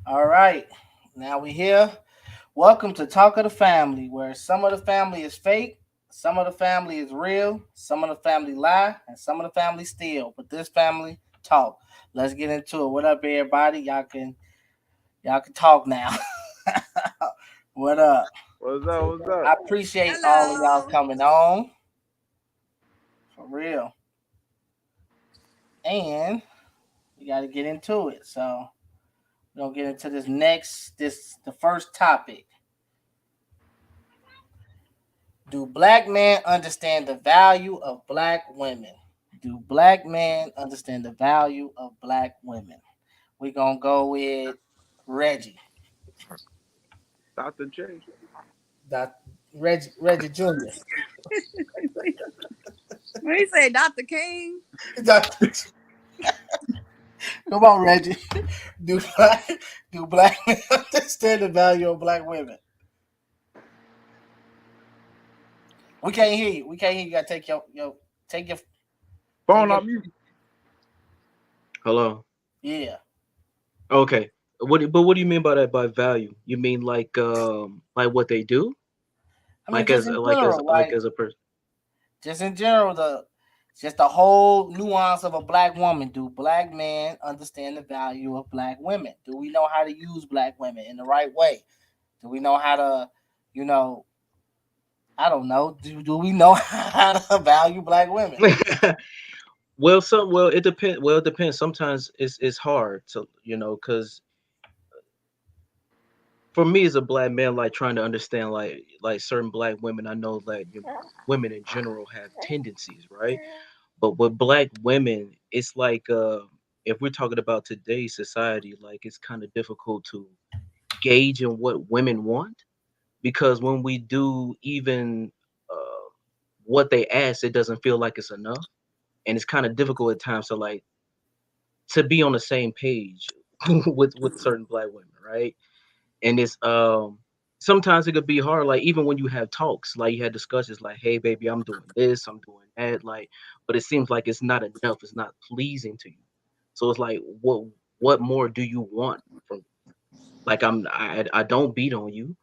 All right, now we here. Welcome to Talk of the Family, where some of the family is fake, some of the family is real, some of the family lie, and some of the family steal. But this family talk. Let's get into it. What up, everybody? Y'all can talk now. What up? What's up? What's up? I appreciate all of y'all Hello. coming on for real, and we got to get into it. So we're gonna get into this the first topic. Do black men understand the value of black women? Do black men understand the value of black women? We're gonna go with Reggie. Dr. J. Doc, Reggie Jr. What you say, Dr. King? Come on, Reggie. Do black, do black men understand the value of black women? We can't hear you. We can't hear you. You gotta take your take Phone your on mute. Hello. yeah. Okay. What do you mean by that by value? You mean like what they do? I mean just in general, Like like as a person. just in general, the whole nuance of a black woman. Do black men understand the value of black women? Do we know how to use black women in the right way? Do we know how to, you know, I don't know. Do we know how to value black women? Well, it depends. Well, it depends. Sometimes it's hard to because for me as a black man, like trying to understand like certain black women, I know that women in general have tendencies, right? But with black women, it's like if we're talking about today's society, like it's kind of difficult to gauge in what women want because when we do even what they ask, it doesn't feel like it's enough, and it's kind of difficult at times to be on the same page with certain black women, right? And it's sometimes it could be hard, like even when you have talks, like you had discussions, like, "Hey, baby, I'm doing this, I'm doing that," like, but it seems like it's not enough, it's not pleasing to you. So it's like, what more do you want from? Like I don't beat on you.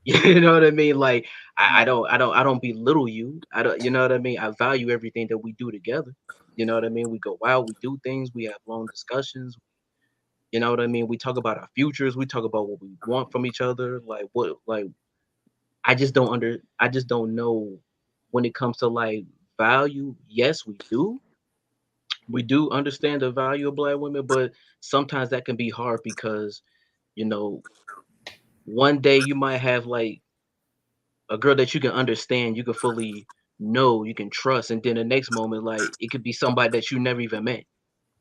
You know what I mean? Like I don't belittle you. I don't you know what I mean? I value everything that we do together. You know what I mean? We go out, we do things, we have long discussions. You know what I mean? We talk about our futures, we talk about what we want from each other. Like I just don't know when it comes to like value. Yes, we do. We do understand the value of black women, but sometimes that can be hard because, you know, one day you might have like a girl that you can understand, you can fully know, you can trust, and then the next moment, like it could be somebody that you never even met.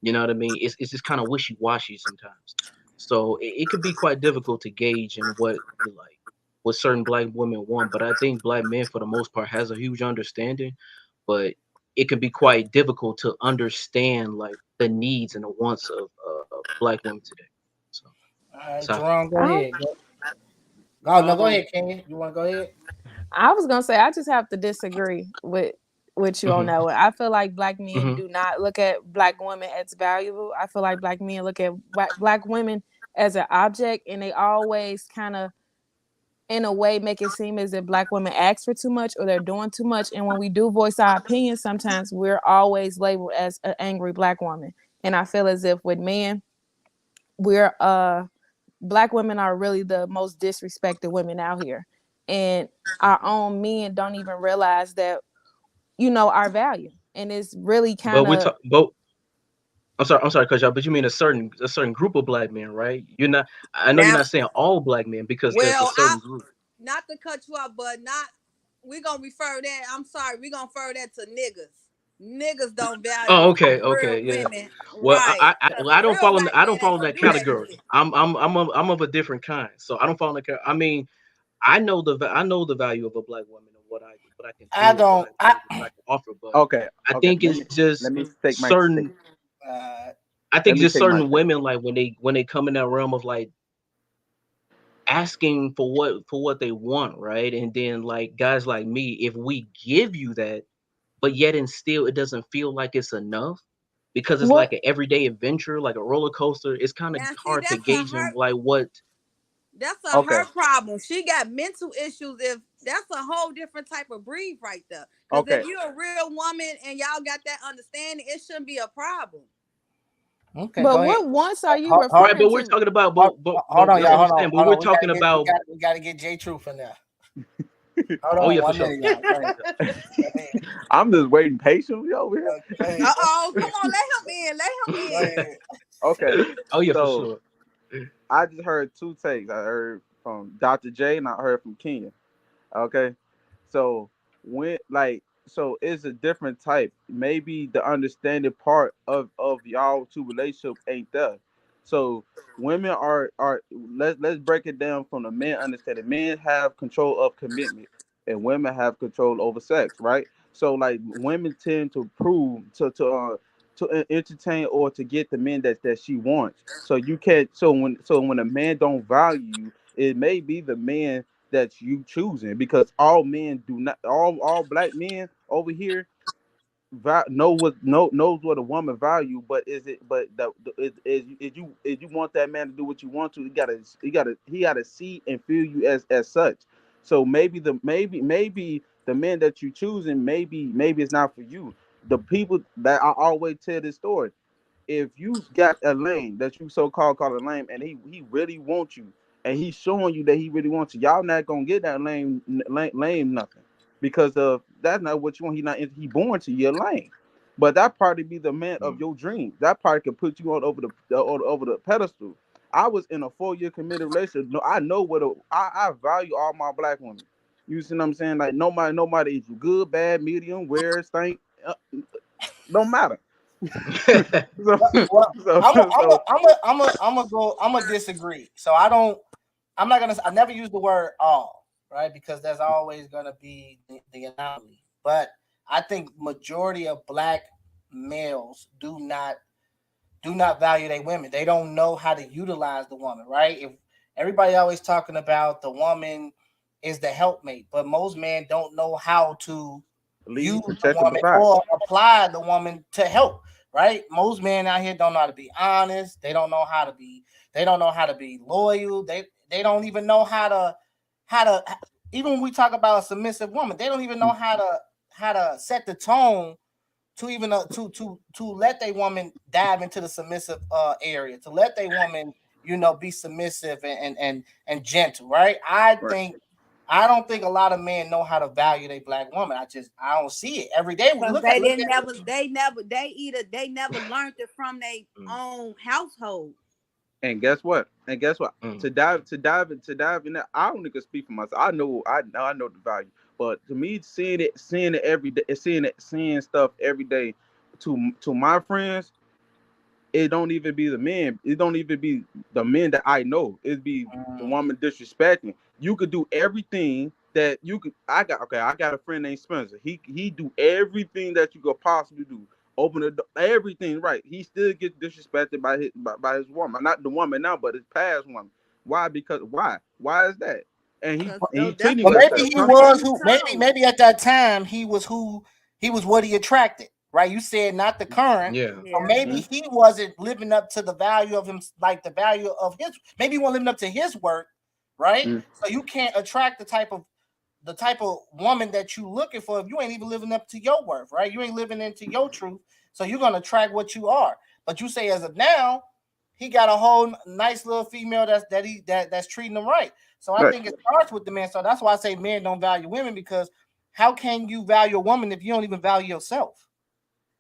You know what I mean? It's just kind of wishy washy sometimes. So it could be quite difficult to gauge in what you like, what certain black women want. But I think black men, for the most part, has a huge understanding. But it can be quite difficult to understand like the needs and the wants of black women today. So All that's right, how I feel. Jerome, go I, ahead. Oh no, go um, ahead, Kenny. You want to go ahead? I was gonna say I just have to disagree with you on Hmm. that one. I feel like black men Hmm. do not look at black women as valuable. I feel like black men look at black women as an object, and they always kind of, in a way, make it seem as if black women ask for too much or they're doing too much. And when we do voice our opinions, sometimes we're always labeled as an angry black woman. And I feel as if with men, we're black women are really the most disrespected women out here, and our own men don't even realize that, our value. And it's really But kind we of, talk. But I'm sorry, Coach. But you mean a certain group of black men, right? You're not. I know you're Now, not saying all black men because there's a well, I certain group. not to cut you off, but not we gonna refer that. I'm sorry, we gonna refer that to niggas. Niggas don't Oh, value okay, real okay, yeah. women, Well, right? well, Because a real black I don't man ain't follow gonna that do that category. shit. I'm of a different kind, so I don't follow that. I mean, I know the value of a black woman and what I can I do and don't. what I can offer, but Okay, I okay. think it's just Let me take my take. certain. Uh, I think Let me just take my certain take. women like when they come in that realm of like asking for what they want, right? And then like guys like me, if we give you that, but yet and still it doesn't feel like it's enough, because it's What? like an everyday adventure, like a roller coaster. It's kind of And see, hard to gauge them like what. that's a Okay. her problem. She got mental issues. If that's a whole different type of breed right there. Because if Okay. you're a real woman and y'all got that understanding, it shouldn't be a problem. Okay, But go ahead. what wants are you Hold, Right, referring but we're to? talking about, hold on, that's what y'all. I'm Hold on. saying. But Hold we're on. We gotta talking get. We about. got. We gotta get J Truth in there. Hold Oh on. yeah, for 1 sure. minute, y'all. Go ahead. Go ahead. I'm just waiting patiently over here. Go ahead. Oh, come on, let him in. Let Go him in. ahead. Okay. Oh yeah, for So sure. I just heard two takes. I heard from Dr. J and I heard from Kenya. Okay. So when like so it's a different type. Maybe the understanding part of y'all two relationship ain't there. So women are let's break it down from the men understanding. Men have control of commitment and women have control over sex, right? So like women tend to prove to entertain or to get the men that she wants. So you can't so when a man don't value you, it may be the man that you choosing because all men do not all black men over here knows what a woman value, but is it but is you want that man to do what you want to, he gotta see and feel you as such. So maybe the men that you choosing maybe it's not for you. The people that I always tell this story, if you got a lane that you so called call a lane and he really wants you and he's showing you that he really wants you, y'all not gonna get that lame nothing because of that's not what you want. He born to your lane, but that probably be the man of Mm. your dreams. That probably could put you on over the pedestal. I was in a 4 year committed relationship. No, I know I value all my black women. You see what I'm saying? Like nobody is good, bad, medium, where, stink, don't matter. so Well, so I'm a, I'm a, so I'm a, I'm a, I'm a go. I'm a disagree. So I don't. I'm not gonna. I never use the word all, right? Because there's always gonna be the anomaly. But I think majority of black males do not value their women. They don't know how to utilize the woman, right? If everybody always talking about the woman is the helpmate, but most men don't know how to use lead, the protect, and woman provide. or apply the woman to help, right? Most men out here don't know how to be honest. They don't know how to be loyal. They don't even know how to even when we talk about a submissive woman, they don't even know how to set the tone to even to let a woman dive into the submissive area, to let a woman be submissive and gentle, right? Right. I don't think a lot of men know how to value their black woman. I don't see it every day. We Because look at they look didn't at never they never they never learned it from their Mm, own household. And guess what? And guess what? mm. To dive in that, I only can speak for myself. I know the value, but to me, seeing it every day, seeing stuff every day, to my friends, it don't even be the men. It don't even be the men that I know. It be the mm, woman disrespecting. You could do everything that you could. I got a friend named Spencer. He do everything that you could possibly do. Open the door, everything right. He still gets disrespected by his woman. Not the woman now, but his past woman. Why? Because why? Why is that? And he Because he that's treating well, you as because such, of maybe he huh? what was you who. Maybe told. maybe at that time he was what he attracted. Right? You said not the current. Yeah. So Yeah. maybe Mm, he wasn't living up to the value of him, like the value of his. Maybe he wasn't living up to his work, right? mm, So you can't attract the type of woman that you looking for if you ain't even living up to your worth, right? You ain't living into your truth, so you're gonna attract what you are. But you say as of now, he got a whole nice little female that's treating him right. So I right. think it starts with the man. So that's why I say men don't value women because how can you value a woman if you don't even value yourself?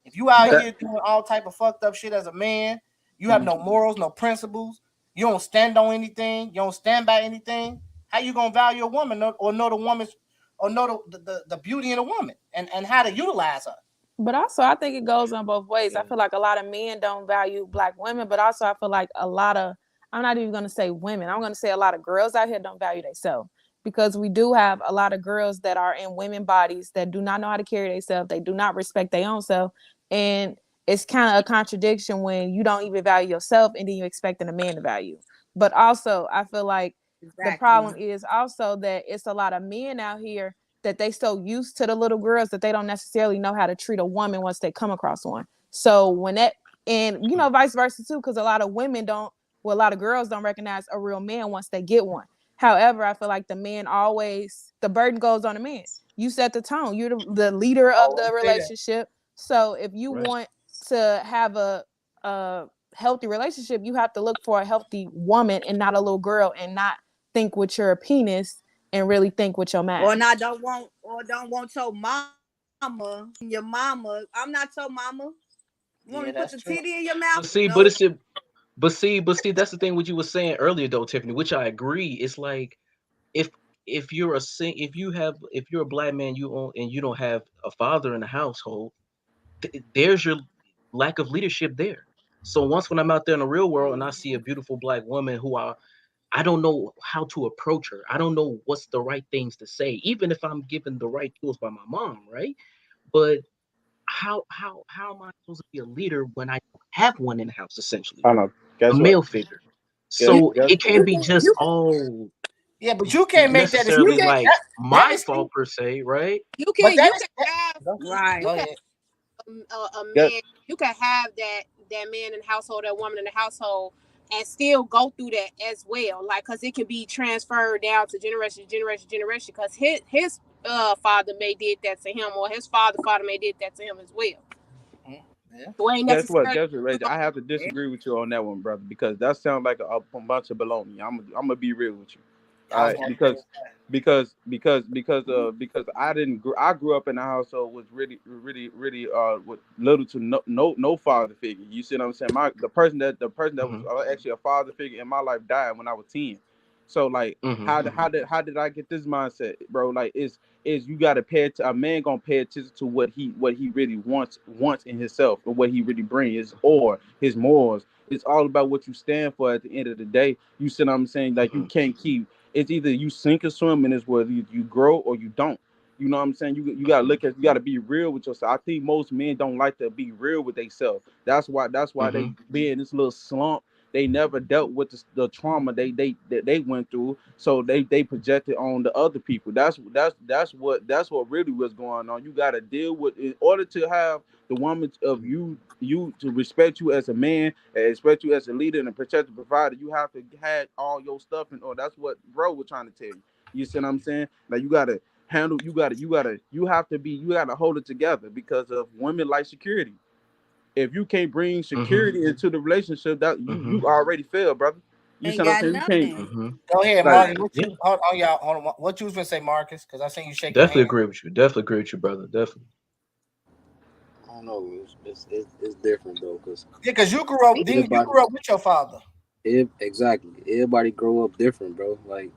If you out But That here doing all type of fucked up shit as a man, you have mhm. no morals, no principles. You don't stand on anything. You don't stand by anything. How you gonna value a woman or know the woman's or know the beauty in a woman and how to utilize her? But also, I think it goes on both ways. I Mm. feel like a lot of men don't value black women, but also I feel like a lot of, I'm not even going to say women, I'm going to say a lot of girls out here don't value themselves because we do have a lot of girls that are in women bodies that do not know how to carry themselves. They do not respect their own self. And it's kind of a contradiction when you don't even value yourself and then you expecting a man to value. But also, I feel like the exactly. problem is also that it's a lot of men out here that they so used to the little girls that they don't necessarily know how to treat a woman once they come across one. So when that And vice versa too, because a lot of women don't, well, a lot of girls don't recognize a real man once they get one. However, I feel like the man always, the burden goes on the man. You set the tone. You're the leader of Always the say that. relationship. So if you Right. want to have a healthy relationship, you have to look for a healthy woman and not a little girl, and not think with your penis and really think with your Or mind. not don't want your mama, your mama. I'm not your mama. You want me to put the Yeah, that's titty true. in your mouth? But see, No. but it's a, but see, that's the thing what you were saying earlier though, Tiffany, which I agree. It's like if if you're a black man, you own and you don't have a father in the household, there's your lack of leadership there. So once when I'm out there in the real world and I see a beautiful black woman who I don't know how to approach her. I don't know what's the right things to say, even if I'm given the right tools by my mom, right? But how am I supposed to be a leader when I don't have one in the house, essentially, I don't know. a Guess what? male figure? Guess You So guess it you can't be can just you all Yeah, but you can't make that you necessarily excuse. can like That my is, fault per se, right? but that You is can that, have go, right. you go can ahead. a guess man, you can have that man in the household, that woman in the household, and still go through that as well, like, because it can be transferred down to generation, because his father may did that to him, or his father may did that to him as well. Mhm. Yeah, So it ain't guess what? necessarily Guess what, Reggie? I have to disagree with you on that one, brother, because that sounds like a bunch of baloney. I'm gonna be real with you. All I was right, gonna say because I grew up in a household with really with little to no father figure. You see what I'm saying? The person that was Hmm. actually a father figure in my life died when I was 10. So like Hmm. how did I get this mindset, bro? Like is you got to a man gonna pay attention to what he really wants in himself, or what he really brings, or his morals. It's all about what you stand for at the end of the day. You see what I'm saying? Like you Hmm. can't keep. It's either you sink or swim in this world. You grow or you don't. You know what I'm saying? You gotta Hmm. look at, you gotta be real with yourself. I think most men don't like to be real with themselves. That's why they Hmm. be in this little slump. They never dealt with the trauma they went through, so they projected on the other people. That's what really was going on. You got to deal with, in order to have the woman of you to respect you as a man, and respect you as a leader and a protector provider. You have to have all your stuff in order. That's what bro was trying to tell you. You see what I'm saying? Like you gotta handle. You gotta hold it together, because of women like security. If you can't bring Hmm. security into the relationship, that you Hmm. you already failed, brother. You see Ain't what I'm got saying? You can't nothing. Hmm. go ahead, like Marcus. Right. What Yeah, you hold on, y'all? Hold on. What you was gonna say, Marcus? Because I seen you shake your definitely hand. agree with you. Definitely agree with you, brother. Definitely. I don't know. It's different though, cause Yeah, because you grew up. Then you everybody, grew up with your father. exactly, everybody grow up different, bro. Like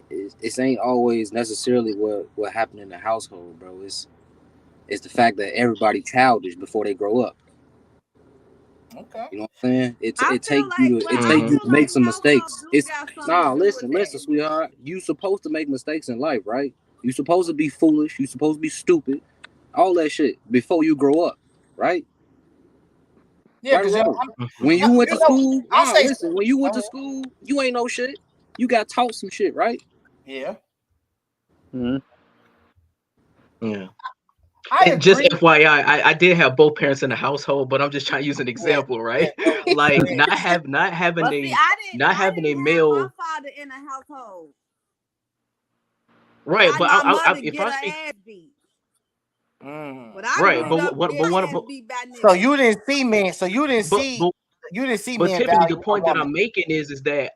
it ain't always necessarily what happened in the household, bro. It's the fact that everybody childish before they grow up. Okay. You know what I'm saying? I It feel take you like, to well, it I take Hmm. you feel to make like some household mistakes. do It's got something to nah, do with listen, that. sweetheart. You supposed to make mistakes in life, right? You supposed to be foolish. You supposed to be stupid. All that shit before you grow up, right? Yeah, Right or because wrong? Hmm. When you went to school, I'll nah, say listen. so. When you Go went to ahead. school, you ain't know shit. You got taught some shit, right? Yeah, mhm. Yeah. I And just agree. FYI, I did have both parents in the household, but I'm just trying to use an Yeah, example, yeah. right? Go, go Like ahead. But see, not I having a didn't have my male, father in the household, but right? I But know my mother if get I her speak ass beat. Mm, But I right, grew mm. up but getting what ass beat by So niggas. you didn't see men. So but but you didn't see but men Tiffany, the value a point that woman. I'm making is that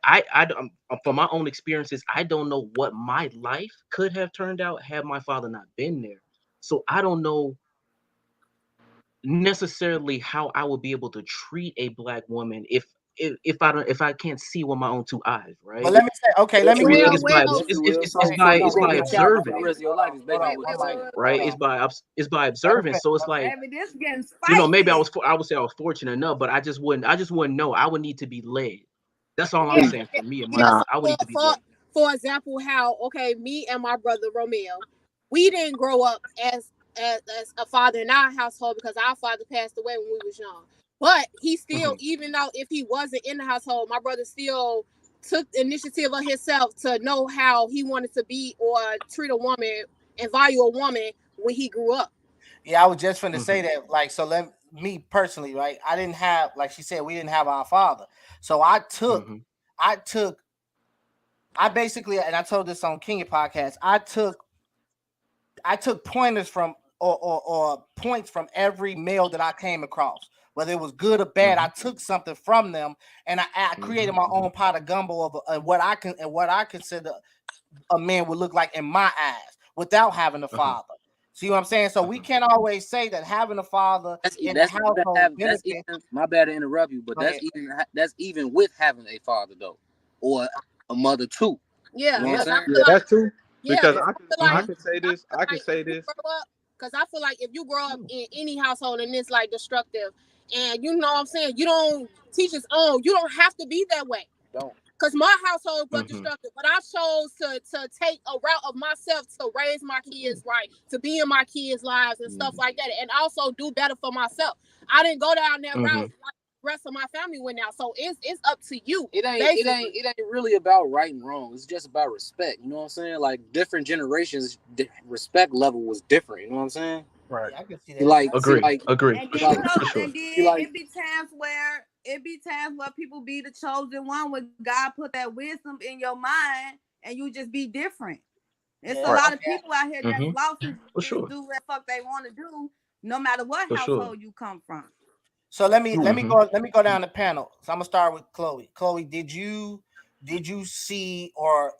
from my own experiences, I don't know what my life could have turned out had my father not been there. So I don't know necessarily how I would be able to treat a black woman if I can't see with my own two eyes, But right? let me say, okay, let Yes, me you give you. will. Well, It's by well, Yes, you will. it's So, Hey, so by you hold it's on, gonna by get hold challenged on, for the observing, rest of your life, is hold basically on, what one you're mic, saying. right? hold on. It's by Let him observing. finish. So it's Let him like, Baby, this getting maybe spicy. I would say I was fortunate enough, but I just wouldn't know. I would need to be led. That's all I'm yeah, See, saying yeah, for me and yeah. Nah, So I would need to be led. for example, how okay, me and my brother Romeo, we didn't grow up as a father in our household because our father passed away when we was young. But he still, Hmm. even though if he wasn't in the household, my brother still took initiative of himself to know how he wanted to be or treat a woman and value a woman when he grew up. Yeah, I was just finna say Hmm. that. Like, so me personally, right? I didn't have, like she said, we didn't have our father. So Mhm. I took, I basically, and I told this on Kenya podcast, I took pointers from or points from every male that I came across, whether it was good or bad. I Mhm. took something from them, and I created Mhm. my Mhm. own pot of gumbo of what I consider a man would look like in my eyes without having a Uh-huh. father. See what I'm saying? So we Uh-huh. can't always say that having a father in the That's even household have that's benefits. even my bad to interrupt you, but Go ahead. that's even with having a father though, or a mother too. You Yeah, know what I'm Yeah. because I saying? feel Yeah, like that's true. yeah, Because Yeah. because I Hmm. can say this. I can if say you this. grow up, because I feel like if you grow up in any household and it's like destructive, and you know what I'm saying, you don't teach us on, you don't have to be that way. Don't. Because my household was Mhm. destructive, but I chose to take a route of myself to raise my kids right, to be in my kids' lives and stuff Mhm. like that, and also do better for myself. I didn't go down that route Mhm. like the rest of my family went now, so it's up to you, It ain't basically. it ain't really about right and wrong. It's just about respect. You know what I'm saying? Like different generations, respect level was different. You know what I'm saying? Right. Yeah, I can see See, that. like, see, Agree. like, Agree. And For see, then like, sure. so For and sure. see, then like, it be times where people be the chosen one where God put that wisdom in your mind and you just be different. It's a Yeah, Right. lot I of got. people out here that's Mhm. lost and For just sure. do what the fuck they want to do, no matter what For sure. household you come from. So Mhm. let me go down the panel. So I'm gonna start with Chloe. Chloe, did you see or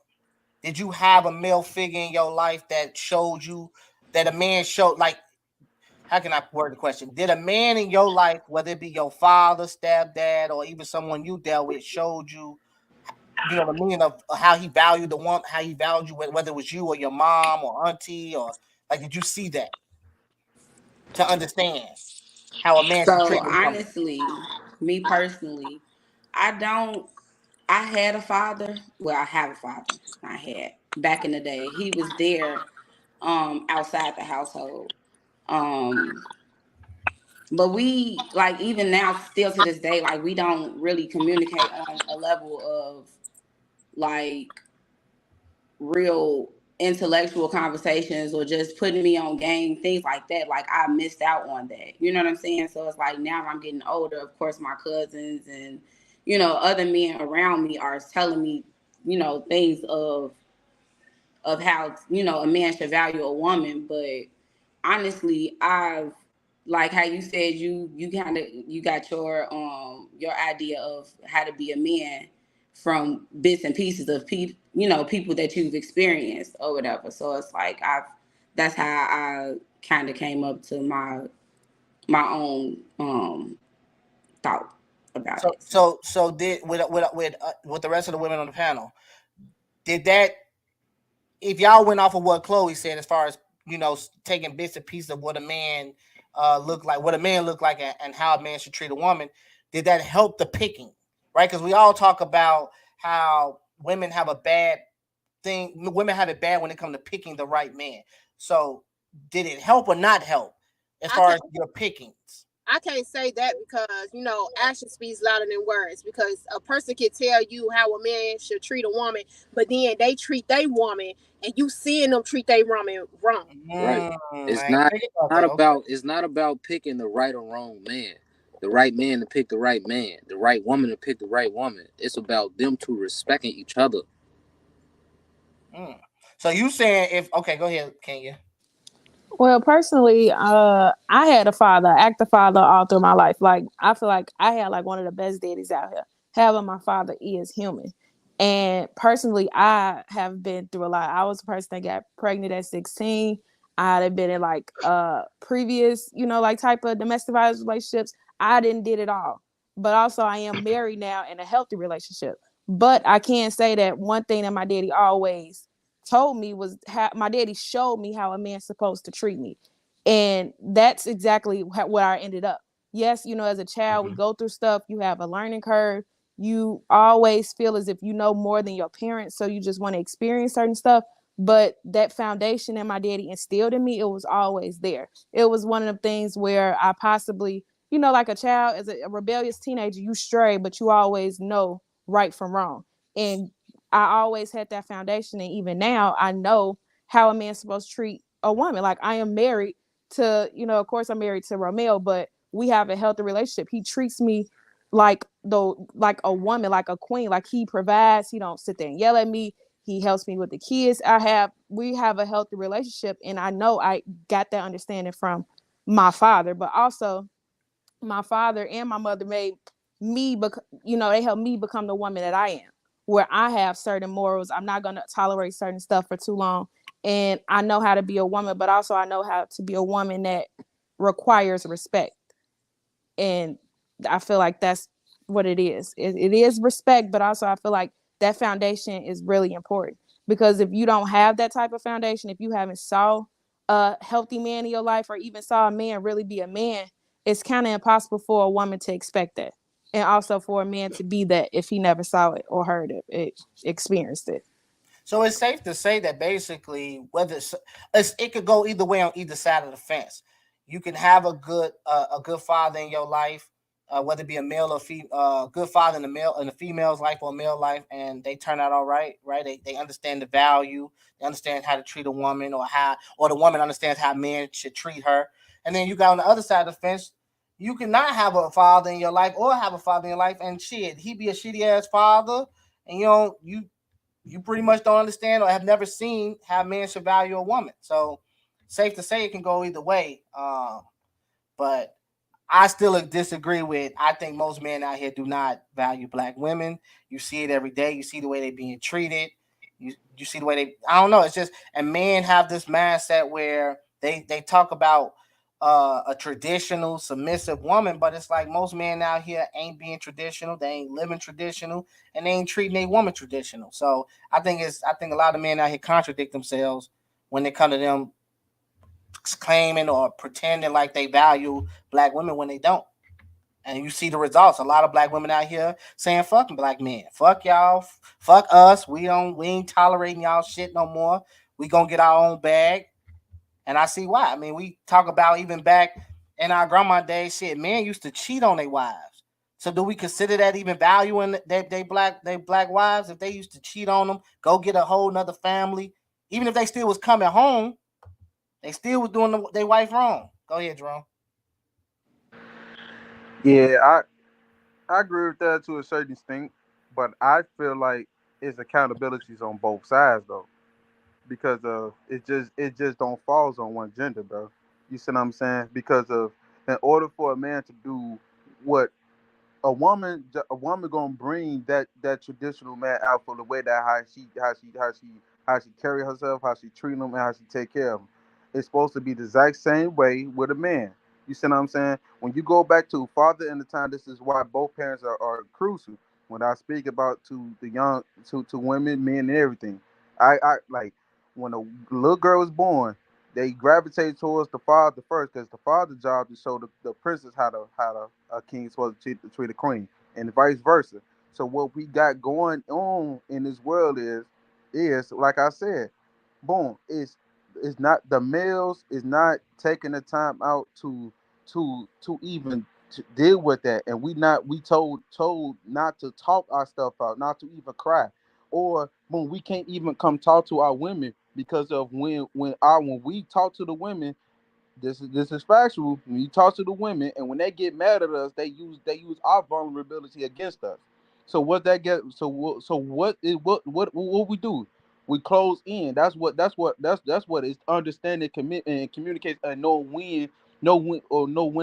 did you have a male figure in your life that showed you that a man showed like how can I word the question? Did a man in your life, whether it be your father, stepdad, or even someone you dealt with, showed you, you know, the meaning of how he valued the one, how he valued you, whether it was you or your mom or auntie, or like, did you see that to understand how a man should So treat a woman? honestly, me personally, I don't. I had a father. Well, I have a father. I had back in the day. He was there, outside the household. Um, but we like even now, still to this day, like we don't really communicate on a level of like real intellectual conversations or just putting me on game, things like that. Like I missed out on that. You know what I'm saying? So it's like now I'm getting older, of course my cousins and other men around me are telling me, things of how, a man should value a woman, but honestly, I've like how you said you kind of you got your idea of how to be a man from bits and pieces of people that you've experienced or whatever. So it's like that's how I kind of came up to my own thought about So it. So. did with the rest of the women on the panel, did that, if y'all went off of what Chloe said as far as, you know, taking bits and pieces of what a man look like, what a man look like, and how a man should treat a woman, did that help the picking? Right? Because we all talk about how women have a bad thing, women have it bad when it comes to picking the right man. So did it help or not help as I far can't as your pickings? I can't say that because action speaks louder than words. Because a person can tell you how a man should treat a woman, but then they treat their woman, and you seeing them treat their woman wrong. right. I It's ain't not, think about not that. Okay. about, it's not about picking the right or wrong man. The right man to pick the right man. The right woman to pick the right woman. It's about them two respecting each other. Mm. So you saying if okay, go ahead, Kenya. Well, personally, I had a father, active father, all through my life. Like I feel like I had like one of the best daddies out here. However, my father is human, and personally, I have been through a lot. I was a person that got pregnant at 16. I had been in like previous, like type of domestic violence relationships. I didn't did it all, but also I am married now in a healthy relationship. But I can say that one thing that my daddy always told me was how my daddy showed me how a man's supposed to treat me. And that's exactly where I ended up. Yes, as a child, we Mhm. go through stuff. You have a learning curve. You always feel as if you know more than your parents. So you just want to experience certain stuff. But that foundation that my daddy instilled in me, it was always there. It was one of the things where I possibly, like a child, as a rebellious teenager, you stray, but you always know right from wrong. And I always had that foundation, and even now I know how a man's supposed to treat a woman. Like I am married to, of course I'm married to Romeo, but we have a healthy relationship. He treats me like like a woman, like a queen. Like he provides. He don't sit there and yell at me. He helps me with the kids. We have a healthy relationship, and I know I got that understanding from my father, but also my father and my mother made me, they helped me become the woman that I am, where I have certain morals. I'm not going to tolerate certain stuff for too long. And I know how to be a woman, but also I know how to be a woman that requires respect. And I feel like that's what it is. It is respect, but also I feel like that foundation is really important, because if you don't have that type of foundation, if you haven't saw a healthy man in your life, or even saw a man really be a man, it's kind of impossible for a woman to expect that, and also for a man to be that if he never saw it or heard it experienced it. So it's safe to say that basically, it could go either way on either side of the fence. You can have a good father in your life, whether it be a male or good father in the male in the female's life or a male life, and they turn out all right, right? They understand the value, they understand how to treat a woman, or the woman understands how men should treat her. And then you got on the other side of the fence, you cannot have a father in your life or have a father in your life, and shit, he be a shitty ass father, and you pretty much don't understand or have never seen how men should value a woman. So safe to say it can go either way. But I still disagree with. I think most men out here do not value black women. You see it every day. You see the way they being treated. You see the way they. I don't know. It's just, and men have this mindset where they talk about a traditional submissive woman, but it's like most men out here ain't being traditional. They ain't living traditional, and they ain't treating a woman traditional. So I think a lot of men out here contradict themselves when they come to them claiming or pretending like they value black women when they don't. And you see the results. A lot of black women out here saying "fuck black men, fuck y'all, fuck us. We ain't tolerating y'all shit no more. We gonna get our own bag." And I see why. I mean, we talk about even back in our grandma days, shit, men used to cheat on their wives. So do we consider that even valuing they black wives if they used to cheat on them, go get a whole nother family, even if they still was coming home, they still was doing their wife wrong. Go ahead, Jerome. Yeah, I agree with that to a certain extent, but I feel like it's accountabilities on both sides though, because of it just don't falls on one gender, bro. You see what I'm saying? Because of in order for a man to do what a woman gonna bring that traditional man out for the way that how she carry herself, how she treat him, and how she take care of him. It's supposed to be the exact same way with a man. You see what I'm saying? When you go back to father in the time, this is why both parents are crucial. When I speak about to the young to women, men, and everything, I like when a little girl is born, they gravitate towards the father first because the father's job to show the princess how a king is supposed to treat a queen, and vice versa. So what we got going on in this world is like I said, boom, it's not the males is not taking the time out to even to deal with that, and we told not to talk our stuff out, not to even cry, or when we can't even come talk to our women because of when we talk to the women, this is factual. When you talk to the women, and when they get mad at us, they use our vulnerability against us. So what that get? So what is what we do? We close in. That's what is understanding, commit, and communicate, and know when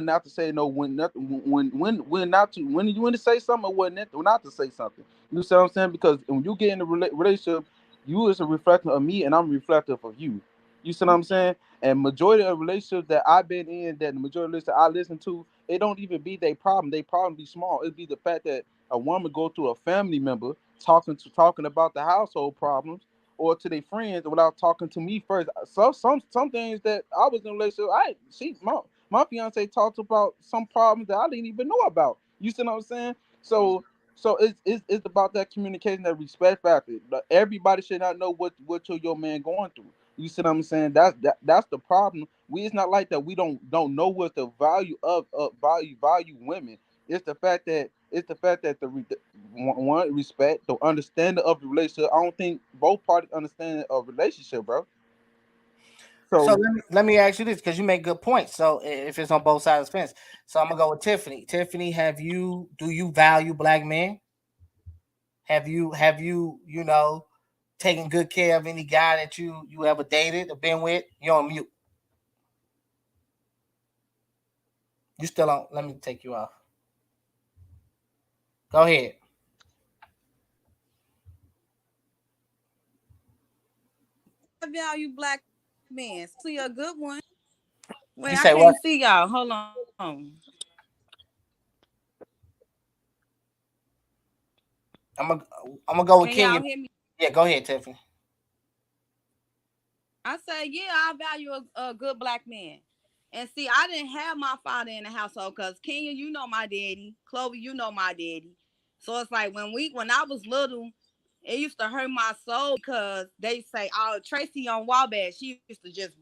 not to say, know when not when not to when to say something, or when not to say something. You see what I'm saying? Because when you get in a relationship, you is a reflection of me, and I'm reflective of you. You see what I'm saying? And majority of relationships that I've been in, that the majority of relationships I listen to, it don't even be their problem. They problem be small. It be the fact that a woman go to a family member talking about the household problems, or to their friends without talking to me first. Some things that I was in a relationship, my fiance talked about some problems that I didn't even know about. You see what I'm saying? So it's about that communication, that respect factor. Like, everybody should not know what your man going through. You see what I'm saying? That's the problem. It's not like that. We don't know what the value of value women. It's the fact that the one respect, the understanding of the relationship. I don't think both parties understand a relationship, bro. So So let me ask you this because you make good points. So if it's on both sides of the fence, so I'm gonna go with Tiffany. Tiffany, do you value black men? Have you taken good care of any guy that you ever dated or been with? You're on mute. You still on? Let me take you off. Go ahead. I value black men, especially a good one. Wait, I You say can't what? see y'all. Hold on. I'm gonna I'm gonna Can go y'all with hear Kenya. me? Yeah, go ahead, Tiffany. I say, yeah, I value a good black man. And see, I didn't have my father in the household because Kenya, you know my daddy. Chloe, you know my daddy. So it's like when I was little, it used to hurt my soul because they say, "Oh, Tracy on Wabash, she used to just."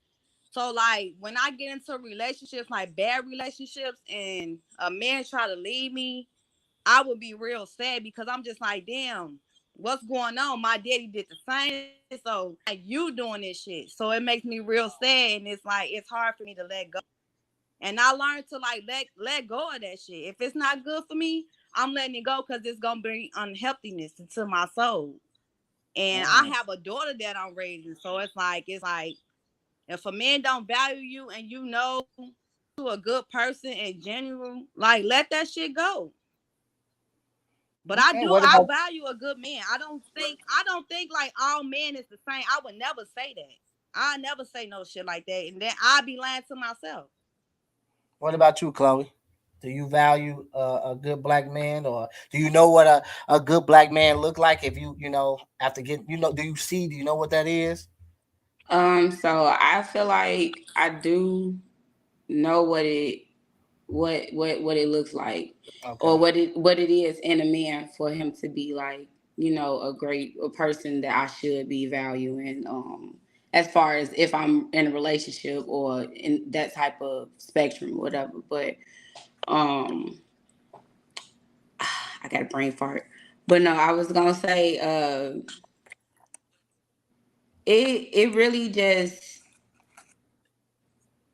So like when I get into relationships, like bad relationships, and a man try to leave me, I would be real sad because I'm just like, damn, what's going on? My daddy did the same, so like you doing this shit. So it makes me real sad, and it's like it's hard for me to let go. And I learned to like let go of that shit. If it's not good for me, I'm letting it go because it's gonna bring unhealthiness into my soul. And I Mm, have a daughter that I'm raising, so it's like if a man don't value you and you know to a good person in general, like let that shit go. But okay. What I about value a good man. I don't think like all men is the same. I would never say that. I never say no shit like that. And then I'd be lying to myself. what about you, Chloe? Do you value a good black man, or do you know what a good black man look like? If after getting do you see? Do you know what that is? So I feel like I do know what it looks like, or Okay. what it is in a man for him to be like, a person that I should be valuing. As far as if I'm in a relationship or in that type of spectrum, whatever. But um, I got a brain fart. But no, I was gonna say, it really just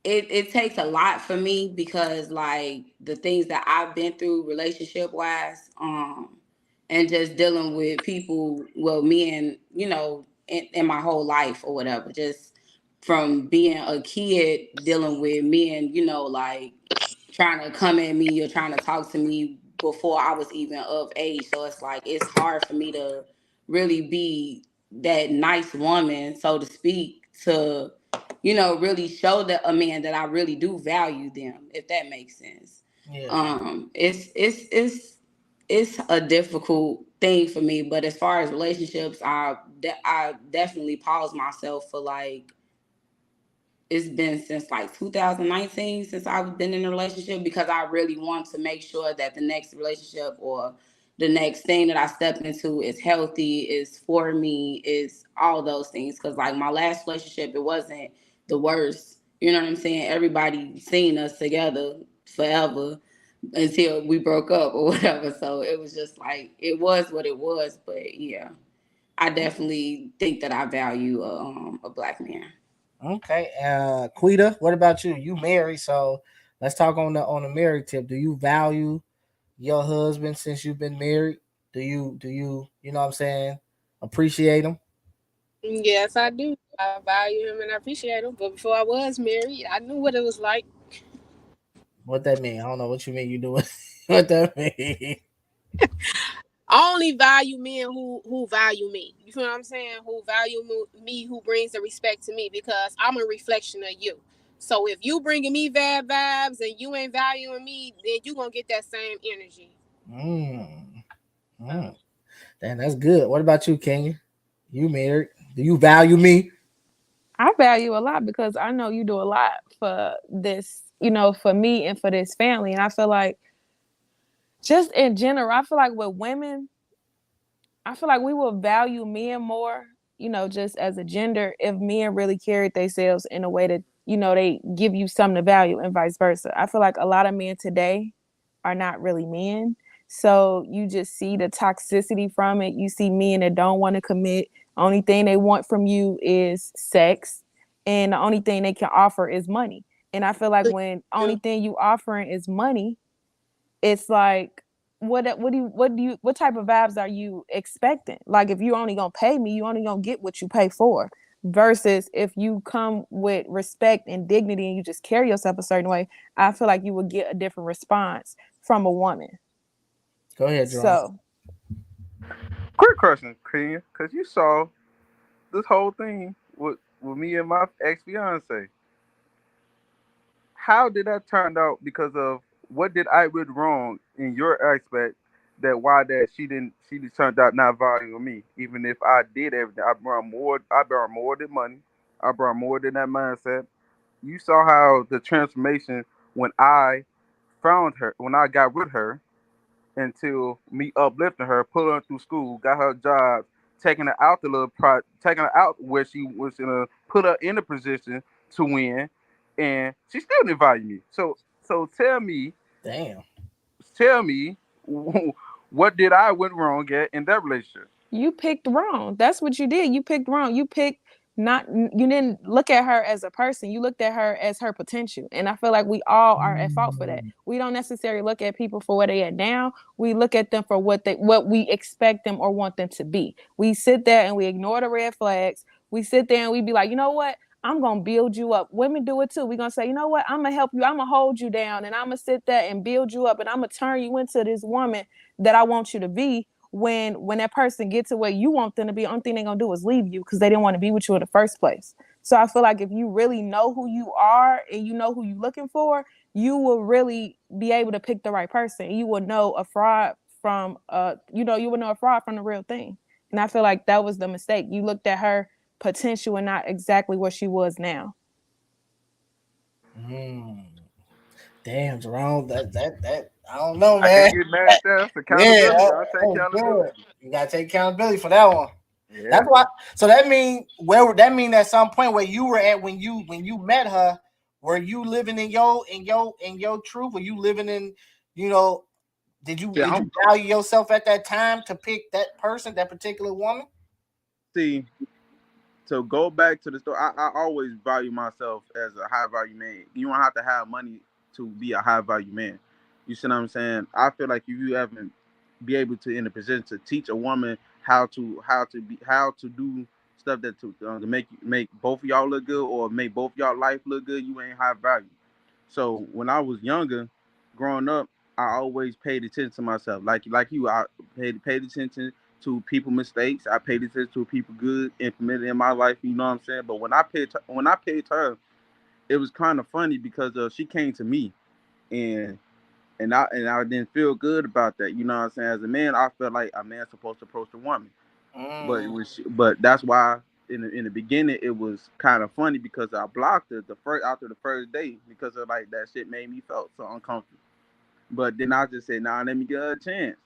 it takes a lot for me because like the things that I've been through relationship wise, and just dealing with people, well, me and in my whole life or whatever, just from being a kid dealing with men, like trying to come at me or trying to talk to me before I was even of age. So it's like it's hard for me to really be that nice woman, so to speak, to really show that a man that I really do value them, if that makes sense. Yeah. It's a difficult thing for me, but as far as relationships, I definitely pause myself for like it's been since like 2019 since I've been in a relationship because I really want to make sure that the next relationship or the next thing that I step into is healthy, is for me, is all those things. Because like my last relationship, it wasn't the worst. You know what I'm saying? Everybody seen us together forever until we broke up or whatever. So it was just like it was what it was. But yeah, I definitely think that I value a black man. Okay. Quita, what about you? You married, so let's talk on the married tip. Do you value your husband since you've been married? Do you you know what I'm saying? Appreciate him? Yes, I do. I value him and I appreciate him. But before I was married, I knew what it was like. What that mean? I don't know what you mean you doing. What that mean? I only value men who value me. You feel what I'm saying? Who value me, who brings the respect to me because I'm a reflection of you. So if you bringing me bad vibes and you ain't valuing me, then you gonna get that same energy. Mm, mm. Damn, that's good. What about you, Kenya? You married? Do you value me? I value a lot because I know you do a lot for this, for me and for this family. And I feel like just in general, I feel like with women, I feel like we will value men more, just as a gender, if men really carried themselves in a way that, they give you something to value and vice versa. I feel like a lot of men today are not really men. So you just see the toxicity from it. You see men that don't want to commit. Only thing they want from you is sex. and the only thing they can offer is money. And I feel like when Yeah. only thing you offering is money, it's like what type of vibes are you expecting? Like if you only gonna pay me, you only gonna get what you pay for. Versus if you come with respect and dignity and you just carry yourself a certain way, I feel like you would get a different response from a woman. Go ahead, Jerome. So Quick question, Kenya, because you saw this whole thing with me and my ex fiance. How did that turn out? Because of what did I did wrong in your aspect that why that she just turned out not valuing me, even if I did everything. I brought more than money. I brought more than that mindset. You saw how the transformation when I found her, when I got with her, until me uplifting her, pulling her through school, got her jobs, taking her out taking her out where she was gonna put her in a position to win, and she still didn't value me. So Damn. tell me, what did I went wrong at in that relationship? you picked wrong. That's what you did. You picked wrong. You picked not you didn't look at her as a person. You looked at her as her potential. And I feel like we all are at fault for that. We don't necessarily look at people for where they are now. We look at them for what we expect them or want them to be. We sit there and we ignore the red flags. We sit there and we be like, you know what? I'm gonna build you up. Women do it too. We're gonna say, you know what? I'm gonna help you. I'm gonna hold you down and I'm gonna sit there and build you up and I'm gonna turn you into this woman that I want you to be. When that person gets to where you want them to be, the only thing they're gonna do is leave you because they didn't want to be with you in the first place. So I feel like if you really know who you are and you know who you're looking for, you will really be able to pick the right person. You will know a fraud from you will know a fraud from the real thing. And I feel like that was the mistake. You looked at her potential and not exactly what she was now. Mm. Damn, Jerome. That I don't know, I man. can't get mad at that. That's Yeah, accountability. I take that's good. accountability. You gotta take accountability for that one. Yeah. That's why. So that mean where that mean at some point where you were at when you met her, were you living in your truth? Were you living in, you know, See, did you value yourself at that time to pick that person, that particular woman? see, to go back to the story, I always value myself as a high value man. You don't have to have money to be a high value man. You see what I'm saying? I feel like if you haven't be able to in a position to teach a woman how to do stuff to make both of y'all look good or make both y'all life look good, you ain't high value. So when I was younger, growing up, I always paid attention to myself. Like you, I paid attention to people mistakes. I paid attention to people good implemented in my life. You know what I'm saying? But when I paid her, it was kind of funny because she came to me and I didn't feel good about that. You know what I'm saying? As a man, I felt like a man's supposed to approach a woman. Mm, But that's why in the beginning it was kind of funny because I blocked her the first after the first day because of like that shit made me felt so uncomfortable. But then I just said, nah, let me give her a chance.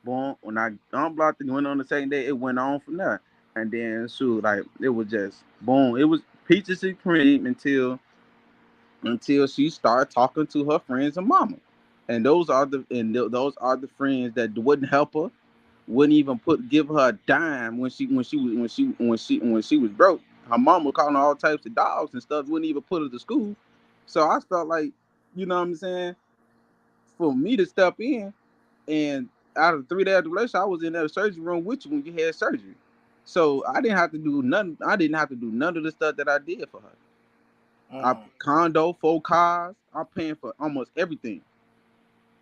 Boom. When I unblocked it, went on the second day, it went on from there. And then shoot, like it was just boom. It was peaches and cream until she started talking to her friends and mama. And those are the friends that wouldn't help her, wouldn't even give her a dime when she was broke. Her mom was calling her all types of dogs and stuff. Wouldn't even put her to school. So I felt like, you know what I'm saying, for me to step in and out of 3 days of the relationship, I was in that surgery room with you when you had surgery. So I didn't have to do nothing. I didn't have to do none of the stuff that I did for her. I mm. condo, 4 cars. I'm paying for almost everything.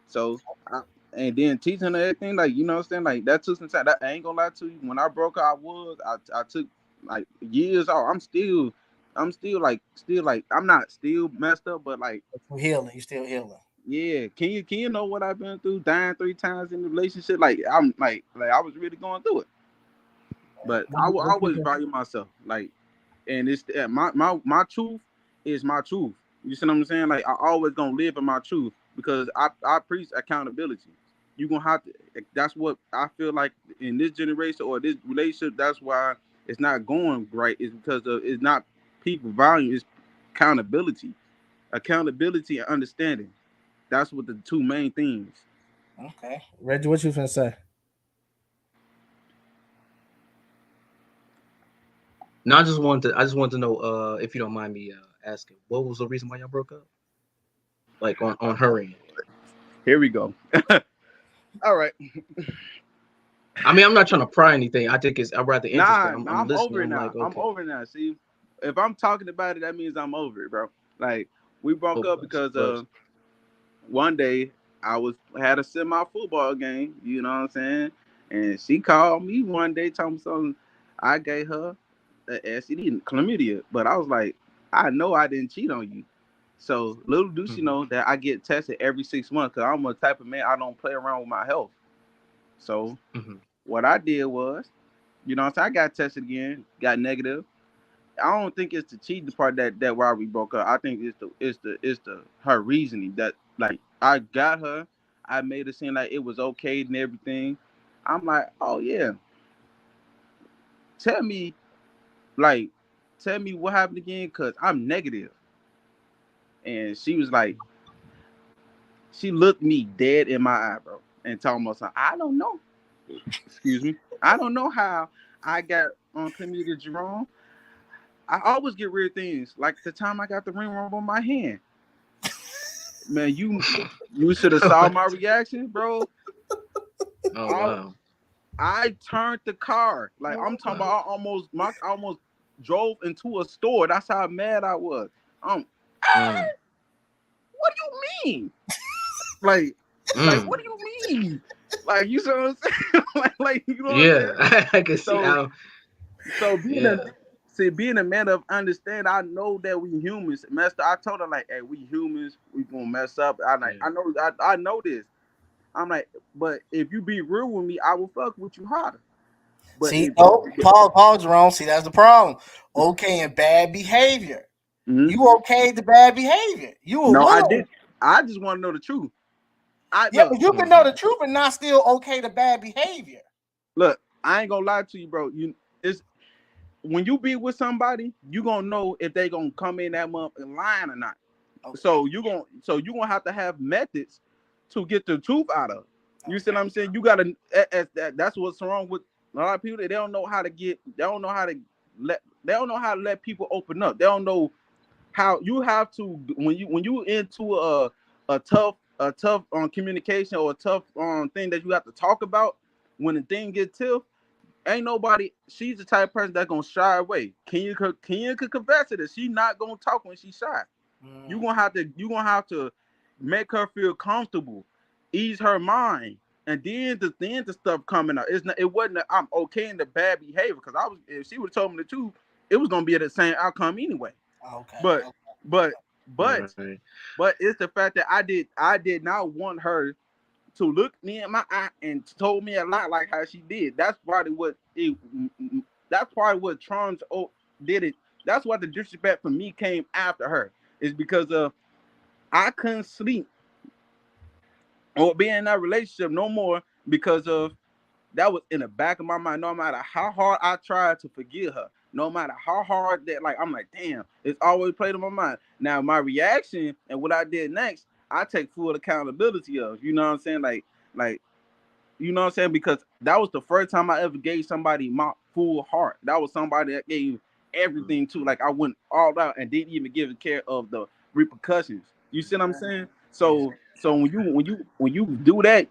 So, and then teaching her everything, like you know what I'm saying, like that took some time. That I ain't gonna lie to you. When I broke her, I took like years off. I'm still like I'm not still messed up, but like But you healing. You still healing. yeah. Can you know what I've been through? Dying 3 times in the relationship. Like I'm like I was really going through it. But I will What you always value myself. Like and it's my truth is my truth. You see what I'm saying? Like I always gonna live in my truth because I preach accountability. You gonna have to. That's what I feel like in this generation or this relationship. That's why it's not going right. Is because of it's not people value. It's accountability and understanding. That's what the two main things. okay, Reggie? What you finna say? No, I just wanted to know, if you don't mind me asking, what was the reason why y'all broke up? Like on her end. Here we go. All right. I mean, I'm not trying to pry anything. I think it's I'm rather interested. Nah, I'm I'm listening. over it I'm now. like, I'm okay, over it now. See, if I'm talking about it, that means I'm over it, bro. Like we broke full up bless, because bless. one day I was had a semi football game. You know what I'm saying? And she called me one day, telling me something. I gave her the STD and chlamydia, but I was like, I know I didn't cheat on you. So little do she Hmm. know that I get tested every 6 months because I'm a type of man I don't play around with my health. So Hmm. what I did was, you know what I'm saying, I got tested again, got negative. I don't think it's the cheating part that why we broke up. I think it's the her reasoning that like I got her, I made it seem like it was okay and everything. I'm like, oh yeah, tell me like, tell me what happened again, cause I'm negative. And she was like, she looked me dead in my eye, bro, and told me something. I don't know. Excuse me. I don't know how I got on chlamydia, Jerome. I always get weird things. Like the time I got the ring worm on my hand. Man, you should have saw my reaction, bro. Oh I wow. I turned the car. Like I'm talking about I almost drove into a store. That's how mad I was. Mm. What do you mean? Like like Mm. what do you mean? Like you know what I'm saying? like you know what I'm saying? Yeah, I can see So how. so Yeah, being a man of understand, I know that we humans messed up. I told her like, hey, we humans, we gonna mess up. yeah. I know this. I'm like, but if you be real with me, I will fuck with you harder. But See, if oh, Paul Jerome. See, that's the problem. Okay, and bad behavior. Mhm. You okay the bad behavior. You a No, I woman. did. I just want to know the truth. I Yeah, look, but you can know Hmm. the truth and not still okay the bad behavior. look. I ain't gonna lie to you, bro. You it's when you be with somebody, you gonna know if they gonna come in that month and lying or not. Okay. So you gonna have to have methods to get the truth out of. You see what Okay. I'm saying? You gotta that's what's wrong with a lot of people. They don't know how to get. They don't know how to let. They don't know how to let people open up. They don't know how you have to when you into a tough communication or a tough thing that you have to talk about. When the thing gets tough, ain't nobody. She's the type of person that's gonna shy away. Kenya could confess it. That she not gonna talk when she's shy. Mm, You gonna have to make her feel comfortable, ease her mind, and then the stuff coming out. It wasn't that I'm okay in the bad behavior because I was if she would have told me the truth, it was gonna be the same outcome anyway. okay. But but but Right. but it's the fact that I did not want her to look me in my eye and told me a lot like how she did. That's probably what Tron's did it. That's why the disrespect for me came after her. Is because I couldn't sleep or be in that relationship no more because of that was in the back of my mind. No matter how hard I tried to forgive her, no matter how hard that like I'm like, damn, it's always played in my mind. Now my reaction and what I did next, I take full accountability of. You know what I'm saying? Like you know what I'm saying? Because that was the first time I ever gave somebody my full heart. That was somebody that gave everything to. Like I went all out and didn't even give care of the repercussions. You see what I'm saying? Yeah. So when you do that,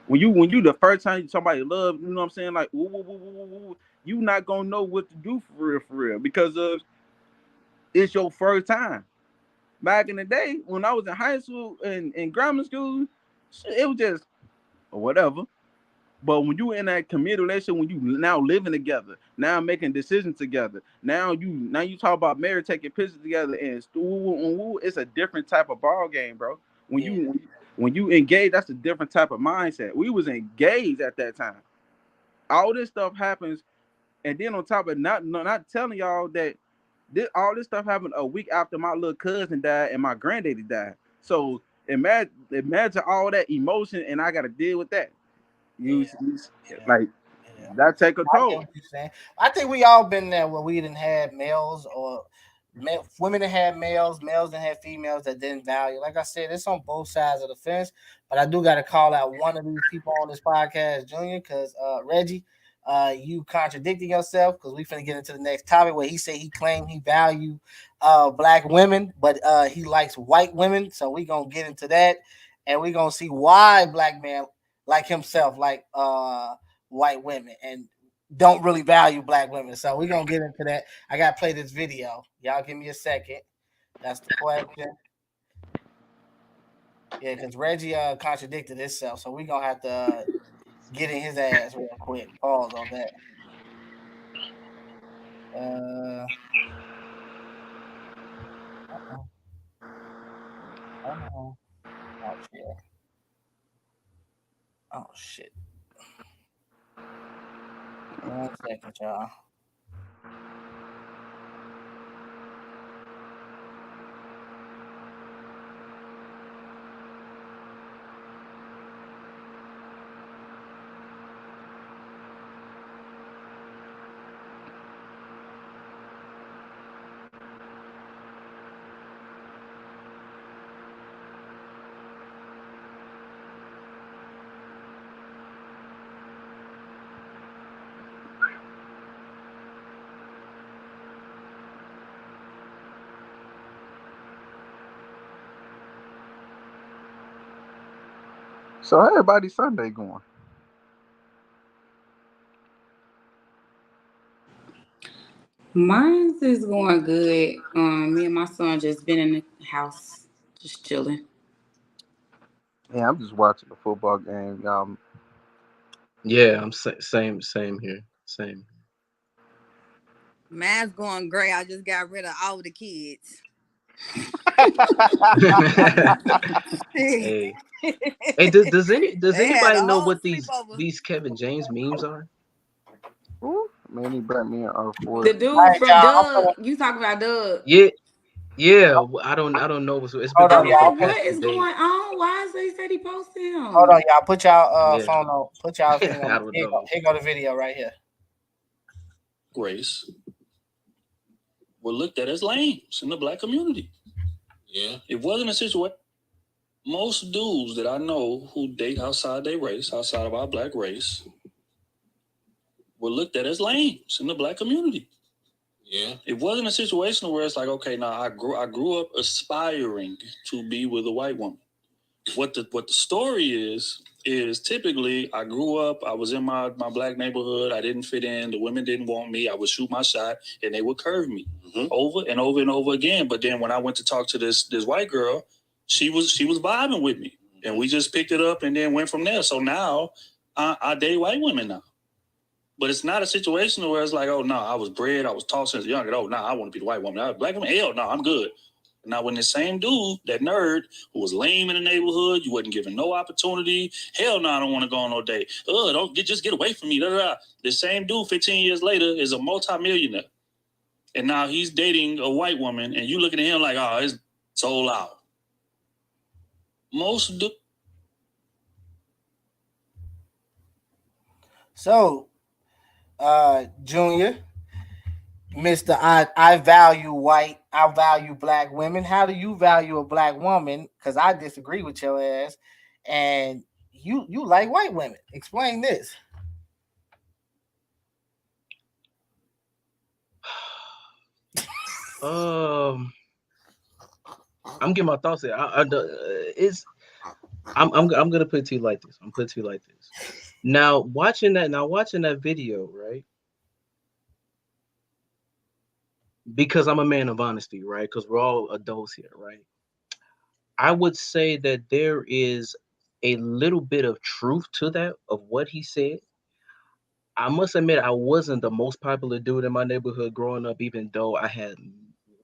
when you the first time somebody love, you know what I'm saying? Like woo, woo, woo, woo, woo, woo, you not gonna know what to do for real, because of it's your first time. Back in the day when I was in high school and grammar school, it was just whatever. But when you in that committed relationship, when you now living together, now making decisions together, now you talk about marriage, taking pictures together, and it's a different type of ball game, bro. When Yeah. you when you engage, that's a different type of mindset. We was engaged at that time. All this stuff happens, and then on top of not telling y'all that all this stuff happened a week after my little cousin died and my granddaddy died. So imagine all that emotion, and I got to deal with that. Yeah. Yeah. Like Yeah. that take a I get toll. what you're saying. I think we all been there where we didn't have males or women that had males that had females that didn't value. Like I said, it's on both sides of the fence. But I do got to call out one of these people on this podcast, Junior, because Reggie. you contradicting yourself because we finna get into the next topic where he said he claimed he value black women, but he likes white women. So we gonna get into that, and we gonna see why black men like himself like white women and don't really value black women. So we gonna get into that. I gotta play this video. Y'all give me a second. That's the question. Yeah, because Reggie contradicted himself, so we gonna have to get in his ass real quick. Pause on that. Uh, uh-uh. Hold on. Oh shit. Oh shit. 1 second, y'all. So how everybody Sunday going? Mine is going good. Me and my son just been in the house, just chilling. Yeah, I'm just watching the football game. Yeah, same here. Same. Man's going great. I just got rid of all the kids. Shit. Hey, hey, does They had anybody a know whole what sleepover. these Kevin James memes are? Ooh, many black men are The for. All dude right, from y'all. Doug, you talking about Doug? Yeah, yeah. I don't know. It's been Hold on, going I'm for the y'all. like, Put, what past few is days. going on? Why is they said he posted hold on, him? y'all. Put y'all Yeah, phone on. Put y'all thing on. I don't know. Here go the video right here. Race were looked at as lames in the black community. Yeah. It wasn't a situation. Most dudes that I know who date outside their race, outside of our black race, were looked at as lames in the black community. Yeah. It wasn't a situation where it's like, okay, now I grew up aspiring to be with a white woman. What the story is typically I grew up, I was in my black neighborhood, I didn't fit in, the women didn't want me, I would shoot my shot and they would curve me over and over and over again. But then when I went to talk to this white girl, she was vibing with me. And we just picked it up and then went from there. So now I date white women now. But it's not a situation where it's like, oh no, I was bred, I was taught since young, and oh no, I want to be the white woman. Black woman, hell no, I'm good. Now, when the same dude, that nerd who was lame in the neighborhood, you wasn't given no opportunity. Hell no, I don't want to go on no date. Just get away from me. Da, da, da. The same dude, 15 years later, is a multimillionaire, and now he's dating a white woman, and you looking at him like, oh, it's so loud. Most do. So, Junior, Mister, I value white. I value black women. How do you value a black woman? Because I disagree with your ass, and you like white women. Explain this. Um, I'm getting my thoughts here. It's I'm gonna put it to you like this. I'm put it to you like this. Now watching that video, right? Because I'm a man of honesty, right? Because we're all adults here, right? I would say that there is a little bit of truth to that of what he said. I must admit I wasn't the most popular dude in my neighborhood growing up, even though I had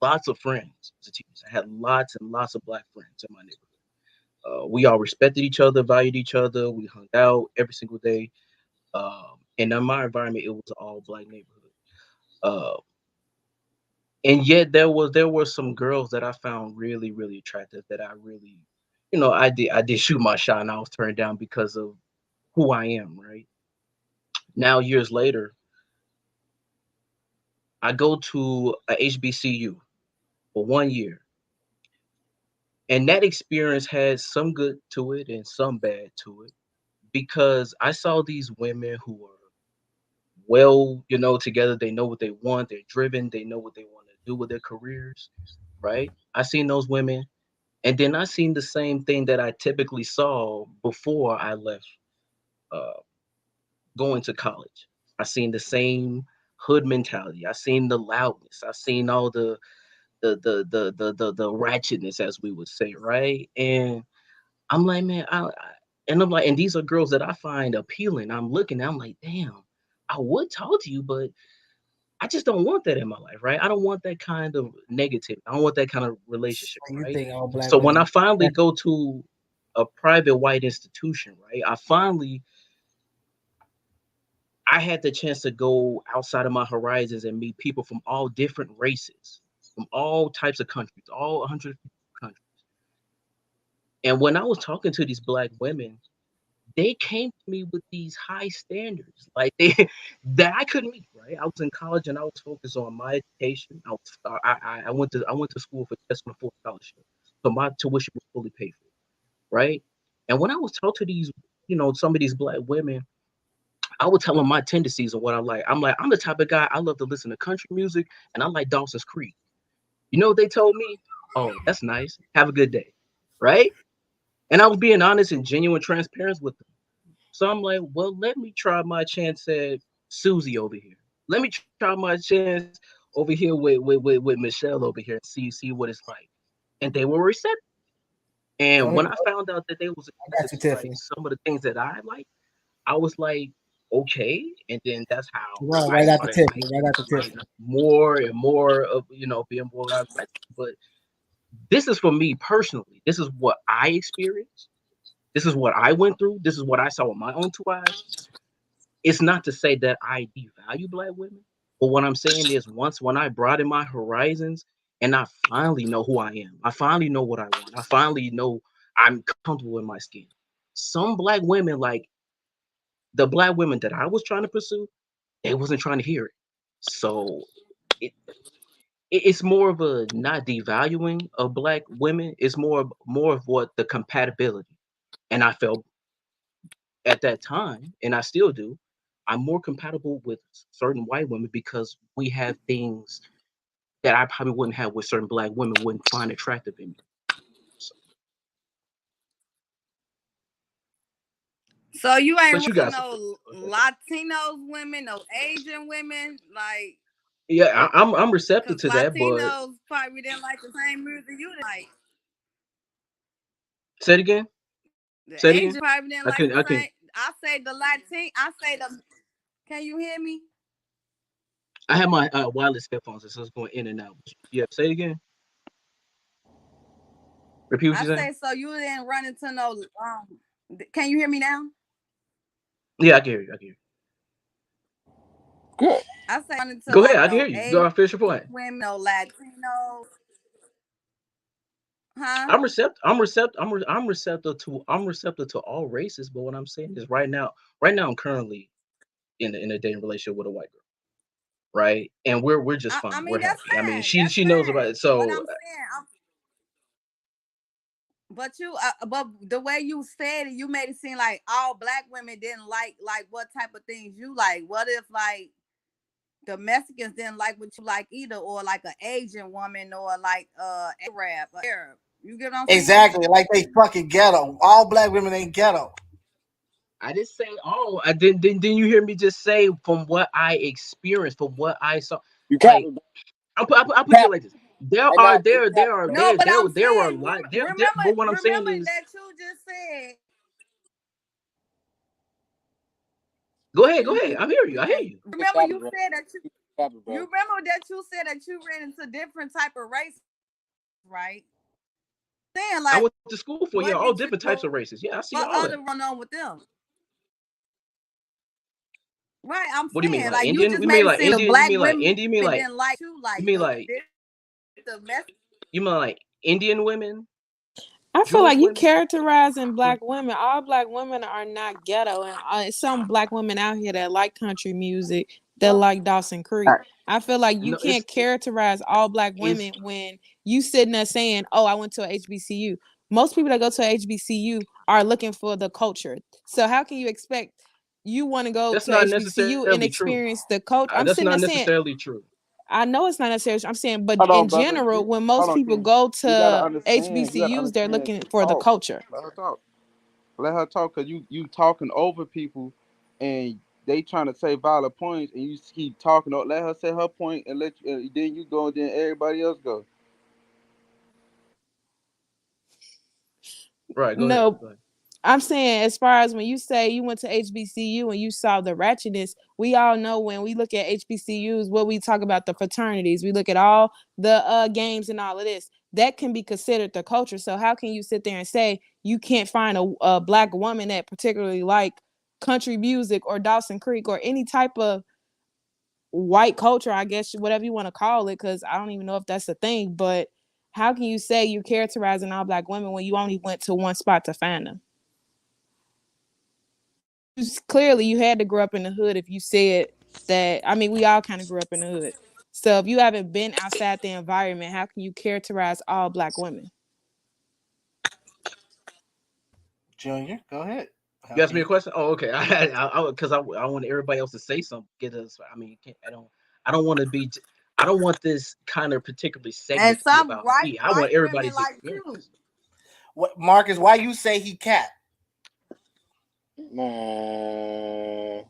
lots of friends as a teenager. I had lots and lots of black friends in my neighborhood. We all respected each other, valued each other. We hung out every single day. And in my environment, it was all black neighborhood. Uh, and yet there were some girls that I found really really attractive that I really, I did shoot my shot and I was turned down because of who I am. Right now, years later, I go to a HBCU for 1 year, and that experience had some good to it and some bad to it because I saw these women who were well, together. They know what they want. They're driven. They know what they want to do with their careers, right? I seen those women, and then I seen the same thing that I typically saw before I left uh, going to college. I seen the same hood mentality. I seen the loudness. I seen all the ratchetness, as we would say, right? And I'm like, man, and I'm like, and these are girls that I find appealing. I'm looking, I'm like, damn, I would talk to you, but I just don't want that in my life, right? I don't want that kind of negative. I don't want that kind of relationship, So you right? think all black So when I women? finally go to a private white institution, right? I had the chance to go outside of my horizons and meet people from all different races, from all types of countries, all 100 countries. And when I was talking to these black women, they came to me with these high standards, like they that I couldn't meet. Right, I was in college and I was focused on my education. I went to school for just on a full scholarship, so my tuition was fully paid for. Right, and when I was talking to these, some of these black women, I would tell them my tendencies and what I like. I'm like, I'm the type of guy I love to listen to country music, and I like Dawson's Creek. You know what they told me? Oh, that's nice. Have a good day. Right? And I was being honest and genuine, transparent with them. So I'm like, well, let me try my chance at Susie over here. Let me try my chance over here with Michelle over here and see what it's like. And they were receptive. And Go when ahead. I found out that they was I accepted got you, to like Tiffany. some of the things that I like, I was like, okay. And then that's how Right, I right after started Tiffany. liking Right after like Tiffany. more and more of being more attracted. But this is for me personally. This is what I experienced. This is what I went through. This is what I saw with my own two eyes. It's not to say that I devalue black women, but what I'm saying is once when I broaden my horizons and I finally know who I am, I finally know what I want, I finally know I'm comfortable in my skin. Some black women, like the black women that I was trying to pursue, they wasn't trying to hear it. So it, it's more of a not devaluing of black women. It's more of what the compatibility. And I felt at that time, and I still do, I'm more compatible with certain white women because we have things that I probably wouldn't have with certain black women wouldn't find attractive in me. So, So you ain't but you run to got something. no Go ahead. Latinos women, no Asian women, like, Yeah, I'm receptive because to that, but Latinos probably didn't like the same music you didn't like. say it again. The Say it again. Asian probably didn't I like can the I can same. I say the Latin. I say the. Can you hear me? I have my wireless headphones, so it's going in and out. Yeah, say it again. Repeat what I you saying. say so. You didn't run into no. Can you hear me now? Yeah, I can hear you. I can hear Good. I say run you. into Go ahead. like I can no hear you. Go Asian on, finish your point. women, no Latinos, huh? I'm receptive to all races, but what I'm saying is right now I'm currently in a dating relationship with a white girl, right? And we're just I fine. We're mean that's happy. I mean, fine. she That's she knows about fine. it. But So I'm saying, but the way you said it, you made it seem like all black women didn't like what type of things you like. What if like the Mexicans didn't like what you like either, or like an Asian woman, or like Arab. You get what I'm saying? Exactly. Like they fucking ghetto. All black women ain't ghetto. I didn't say, oh, I didn't you hear me just say from what I experienced, from what I saw? You Like, capping, bro. I'll You put it capping. like this. There Hey, are nah, you there there capping, are bro. No, there but there I'm there are a saying lot there, remember but what I'm saying remember is that you just said. Hey, go you ahead. been I hear you. I hear you. Remember capping, you bro. said that You capping, you bro. remember that you said that you ran into different type of races, right? Saying I like, went to school for what all did different you types of races. Yeah, I see what all that. other run on with them? Right, I'm What do you mean, saying like like you Indian? just You mean made it like seem the Indian? You black mean like women Indian? didn't like you You like mean like the mess. you mean like Indian women, I feel Jewish like you women? characterizing What? black women. All black women are not ghetto, and some black women out here that like country music, that like Dawson Creek. All right. I feel like you No, can't characterize all black it's women when you sitting there saying, "Oh, I went to a HBCU." Most people that go to a HBCU are looking for the culture. So how can you expect you want to go That's to not HBCU and necessarily true. experience the culture. I'm That's sitting not there saying, necessarily true. I know it's not necessary. I'm saying, but Hold on, in brother. general, when Hold most on, people King. go You gotta to understand. You gotta HBCUs, they're understand. looking She for the talk. culture. Let her talk. Let her talk, cause you talking over people, and they trying to say valid points, and you keep talking. Let her say her point, and then you go, and then everybody else go. Right. Go ahead. No, Go ahead. I'm saying, as far as when you say you went to HBCU and you saw the ratchetness, we all know when we look at HBCUs, what we talk about the fraternities, we look at all the games and all of this. That can be considered the culture. So how can you sit there and say you can't find a black woman that particularly like country music or Dawson Creek or any type of white culture, I guess, whatever you want to call it, because I don't even know if that's a thing. But how can you say you're characterizing all black women when you only went to one spot to find them? Clearly you had to grow up in the hood if you said that. I mean, we all kind of grew up in the hood. So if you haven't been outside the environment, how can you characterize all black women? Junior, go ahead. You How asked can me a you? question. Oh, okay. I want everybody else to say something. Get us. I mean, I don't want to be. I don't want this kind of particular And segment to be some about white me. I white want women everybody's like you. experiences. What Marcus? Why you say he cat? Man,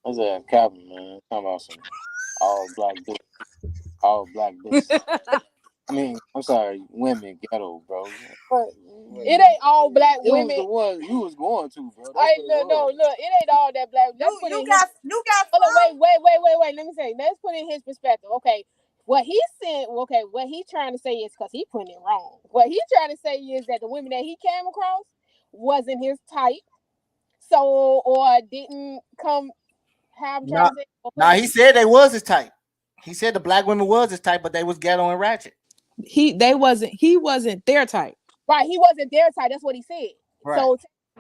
what's that Calvin, man? Talking about some all black bitch, all black bitches. I mean, I'm sorry, women ghetto, bro. What? It ain't all black It was women. the one you was going to, bro. That's I what it look, no, was. look, it ain't all that black. Let's put You in his. got Hold on, some. wait. Let me say. Let's put in his perspective. Okay, what he said. Okay, what he trying to say is because he putting it wrong. What he trying to say is that the women that he came across wasn't his type, so or didn't come. How I'm trying Nah, to say. Or put nah. it He said they was his type. He said the black women was his type, but they was ghetto and ratchet. He wasn't their type. right. He wasn't their type. That's what he said. Right. So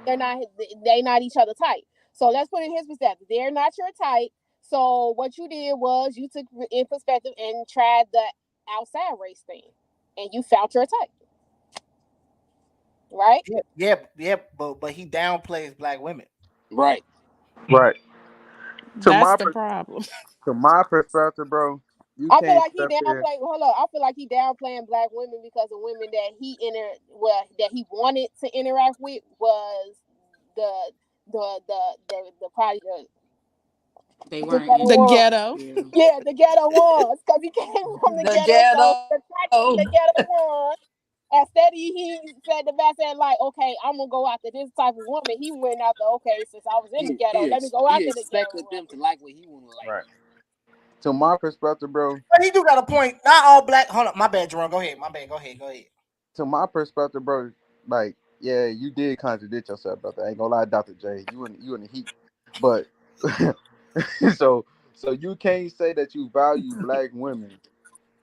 they're not. They not each other type. So let's put in his perspective. They're not your type. So what you did was you took in perspective and tried the outside race thing, and you found your type, right? Yeah. But he downplays black women. Right. Right. To That's my the problem. to my perspective, bro, you I feel can't like he step there. downplaying. Hold on, I feel like he downplaying black women because the women that that he wanted to interact with was the the probably They the weren't ghetto The interested. ones. ghetto. Yeah. Yeah, the ghetto ones because he came from the The ghetto, so ghetto. he attracted to the ghetto ones. Instead, he said the best said like, okay, I'm gonna go after this type of woman. He went after okay, since I was in the ghetto, let me go He after the ghetto expected them woman. to like what he wanna like. Right. To my perspective, bro. But he do got a point. Not all black. Hold on, my bad, Jerome. Go ahead. My bad. Go ahead. Go ahead. To my perspective, bro. Like, yeah, you did contradict yourself, brother. I ain't gonna lie, Dr. J. You in the heat, but so so you can't say that you value black women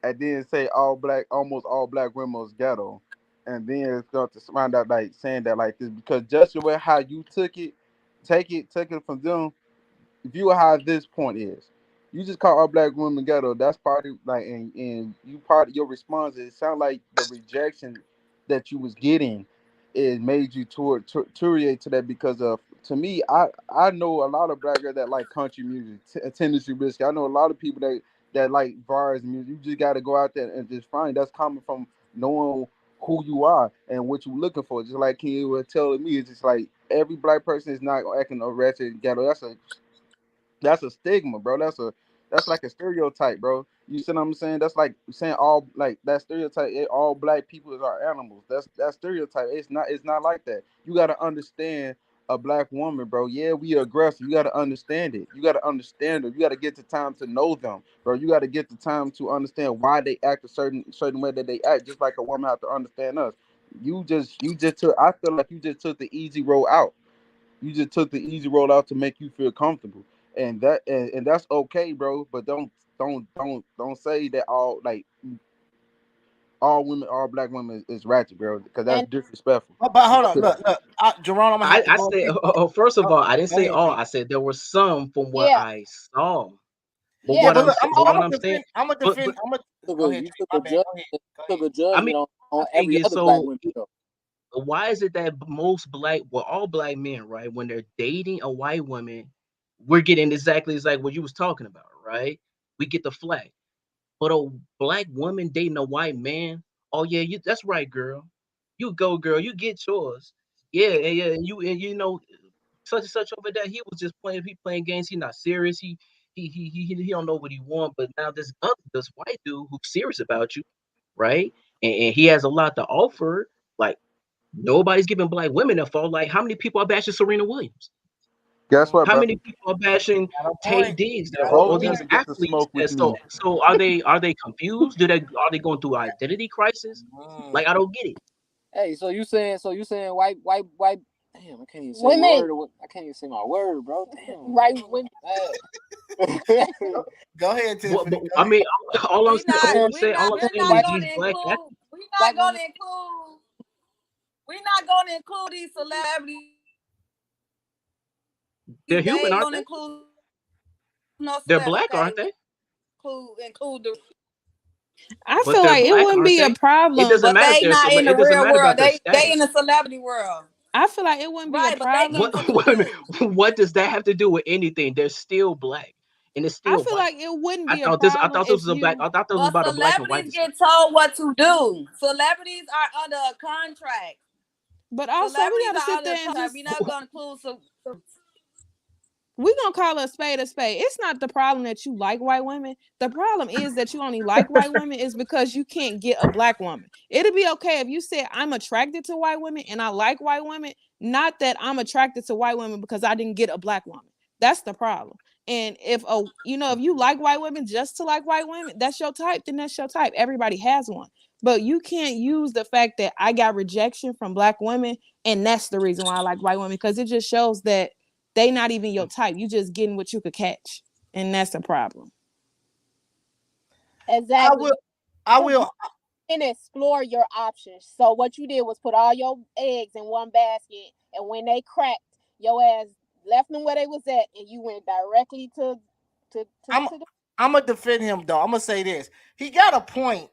and then say almost all black women is ghetto, and then start to find out like saying that like this because just the way how you take it from them, view how this point is. You just call all black women ghetto. That's part of like, and you part of your response. It sound like the rejection that you was getting, it made you touriate to that because of. To me, I know a lot of black girls that like country music, Tennessee Whiskey. I know a lot of people that like bars music. You just got to go out there and just find that's coming from knowing who you are and what you're looking for. Just like Ken was telling me, it's just like every black person is not acting a ratchet ghetto. That's a stigma, bro. That's like a stereotype, bro. You see what I'm saying? That's like saying all like that stereotype. All black people are animals. That stereotype. It's not like that. You gotta understand a black woman, bro. Yeah, we aggressive. You gotta understand it. You gotta understand them. You gotta get the time to know them, bro. You gotta get the time to understand why they act a certain way that they act. Just like a woman have to understand us. You just took. I feel like you just took the easy road out. You just took the easy road out to make you feel comfortable, and that's okay, bro. But don't say that all women, all black women is ratchet, bro, because that's And disrespectful. But hold on. To Look, that. look. Jerome, I'm gonna have to I go said, against. first of Oh, all, I didn't go say ahead, all. Junior. I said there were some from what Yeah, I saw. But yeah, yeah. what But I'm look, saying, I'm but what gonna I'm saying, defend. I'm gonna but defend. I'm gonna Took go a ahead, you Junior. took My a bad. judgment Go ahead. Go took ahead. a I mean, judgment on my every thing is other black so woman though. why is it that most black, well, all black men, right, when they're dating a white woman, we're getting exactly as like what you was talking about, right? We get the flag. But a black woman dating a white man, oh yeah, you that's right, girl. You go, girl. You get yours. Yeah, yeah, yeah. And you know, such and such over there. He was just playing. He playing games. He not serious. He don't know what he want. But now this white dude who's serious about you, right? And he has a lot to offer. Like nobody's giving black women a fall. Like how many people are bashing Serena Williams? Guess what, How bro? many people are bashing Got a Tay point. Diggs Got a or Folks these never point. get to athletes? smoke with So me. so are they confused? Are they going through identity crisis? Mm. Like I don't get it. Hey, so you saying white damn, I can't even say the Women, word. I can't even say my word, bro. Damn. right? Women. Go, go ahead, But Tiffany. Go I ahead. mean, all I'm We saying, not Women, we're not is white gonna these black athletes, include black women. we're not gonna include these celebrities. they're They human, ain't aren't gonna they? include no They're celeb. black, Okay, aren't we they? include the I But feel they're like it black, wouldn't aren't be a they? It problem. doesn't but matter if they they're not in the it doesn't real matter world. about their They in the status. celebrity world. I feel like it wouldn't be a Right, but they What getting problem. confused. what does that have to do with anything? They're still black, and it's I still feel white. like it wouldn't be a I problem thought this if was a black. you. I thought this was But about a black and white celebrities get discussion. told what to do. Celebrities are under a contract. But also, we Celebrities got to are sit under a there and contract. just We're not gonna include some. we gonna call a spade a spade. It's not the problem that you like white women. The problem is that you only like white women is because you can't get a black woman. It'd be okay if you said I'm attracted to white women and I like white women, not that I'm attracted to white women because I didn't get a black woman. That's the problem. And if you like white women just to like white women, that's your type, then that's your type. Everybody has one. But you can't use the fact that I got rejection from black women and that's the reason why I like white women because it just shows that they not even your type. You just getting what you could catch, and that's a problem. I Exactly. will. I You will. can explore your options. So what you did was put all your eggs in one basket, and when they cracked, your ass left them where they was at, and you went directly I'm. to the I'm gonna defend him though. I'm gonna say this. He got a point.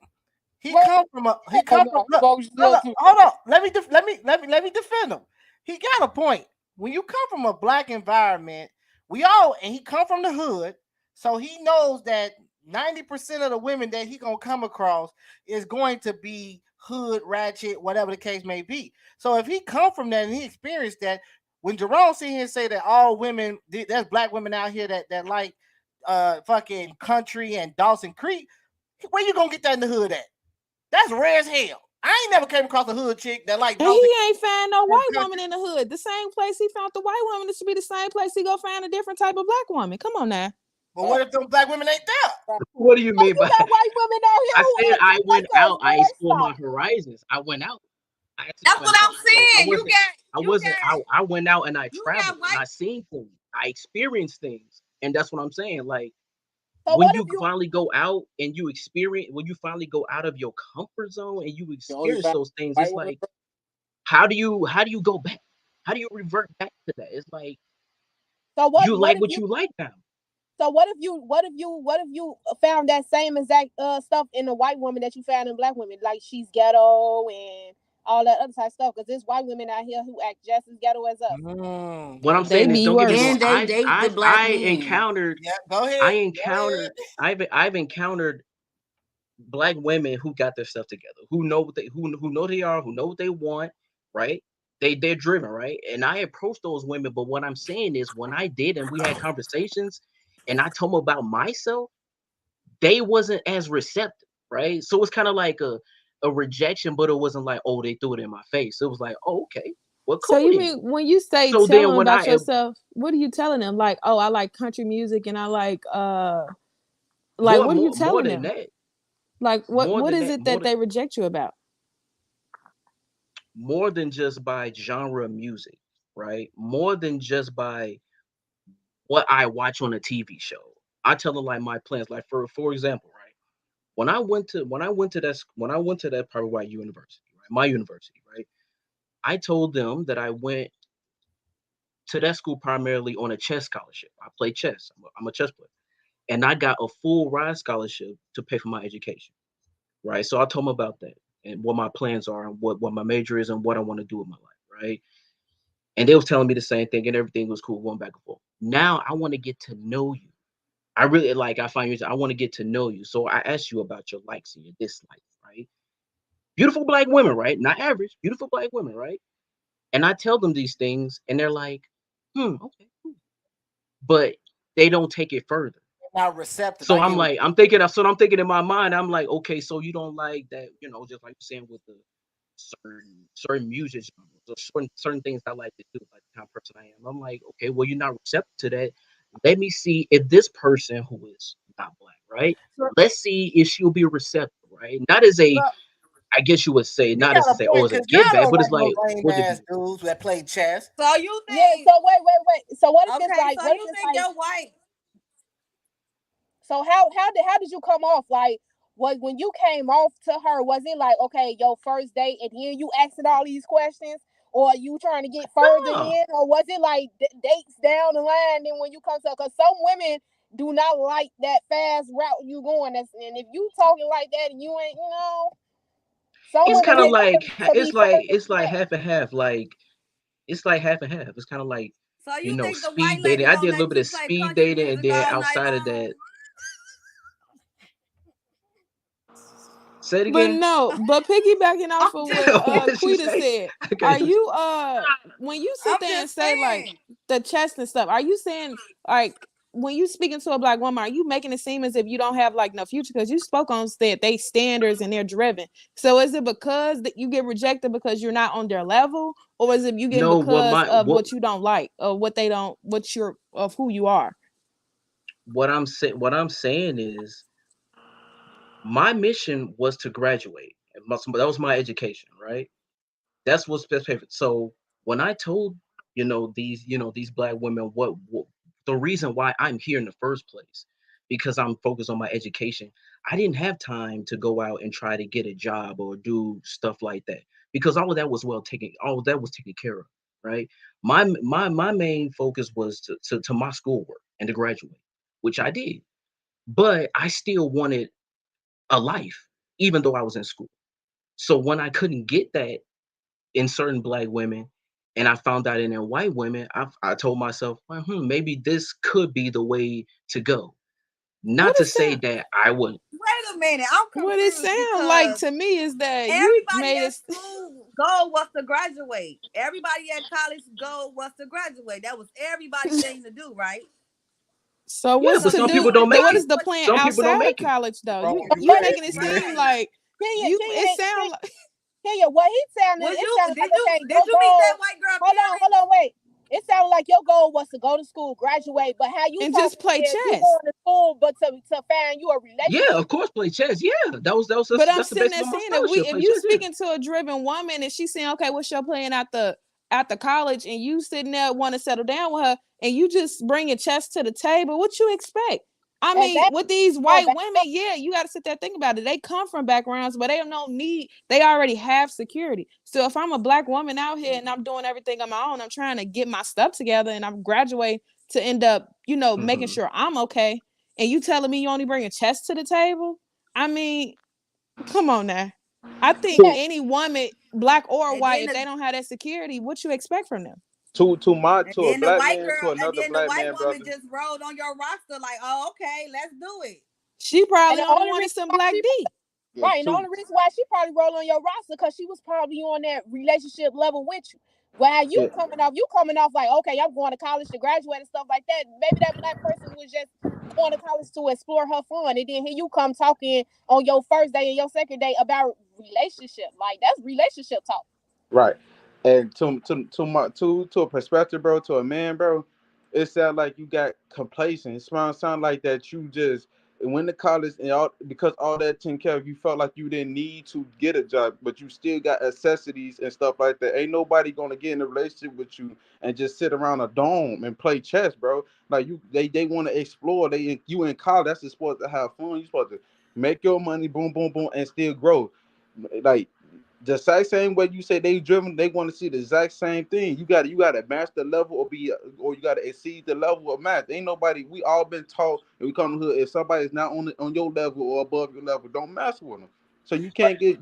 He where come from a. He at though come from. now. Look, Folks, look, yeah, look, too. hold on. Let me defend him. He got a point. When you come from a black environment, we all and he come from the hood, so he knows that 90% of the women that he gonna come across is going to be hood, ratchet, whatever the case may be. So if he come from that and he experienced that, when Jerome see him say that all women, there's black women out here that like fucking country and Dawson Creek, where you gonna get that in the hood at? That's rare as hell. I ain't never came across a hood chick that like And Dawson he ain't find no and white woman country. in the hood. The same place he found the white woman, this should be the same place he go find a different type of black woman. Come on now. But what if them black women ain't there? What do you Oh, mean you by got white women out here I who said act I just like went us, out. I man. explored my Stop. horizons. I went out. I actually That's went what out. I'm So saying. I went out and I You traveled got and white. I seen things. I experienced things. And that's what I'm saying. Like So when what if you you finally go out and you experience when you finally go out of your comfort zone and you You only experience found those things, white it's women, like how do you go back? How do you revert back to that? It's like so you what like if what you you like now. so what if you found that same exact stuff in a white woman that you found in black women, like she's ghetto and all that other type of stuff? Because there's white women out here who act just as ghetto as us. What There I'm you They saying go. is, be don't get me wrong. worse. And they date the black I men. encountered Yeah, go I ahead. Go ahead. encountered I've encountered black women who got their stuff together, who know what they who know they are, who know what they want, right? They're driven, right? And I approached those women, but what I'm saying is when I did and we had conversations and I told them about myself, they wasn't as receptive, right? So it's kind of like a rejection, but it wasn't like, oh, they threw it in my face. It was like, oh, okay, well, So cool you then. mean when you say So tell then them when about I yourself, what are you telling them? Like, oh, I like country music and I like more what are you more more telling than them? that, Like more what than is that, it that they reject you about? more than just by genre of music, right? More than just by what I watch on a TV show. I tell them like my plans. Like for example, right? When I went to that private white university, right? My university, right? I told them that I went to that school primarily on a chess scholarship. I play chess. I'm a chess player, and I got a full ride scholarship to pay for my education. Right. So I told them about that. and what my plans are and what my major is and what I want to do with my life, right? And they was telling me the same thing, and everything was cool, going back and forth. Now I want to get to know you. I really like. I find you. I want to get to know you. So I asked you about your likes and your dislikes, right? Beautiful black women, right? Not average. Beautiful black women, right? And I tell them these things, and they're like, okay, cool. But they don't take it further. Not receptive. So I I'm get what like, I'm thinking, so I'm thinking in my mind, I'm like, okay, so you don't like that, just like you're saying with the certain music genres or certain things I like to do, like the kind of person I am. I'm like, okay, well, you're not receptive to that. Let me see if this person who is not black, right? so, Let's see if she'll be receptive, right? Not as so a, I guess you would say, you not as got to a say, oh, point as a because give y'all back, don't but it's like no like, lame would it ass be? dudes that play chess. So you Yeah. think So wait. So what if it's okay? like? So What if you it's think like? your white? So how did you come off? Like, was when you came off to her, was it like, okay, your first date, and then you asking all these questions, or are you trying to get further No, in, or was it like dates down the line? Then when you come to, because some women do not like that fast route you going. And if you talking like that and you ain't, some it's women kind of would like, like to be further it's than like that. half and half. Like, it's like half and half. It's kind of like, So you think the white speed lady dating. I gonna did a little let bit you of play speed country dating, and music then all night outside of long? that, say it But again. no, but piggybacking I'm off of just, what What did you Quita say? said, I got are you. you when you sit I'm there and just say like saying. the chest and stuff, are you saying like when you speaking to a black woman, are you making it seem as if you don't have like no future? Because you spoke on said they standards and they're driven. So is it because that you get rejected because you're not on their level, or is it you getting No, because of what you don't like or what they don't, what you're of who you are? what I'm saying is my mission was to graduate. That was my education, right? That's what's best paid. So when I told these black women what the reason why I'm here in the first place, because I'm focused on my education. I didn't have time to go out and try to get a job or do stuff like that because all of that was all of that was taken care of, right? My main focus was to my schoolwork and to graduate, which I did. But I still wanted a life, even though I was in school. So when I couldn't get that in certain black women, and I found out in white women, I told myself, well, maybe this could be the way to go. Not What to is say that? that I would. Wait a minute, I'm What it confused sound like because to me is that you everybody made at it. school goal was to graduate. Everybody at college goal was to graduate. That was everybody's thing to do, right? So Yeah, what's So but to you some do? people doing don't make What it. is right. the What? plan Some people don't outside of make it. college though? wrong You with you you ass making it nigga. seem Right. like Kenya, you. Kenya, It sound like. Kenya, what he sounded, Was it you? sounded like, Did you? okay, Did your you meet that goal. white girl, Hold Karen? on, wait. It sounded like your goal was to go to school, graduate, but how you And just talking play is you chess. going to school, but to find you a Yeah, relationship. of course, play chess. Yeah, But I'm that's the sitting basis there of my saying scholarship. if Play you chess. Yeah. speaking to a driven woman and she's saying, okay, what's your plan at the college, and you sitting there want to settle down with her, and you just bringing chess to the table, what you expect? I mean, Exactly. with these No, white back women, up. yeah, you got to sit there think about it. They come from backgrounds, but they don't need. They already have security. So if I'm a black woman out here and I'm doing everything on my own, I'm trying to get my stuff together, and I'm graduating to end up, making Hmm. sure I'm okay. And you telling me you only bring a chess to the table? I mean, come on now. I think Yeah, To any woman, black or And white, then if the they don't have that security, what you expect from them? and to a then the black white man, girl, to and another then the black white man, woman brother. just rolled on your roster like, oh, okay, let's do it. She and probably the only only wanted reason some why black she D. Yeah, right, and the two. only reason why she probably roll on your roster because she was probably on that relationship level with you. While Yeah, you coming off like, okay, I'm going to college to graduate and stuff like that. Maybe that black person was just going to college to explore her fun, and then here you come talking on your first day and your second day about relationship. Like that's relationship talk. right. And to a perspective, bro, to a man, bro, it sound like you got complacent. It sound like that you just went to college and all because all that taken care of, you felt like you didn't need to get a job, but you still got necessities and stuff like that. Ain't nobody gonna get in a relationship with you and just sit around a dome and play chess, bro. Like they want to explore. You in college, that's just supposed to have fun. You supposed to make your money, boom, boom, boom, and still grow. Like the exact same way you say they driven, they want to see the exact same thing. You got to match the level or you got to exceed the level of match. Ain't nobody. We all been taught and we come to hood. If somebody's not on your level or above your level, don't mess with them. So you can't get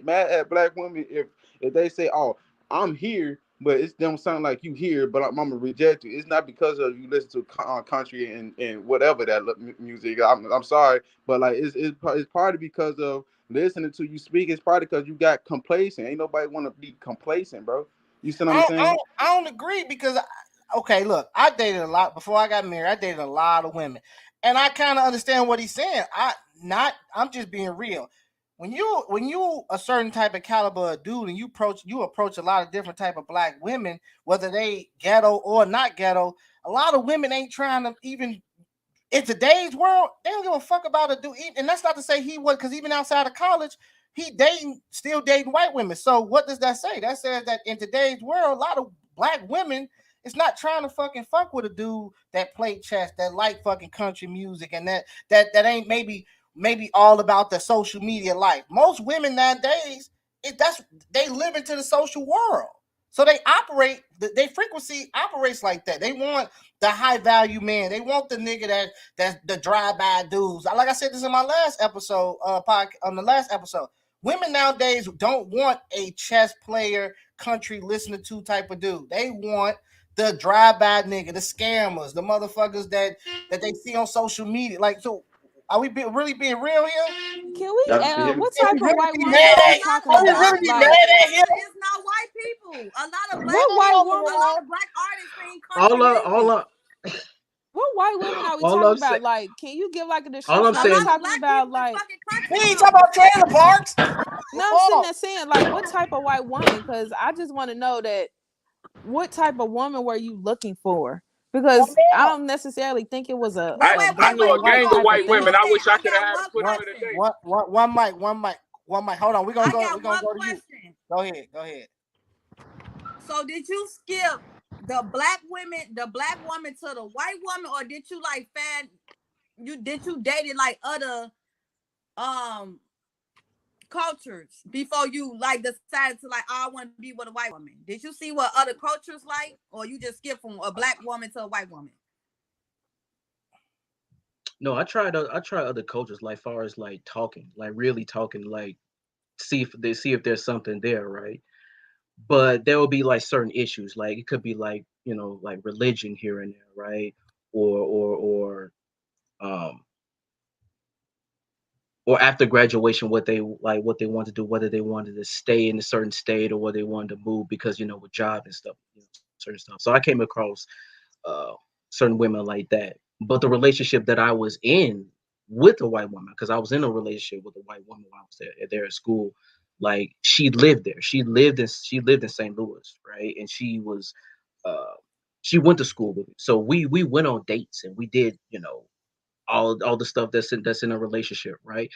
mad at black women if they say, "Oh, I'm here," but it don't sound like you here, but I'm gonna reject you. It's not because of you listen to country and whatever that music. I'm sorry, but like it's partly because of listening to you speak. It's partly because you got complacent. Ain't nobody want to be complacent, bro. You see what I'm I saying? I, I don't agree because okay, look, I dated a lot before I got married. I dated a lot of women, and I kind of understand what he's saying. I'm just being real. When you a certain type of caliber of dude and you approach a lot of different type of black women, whether they ghetto or not ghetto, a lot of women ain't trying to even in today's world, they don't give a fuck about a dude. And that's not to say he would, because even outside of college, still dating white women. So what does that say? That says that in today's world, a lot of black women is not trying to fucking fuck with a dude that played chess, that like fucking country music, and that ain't maybe all about the social media life. Most women nowadays, that's they live into the social world. So they operate, their frequency operates like that. They want the high value man. They want the nigga that's the drive by dudes. Like I said this in my last episode, on the last episode. Women nowadays don't want a chess player, country listening to type of dude. They want the drive by nigga, the scammers, the motherfuckers that they see on social media. Like, so are we really being real here? Can we? Y'all can hear me? What Can type we of really white be woman mad are we at? talking Can we about? really be mad Like, at him? It's not white people. A lot of black what white a woman? lot of black artists sing country All music. What white women are we all talking I'm saying, about? Like, can you give like a all I'm description? A Are we lot saying, of talking black about people is like? fucking country We ain't talking songs. about trailer parks. No, I'm sitting there saying like, what type of white woman? Because I just want to know that what type of woman were you looking for? Because I don't necessarily think it was a, Well, a I black knew and a white gang of type of white women. thing. I wish I I could have got had a one pussy What for the question. day. one mic. Hold on, we're gonna I go. We're got gonna one go to you. question. Go ahead. So did you skip the black woman to the white woman, or did you like did you dated like other um cultures before you like decided to like, oh, I want to be with a white woman? Did you see what other cultures like, or you just skip from a black woman to a white woman? no, I tried other cultures, like far as like talking, like really talking, like see if there's something there, right? But there will be like certain issues, like it could be like like religion here and there, right? Or or after graduation, what they want to do, whether they wanted to stay in a certain state or whether they wanted to move because with job and stuff, certain stuff. So I came across uh certain women like that. But the relationship that I was in with a white woman, because I was in a relationship with a white woman while I was there at school, like she lived there. She lived in St. Louis, right? And uh she went to school with me. So we went on dates and we did, all the stuff that's in a relationship, right?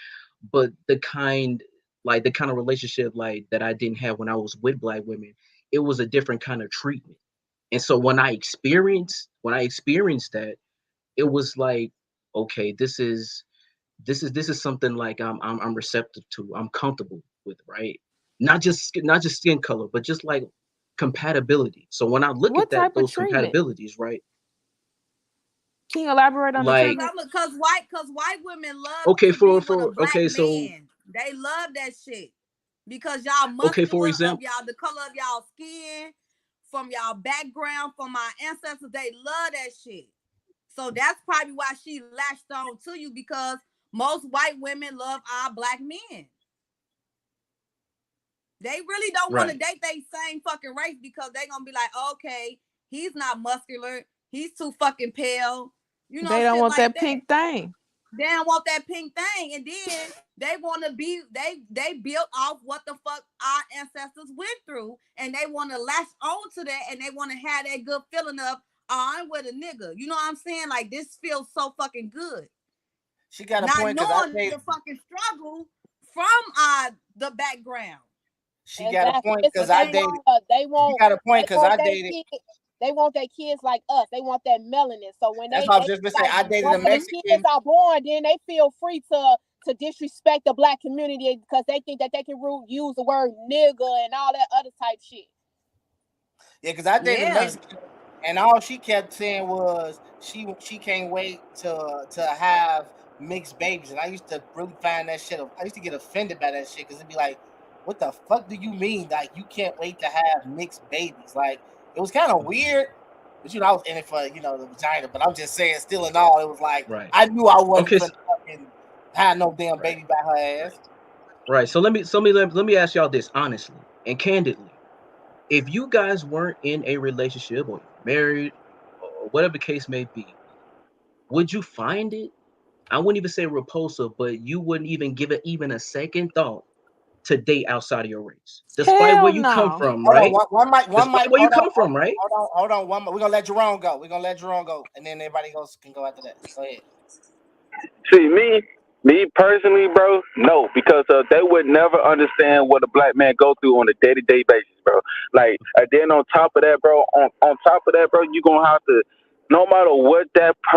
But the kind of relationship like that I didn't have when I was with black women, it was a different kind of treatment. And so when I experienced that, it was like, okay, this is something like I'm receptive to, I'm comfortable with, right? Not just skin color, but just like compatibility. So when I look What at that type of those treatment? compatibilities, right? Can you elaborate on the Like, treatment? Cause white women love okay, to be for with a for black okay, so man. They love that shit because y'all okay, for muscular of example, y'all, the color of y'all skin, from y'all background, from our ancestors. They love that shit. So that's probably why she latched on to you, because most white women love our black men. They really don't want to right, date they same fucking race because they gonna be like, okay, he's not muscular, he's too fucking pale, They don't shit want like that that. pink thing. They don't want that pink thing, and then they want to be they built off what the fuck our ancestors went through, and they want to latch on to that, and they want to have that good feeling of, oh, I'm with a nigga. You know what I'm saying? Like, this feels so fucking good, She got a not point because I knowing the dated. fucking struggle from the background. She got a Exactly. point It's the because I same. dated. They She want got a they point because want I their dated. kids. They want their kids like us. They want that melanin. So when That's they what I was they just gonna say. like I dated a once their kids Mexican. are born, then they feel free to disrespect the black community because they think that they can use the word nigga and all that other type shit. Yeah, because I dated a Yeah, Mexican, and all she kept saying was she can't wait to have mixed babies, and I used to really find that shit. I used to get offended by that shit because it'd be like, what the fuck do you mean? Like you can't wait to have mixed babies? Like it was kind of weird, but I was in it for the vagina. But I'm just saying, still in all, it was like Right. I knew I wasn't Okay. finna fucking have no damn Right. baby by her ass. Right. So let me ask y'all this honestly and candidly. If you guys weren't in a relationship or you're married or whatever the case may be, would you find it? I wouldn't even say repulsive, but you wouldn't even give it even a second thought to date outside of your race, despite where Hell you come no. from, Hold on, right? one mic. Despite where you Hold on, come from, right? hold on. One. We're gonna let Jerome go. We're gonna let Jerome go, and then everybody else can go after that. Go ahead. See, me personally, bro, no, because they would never understand what a black man go through on a day to day basis, bro. Like, and then on top of that, bro, on top of that, bro, you gonna have to, no matter what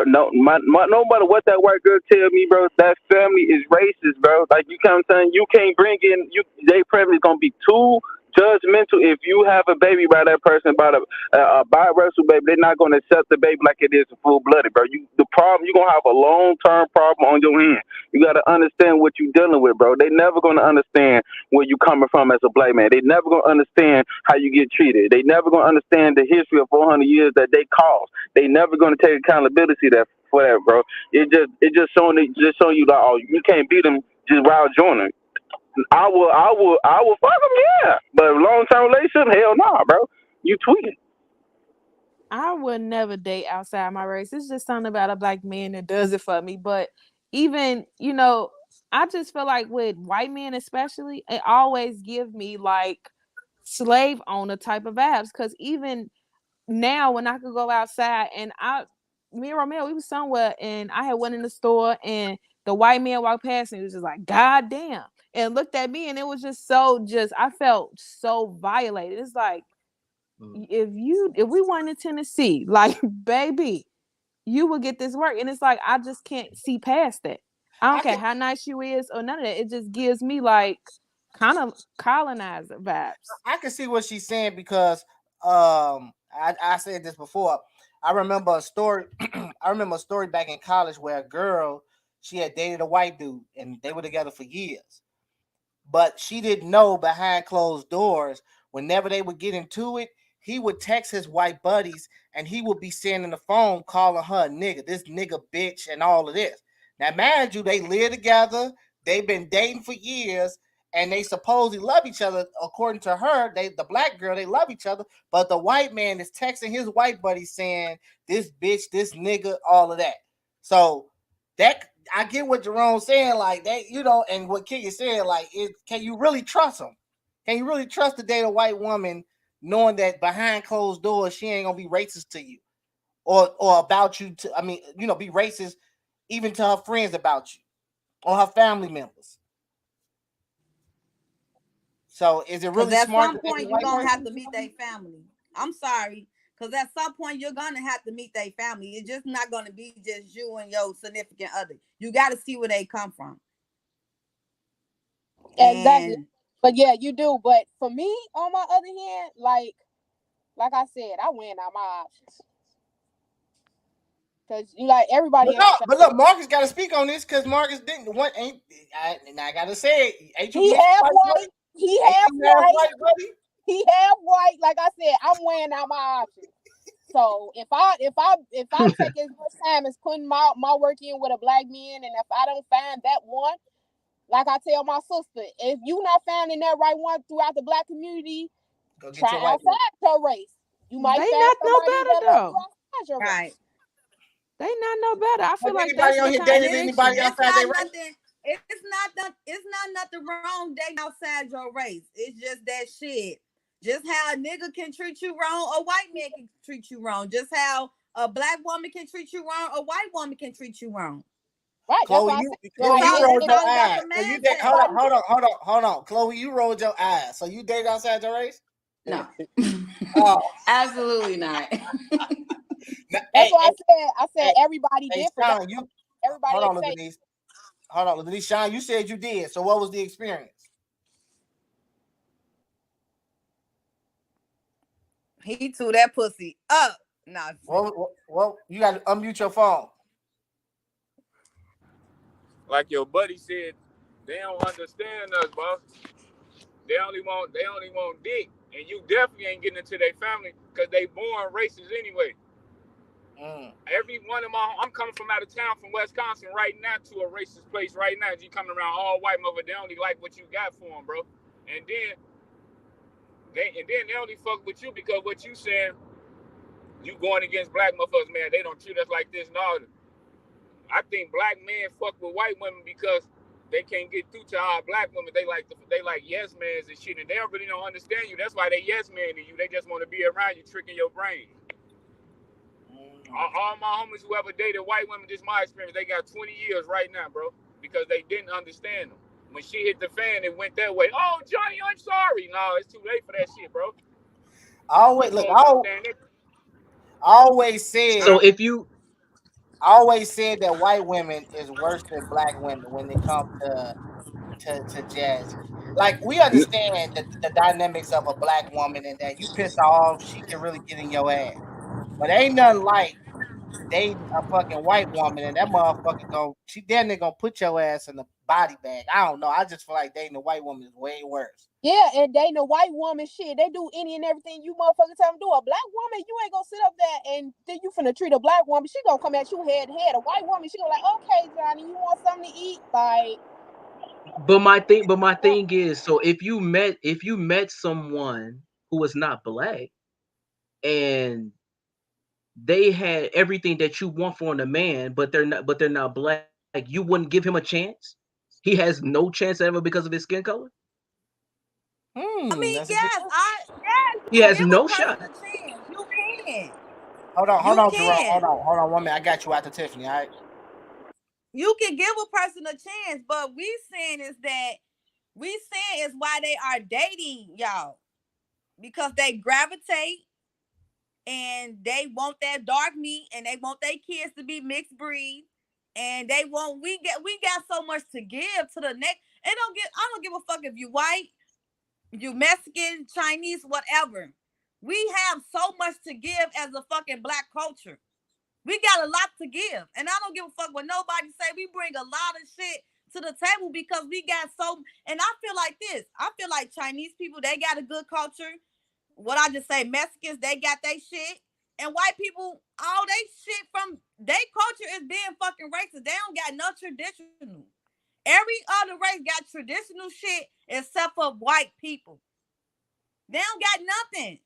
no matter what that white girl tell me, bro, that family is racist, bro. Like, you know what I'm saying? You can't bring in they probably gonna be too judgmental if you have a baby by that person by a biracial baby. They're not gonna accept the baby like it is a full blooded, bro. The problem you're gonna have a long term problem on your hand. You gotta understand what you're dealing with, bro. They never gonna understand where you coming from as a black man. They never gonna understand how you get treated. They never gonna understand the history of 400 years that they caused. They never gonna take accountability for that, bro. It just showing you that, oh, you can't beat them just while joining. I will fuck them, yeah. But long term relationship, hell nah, bro. You tweaking. I would never date outside my race. It's just something about a black man that does it for me. But even, I just feel like with white men especially, it always give me like slave owner type of vibes. Cause even now when I could go outside and me and Romeo, we was somewhere and I had went in the store and the white man walked past and he was just like, God damn. And looked at me and it was just I felt so violated. It's like Mm. if we weren't in Tennessee, like baby, you would get this work. And it's like I just can't see past that. I don't I care can how nice you is or none of that. It just gives me like kind of colonizer vibes. I can see what she's saying because I said this before. I remember a story. I remember a story back in college where a girl, she had dated a white dude and they were together for years, but she didn't know behind closed doors, whenever they would get into it, he would text his white buddies and he would be sitting in the phone calling her a nigga, this nigga bitch, and all of this. Now, mind you, they live together, they've been dating for years, and they supposedly love each other. According to her, the black girl, they love each other, but the white man is texting his white buddy saying, this bitch, this nigga, all of that. So that I get what Jerome's saying, like that, and what Kenya said, like, can you really trust him? Can you really trust to date a white woman knowing that behind closed doors she ain't gonna be racist to you or about you to be racist even to her friends about you or her family members? So is it Cause really at smart to some date a point you're white gonna have person? to meet their family. I'm sorry. Cause at some point you're gonna have to meet their family. It's just not gonna be just you and your significant other. You gotta see where they come from. Exactly. And But yeah, you do. But for me, on my other hand, like I said, I win out my options. Cause you like everybody But ain't no, the same. but look, Marcus got to speak on this because Marcus didn't. What ain't? And I gotta say it. Ain't you He mixed half white, buddy? white. He Ain't half you half white. white, buddy? He half white. Like I said, I'm weighing out my options. So if I take as much time as putting my work in with a black man, and if I don't find that one, like I tell my sister, if you not finding that right one throughout the black community, Go get try your white man. outside your race. You might They find not no somebody better that love you though. outside your right. race. They not no better. I Has feel like anybody that's on the here And dated it's anybody contradiction. it's outside not their race? nothing. It's not nothing wrong dating outside your race. It's just that shit. Just how a nigga can treat you wrong, a white man can treat you wrong. Just how a black woman can treat you wrong, a white woman can treat you wrong. Right. That's Chloe, why I said It's Chloe, you all if rolled it's your all about eyes. the So you date. Hold mindset. on, anybody hold on, hold on, hold on. Chloe, you rolled your eyes. So you dated outside your race? No. Oh, Absolutely not. that's hey, why hey, I said hey, everybody hey, different. That's Sean, why you everybody hold ain't on, the little same. Denise. Hold on, little Denise. Sean, you said you did. So what was the experience? He threw that pussy up. Nah. Well, you got to unmute your phone. Like your buddy said, they don't understand us, boss. They only want dick, and you definitely ain't getting into their family because they born racist anyway. Mm. Every one of my, I'm coming from out of town from Wisconsin right now to a racist place right now. You coming around all white mother, they only like what you got for them, bro. And then they only fuck with you because what you saying, you going against black motherfuckers, man. They don't treat us like this. No, I think black men fuck with white women because they can't get through to our black women. They like yes mans and shit, and they don't really don't understand you. That's why they yes man to you. They just want to be around you, tricking your brain. All my homies who ever dated white women, this is my experience. They got 20 years right now, bro, because they didn't understand them. When she hit the fan, it went that way. Oh, Johnny, I'm sorry. No, it's too late for that shit, bro. I always You look. supposed to understand it, I always said huh? So if you I always said that white women is worse than black women when it comes to jazz. Like we understand the dynamics of a black woman and that you piss her off, she can really get in your ass. But ain't nothing like dating a fucking white woman and that motherfucker she damn near gonna put your ass in the body bag. I don't know. I just feel like dating a white woman is way worse. Yeah, and dating a white woman, shit, they do any and everything you motherfuckers tell them to do. A black woman, you ain't gonna sit up there and think you finna treat a black woman. She gonna come at you head to head. A white woman, she gonna like, okay, Johnny, you want something to eat? Like, but my thing is, so if you met someone who was not black and they had everything that you want for in a man, but they're not black, you wouldn't give him a chance? He has no chance ever because of his skin color? I mean, That's a good yes, question. yes, you He can has give a no person shot. a chance. You can. Hold You on, Jerome. can. Hold on, 1 minute. I got you after Tiffany. All right. You can give a person a chance, but we saying is why they are dating y'all. Because they gravitate and they want that dark meat and they want their kids to be mixed breed. And we got so much to give to the next. And I don't give a fuck if you white, you Mexican, Chinese, whatever. We have so much to give as a fucking black culture. We got a lot to give. And I don't give a fuck what nobody say. We bring a lot of shit to the table because we got so, and I feel like this. I feel like Chinese people, they got a good culture. What I just say, Mexicans, they got their shit. And white people, all they shit from their culture is being fucking racist. They don't got no traditional. Every other race got traditional shit except for white people. They don't got nothing.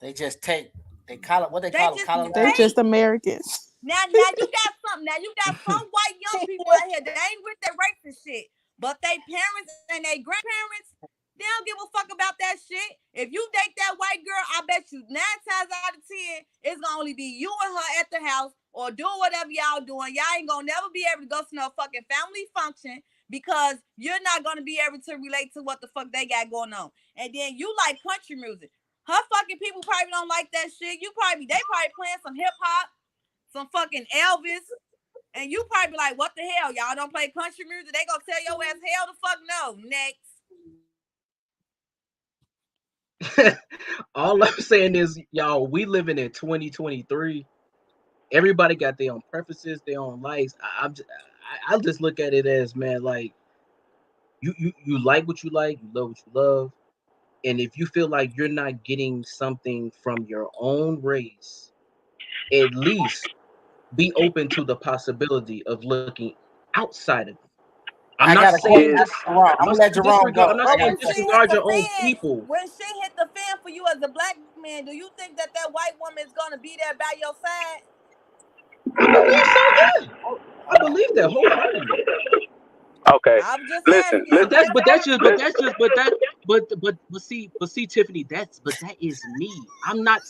They just take they call it what they They call it just They colonize. just take. Americans. Now you got something. Now you got some white young people out here. They ain't with that racist shit. But they parents and they grandparents, they don't give a fuck about that shit. If you date that white girl, I bet you 9 times out of 10, it's gonna only be you and her at the house or doing whatever y'all doing. Y'all ain't gonna never be able to go to no fucking family function because you're not gonna be able to relate to what the fuck they got going on. And then you like country music. Her fucking people probably don't like that shit. They probably playing some hip hop, some fucking Elvis, and you probably be like, what the hell? Y'all don't play country music? They gonna tell your ass hell the fuck no. Next. All I'm saying is, y'all, we living in 2023. Everybody got their own preferences, their own likes. I just look at it as, man, like you like what you like, you love what you love, and if you feel like you're not getting something from your own race, at least be open to the possibility of looking outside of it. I'm I not got a saying question. I'm I'm not gonna let saying Jerome disregard. I'm go. not I But got saying a when question. she hit disregard the your own fan, people. when she hit the fan for you as a black man, do you think that white woman is gonna be there by your side? I believe so. Yeah, I Hold on. believe that wholeheartedly. Okay, I'm just listen, asking. But that's just Tiffany, that is me. I'm not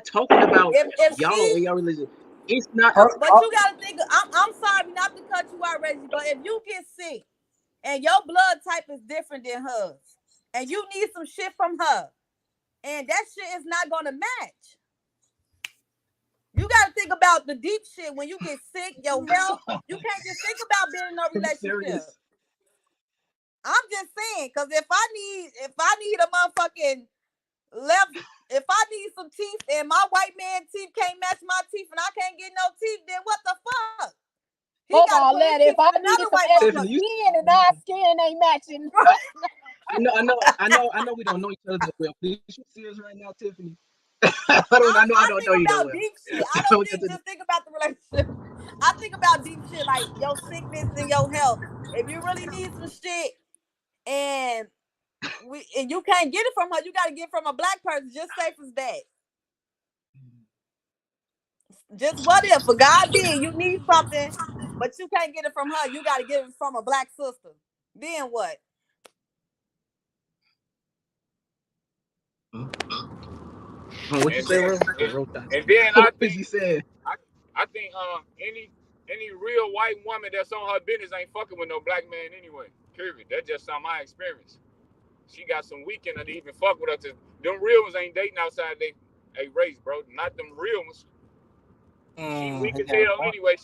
talking about If y'all she and y'all religion. It's not. Hold, But hold, you gotta think. I'm sorry not to cut you out, Reggie. But if you get sick and your blood type is different than hers, and you need some shit from her, and that shit is not gonna match, you gotta think about the deep shit when you get sick, your health. You can't just think about being in a Are you relationship. serious? I'm just saying, cause if I need a motherfucking left, if I need some teeth and my white man teeth can't match my teeth and I can't get no teeth, then what the fuck? He He Fuck got a all police that. If ticket I with needed another some white extra woman. Tiffany, you skin and our skin ain't matching, I know we don't know each other that well. But you serious right now, Tiffany? I I don't think know you that about well. deep shit. I I don't know think just think about the relationship. I think about deep shit like your sickness and your health. If you really need some shit and and you can't get it from her, you got to get it from a black person. Just safe as that. Just what if, for God did, you need something, but you can't get it from her. You got to get it from a black sister. Then what? What you And say, then bro? and, Bro, thoughts. and then I What was you think saying? I I think any real white woman that's on her business ain't fucking with no black man anyway. Period. That's just some my experience. She got some weekend to even fuck with us. Them real ones ain't dating outside they race, bro. Not them real ones. She weak He as got a hell point. anyway.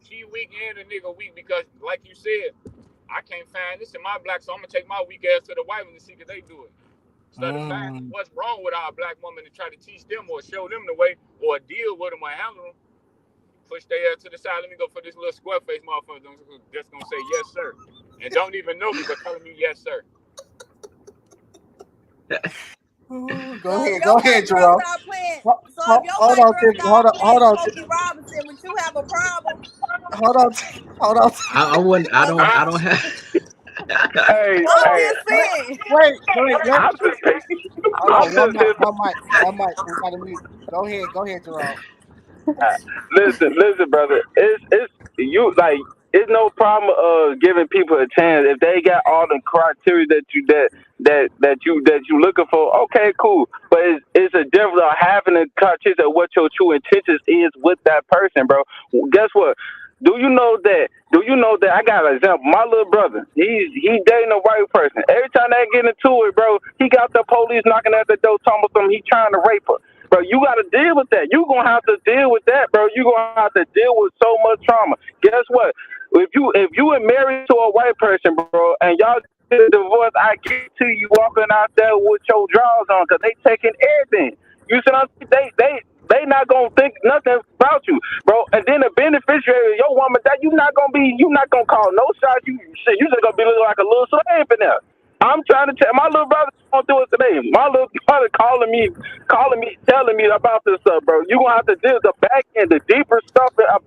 She weak and a nigga weak because, like you said, I can't find this in my black, so I'm gonna take my weak ass to the white ones and see if they do it. Instead of finding Mm. what's wrong with our black woman and try to teach them or show them the way or deal with them or handle them, push their ass to the side. Let me go for this little square face motherfucker that's gonna say yes sir, and don't even know me but telling me yes sir. Go So if ahead, your go white ahead, girl Jerome. start playing, so if your Hold white on, girl Tiffany. start playing Hold on, Smokey Robinson, would you have a problem? hold on, hold on. I wouldn't. Cause I Huh? don't have. Hey, I'm hey, just saying. Wait. I'm just, Hold I'm on. just, One mic. We got to mute. Go ahead, Jerome. listen, brother. It's you like it's no problem giving people a chance if they got all the criteria that you looking for. Okay, cool. But it's a difference of having the criteria of what your true intentions is with that person, bro. Guess what? Do you know that I got an example? My little brother, he dating a white person. Every time they get into it, bro, he got the police knocking at the door, talking about something. He trying to rape her, bro. You got to deal with that. You gonna have to deal with that, bro. You gonna have to deal with so much trauma. Guess what? If you are married to a white person, bro, and y'all get a divorce, I guarantee you walking out there with your drawers on, cause they taking everything. You see what I'm saying? They not gonna think nothing about you, bro. And then the beneficiary of your woman that you not gonna call no shots. You just gonna be looking like a little slave in there. I'm trying to tell my little brother going through it today. My little brother calling me, telling me about this stuff, bro. You gonna have to deal with the back end, the deeper stuff about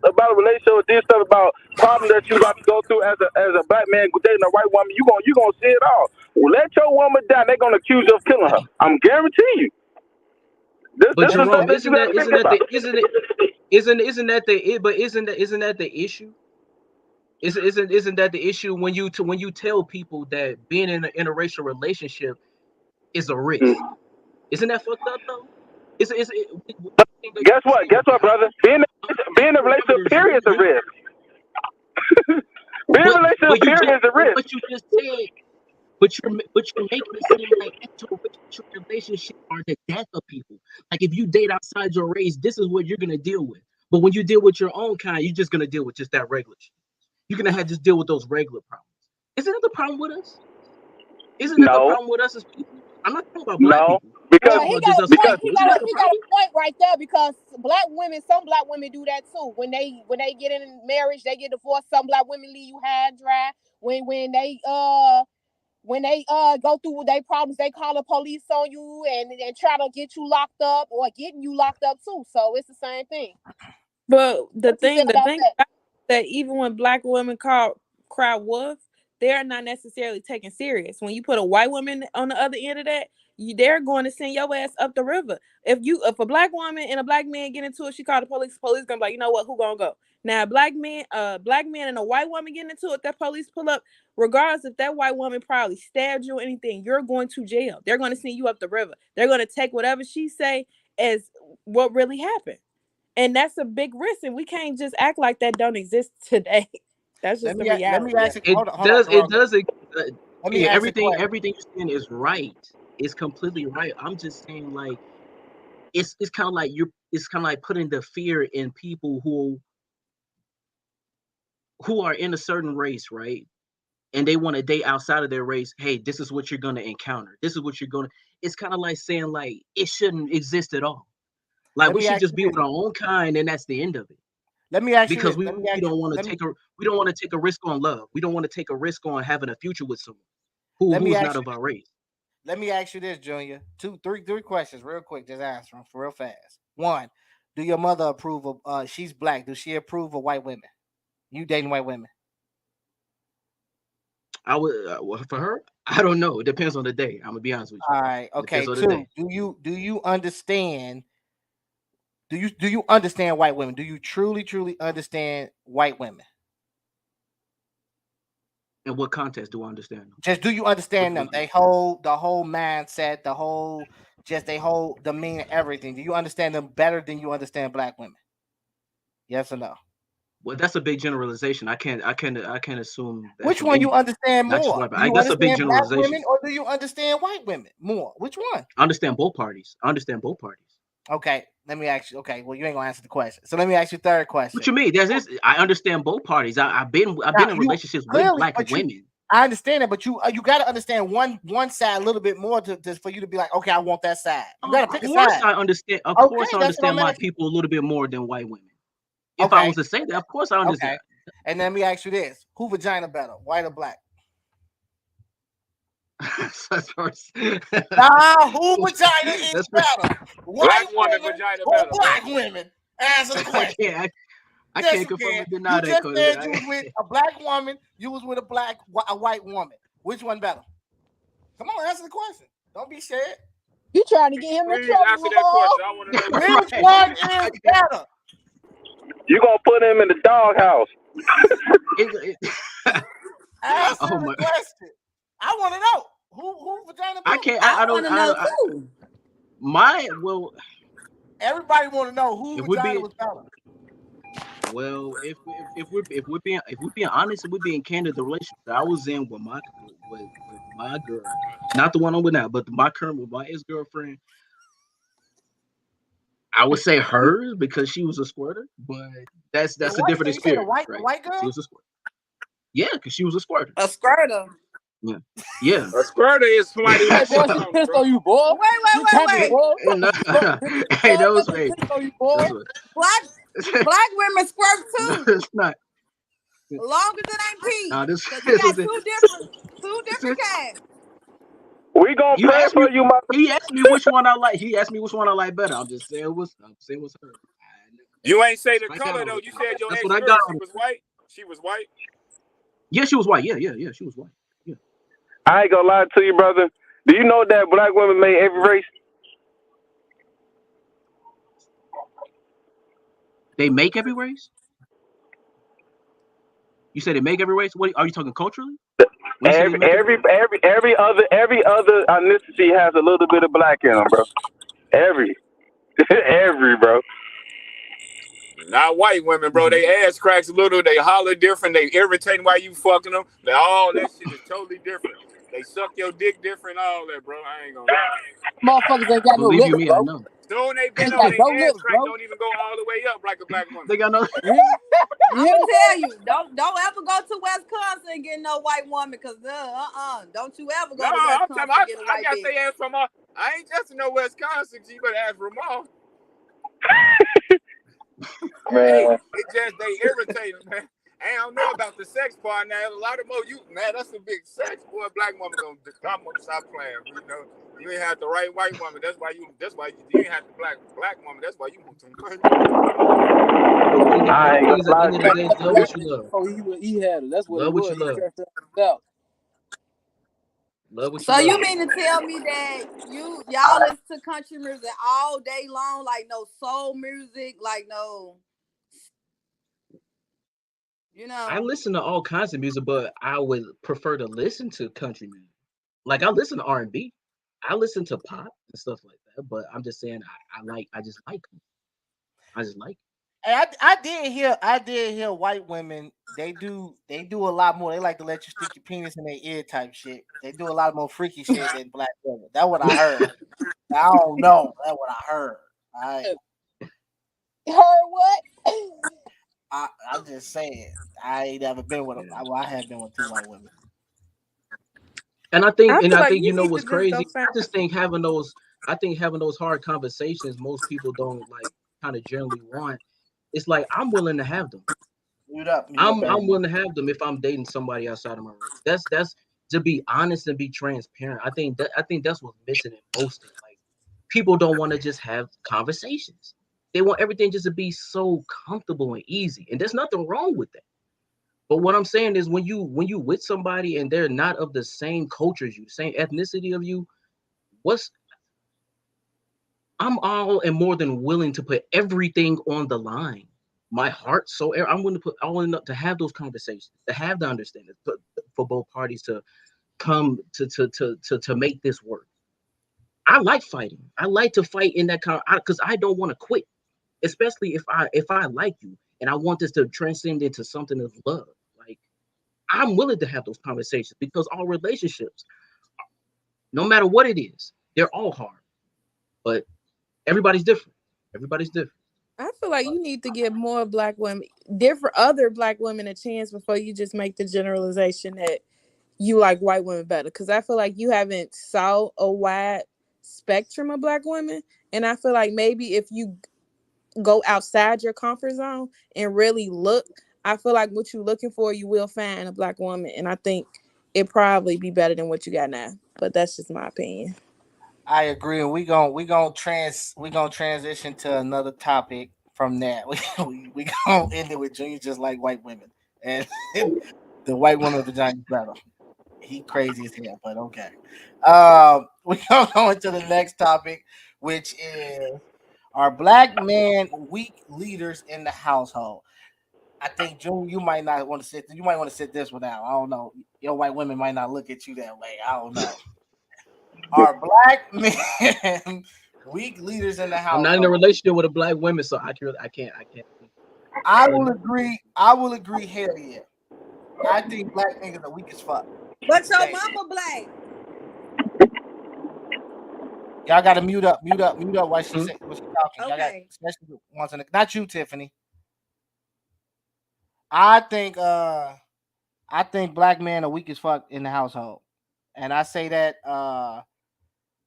a relationship, deep stuff about problems that you got to go through as a black man dating a white woman. You gonna see it all. Well, let your woman die. They're gonna accuse you of killing her. I'm guaranteeing you. But This is Jerome, what you got to think about. isn't that the issue? Isn't that the issue when you tell people that being in an interracial relationship is a risk? Isn't that fucked up though? What do you think they Guess should what? say Guess with what, that? brother? Being a Remember, relationship there's period is a risk. Being a but relationship but you period just is a risk. what you just said. But you're making it seem like interracial relationships are the death of people. Like if you date outside your race, this is what you're gonna deal with. But when you deal with your own kind, you're just gonna deal with just that regular shit. You're gonna have to just deal with those regular problems. Isn't that the problem with us? Isn't that the No, problem with us as people? I'm not talking about black no, people. I'm because Well, talking he about just got a us as point. because people. Isn't that the He got a problem? point right there because black women, some black women do that too. When they get in marriage, they get divorced. Some black women leave you high and dry. When they go through their problems, they call the police on you and try to get you locked up or getting you locked up too. So it's the same thing. But the What you feel thing, the about thing that? about it, that even when black women cry wolf, they are not necessarily taken serious. When you put a white woman on the other end of that, they're going to send your ass up the river. If a black woman and a black man get into it, she called the police. Police gonna be like, you know what? Who gonna go? Now, black man and a white woman getting into it, that police pull up. Regardless if that white woman probably stabbed you or anything, you're going to jail. They're going to send you up the river. They're going to take whatever she say as what really happened. And that's a big risk, and we can't just act like that don't exist today. That's just the Let me reality of ask you. it. It Hold on, does. It Jerome. does. Let me Yeah, ask you a everything question. everything you're saying is right. It's completely right. I'm just saying like it's kind of like it's kind of like putting the fear in people who are in a certain race, right? And they want to date outside of their race. Hey, this is what you're gonna encounter. This is what you're gonna. It's kind of like saying like it shouldn't exist at all. Like Let we me should ask just you be this. with our own kind, and that's the end of it. Let me ask you because this. we Let me don't ask want you. to Let me we don't want to take a risk on love. We don't want to take a risk on having a future with someone let me who's ask not you. of our race. Let me ask you this, Junior. Three questions, real quick. Just answer them for real fast. One, do your mother approve of? She's black. Does she approve of white women? You dating white women? I would well, for her. I don't know. It depends on the day. I'm gonna be honest with All right. you. It depends Okay. on the Two. day. Do you understand? Do you understand white women? Do you truly understand white women? In what context do I understand them? Just do you What understand them? what They context? whole the whole mindset, the whole just they whole demeanor, everything. Do you understand them better than you understand black women? Yes or no? Well, that's a big generalization. I can't assume that Which from one you anybody, understand not just more? white. Do But you that's a big understand black generalization. women or do you understand white women more? Which one? I understand both parties. I understand both parties. Okay, let me ask you. Okay, well you ain't gonna answer the question. So let me ask you third What question. you mean? There's this. I understand both parties. I've been Now in you relationships with clearly, black but you women. I understand it, but you got to understand one side a little bit more to for you to be like, okay, I want that side. You got Of to pick a course, side. I understand. Of Okay, course, I that's what understand I'm my asking. people a little bit more than white women. If I was Okay, to say that, of course I understand. okay. And then let me ask you this: who vagina better, white or black? That's first. Nah, who vagina is That's first. better, white Black woman women vagina or better, bro. black women? Answer the I question. can't. I Yes, can't you confirm can. or deny You that just because said you was with a black woman. You was with a white woman. Which one better? Come on, answer the question. Don't be scared. You trying to get him in Please answer trouble, that huh? question. I want to know which one. Which right. one I is can't. better? You gonna put him in the doghouse? It, Answer oh the my! question. I want to know who vagina I better. can't. I I want don't. to know I too. my well. Everybody want to know who If we're vagina being was better. well, if we're being honest, if we're being candid, the relationship that I was in with my girl, not the one I'm with now, but my current with my ex girlfriend, I would say hers because she was a squirter, but The that's a white, different you said experience, the right? white She girl. was a squirter. Yeah, because she was a squirter. A skirter. Yeah, yeah. A squirter is somebody who Hey, boy, she comes, pissed bro. on you, boy. Wait, wait, You wait, capping, And, wait. boy. and Talking about bitches, hey, boy. those She hey, pissed on you, boy. that's what. Black black women squirt No, too. it's not. Long as it ain't pee. No, this Cause you this got was it. two This different is- kinds. We gonna You pray asked me. for you, my. He asked me which one I like. He asked me which one I like better. I'm saying it was her. You ain't say That's the what I got color on though. it. You said your That's what ex I got girl. She on it. was white. She was white. Yeah, she was white. Yeah, she was white. Yeah, I ain't gonna lie to you, brother. Do you know that black women made every race? they make every race. You said they make every race. What are you talking culturally? When you say they Every make every every race, every every other ethnicity has a little bit of black in them, bro. Every every bro. Not white women, bro. hmm They ass cracks a little. They holler different. They irritating while you fucking them. They all that shit is totally different. They suck your dick different. All that, bro. I ain't gonna lie. Motherfuckers ain't got no believe you lips, me, I bro. know. Soon they They bend over, got their no ass lips, crack bro. don't even go all the way up like a black woman. They got no. You hear me? You I'ma hear me? tell you, don't ever go to Wisconsin and get no white woman, cause don't you ever No, go to I'm Wisconsin talking. and get a I white got bitch. they ass from. I ain't just in no Wisconsin. So you better ask Ramon. Hey, Man, it just they irritating, man. I don't know about the sex part now. A lot of more you, man. That's a big sex, boy. Black woman gonna come up, stop playing. You know, you ain't have the right white woman. That's why you. That's why you ain't have the black woman. That's why you want some white woman. I My ain't thing gonna is, at the lie end of to the you. day, that love black what you bitch love. before he had her. That's what it Love what was. you He love. stressed her out. Love what you So you love. mean to tell me that y'all listen to country music all day long, like no soul music, like no, you I know? listen to all kinds of music, but I would prefer to listen to country music. Like I listen to R&B. I listen to pop and stuff like that. But I'm just saying, I just like them. I just like. And I did hear white women. They do a lot more. They like to let you stick your penis in their ear type shit. They do a lot more freaky shit than black women. That's what I heard. I don't know. That's what I heard. I Her what? I'm just saying. I ain't never been with a. Yeah. Well, I have been with two white women. And I I think, feel like you you know need what's to just go crazy? find. I think having those hard conversations, most people don't like kind of generally want. It's like I'm willing to have them. Mute up, I'm everybody. willing to have them if I'm dating somebody outside of my race. That's to be honest and be transparent. I think that's what's missing in most things. Like people don't want to just have conversations. They want everything just to be so comfortable and easy. And there's nothing wrong with that. But what I'm saying is when you with somebody and they're not of the same culture as you, same ethnicity of you, what's I'm all and more than willing to put everything on the line. My heart, so I'm willing to put all in to have those conversations, to have the understanding for both parties to come to make this work. I like fighting. I like to fight in that kind because I don't want to quit, especially if I like you and I want this to transcend into something of love. Like I'm willing to have those conversations because all relationships, no matter what it is, they're all hard. But everybody's different. Everybody's different. I feel like you need to give more black women, different other black women, a chance before you just make the generalization that you like white women better. Because I feel like you haven't saw a wide spectrum of black women, and I feel like maybe if you go outside your comfort zone and really look, I feel like what you're looking for, you will find in a black woman, and I think it probably be better than what you got now. But that's just my opinion. I agree, and we gonna transition to another topic from that. We gonna end it with Junior just like white women, and the white woman vagina is better. He crazy as hell, but okay. We gonna go into the next topic, which is are black men weak leaders in the household. I think Junior, you might not want to sit. You might want to sit this one out. I don't know. Your white women might not look at you that way. I don't know. Are black men weak leaders in the I'm not in a household? relationship with a black woman, so I can't speak for I that. will agree. I will agree. Hell yeah. I think black niggas are weak as fuck. But your They, mama black. y'all got to mute up while she Hmm? say when she talking. Y'all got Okay. especially ones in the, not you, Tiffany. I think I think black men are weak as fuck in the household, and I say that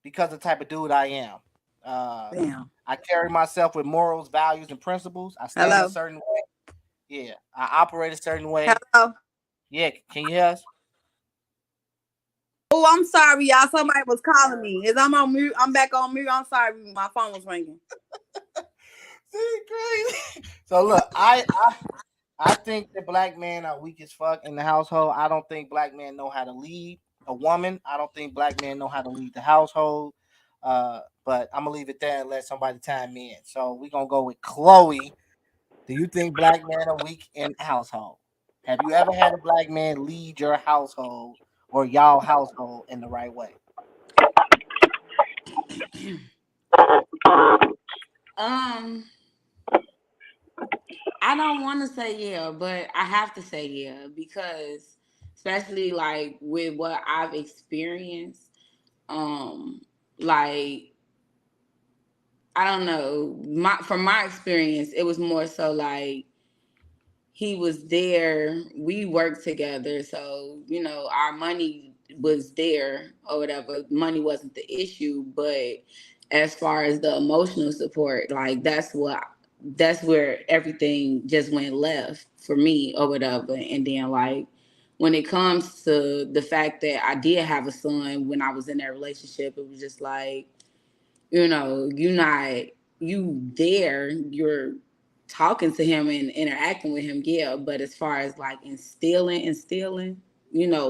because of the type of dude I am. Uh, Damn. I carry myself with morals, values, and principles. I stand a Hello. certain way. Yeah, I operate a certain way. Hello. Yeah, can you hear us? Oh, I'm sorry, y'all. Somebody was calling me. Is I'm on mute? I'm back on mute. I'm sorry. My phone was ringing. See, crazy. So look, I think the black men are weak as fuck in the household. I don't think black men know how to lead a woman. I don't think black men know how to lead the household. But I'm gonna leave it there and let somebody time in. So we're gonna go with Chloe. Do you think black men are weak in household? Have you ever had a black man lead your household or y'all household in the right way? Um, I don't want to say yeah, but I have to say yeah because, especially like with what I've experienced, um, like I don't know, from my experience, it was more so like he was there. We worked together, so our money was there or whatever. Money wasn't the issue, but as far as the emotional support, like that's where everything just went left for me or whatever. And then like when it comes to the fact that I did have a son when I was in that relationship, it was just like you're not you there, you're talking to him and interacting with him, yeah. But as far as like instilling,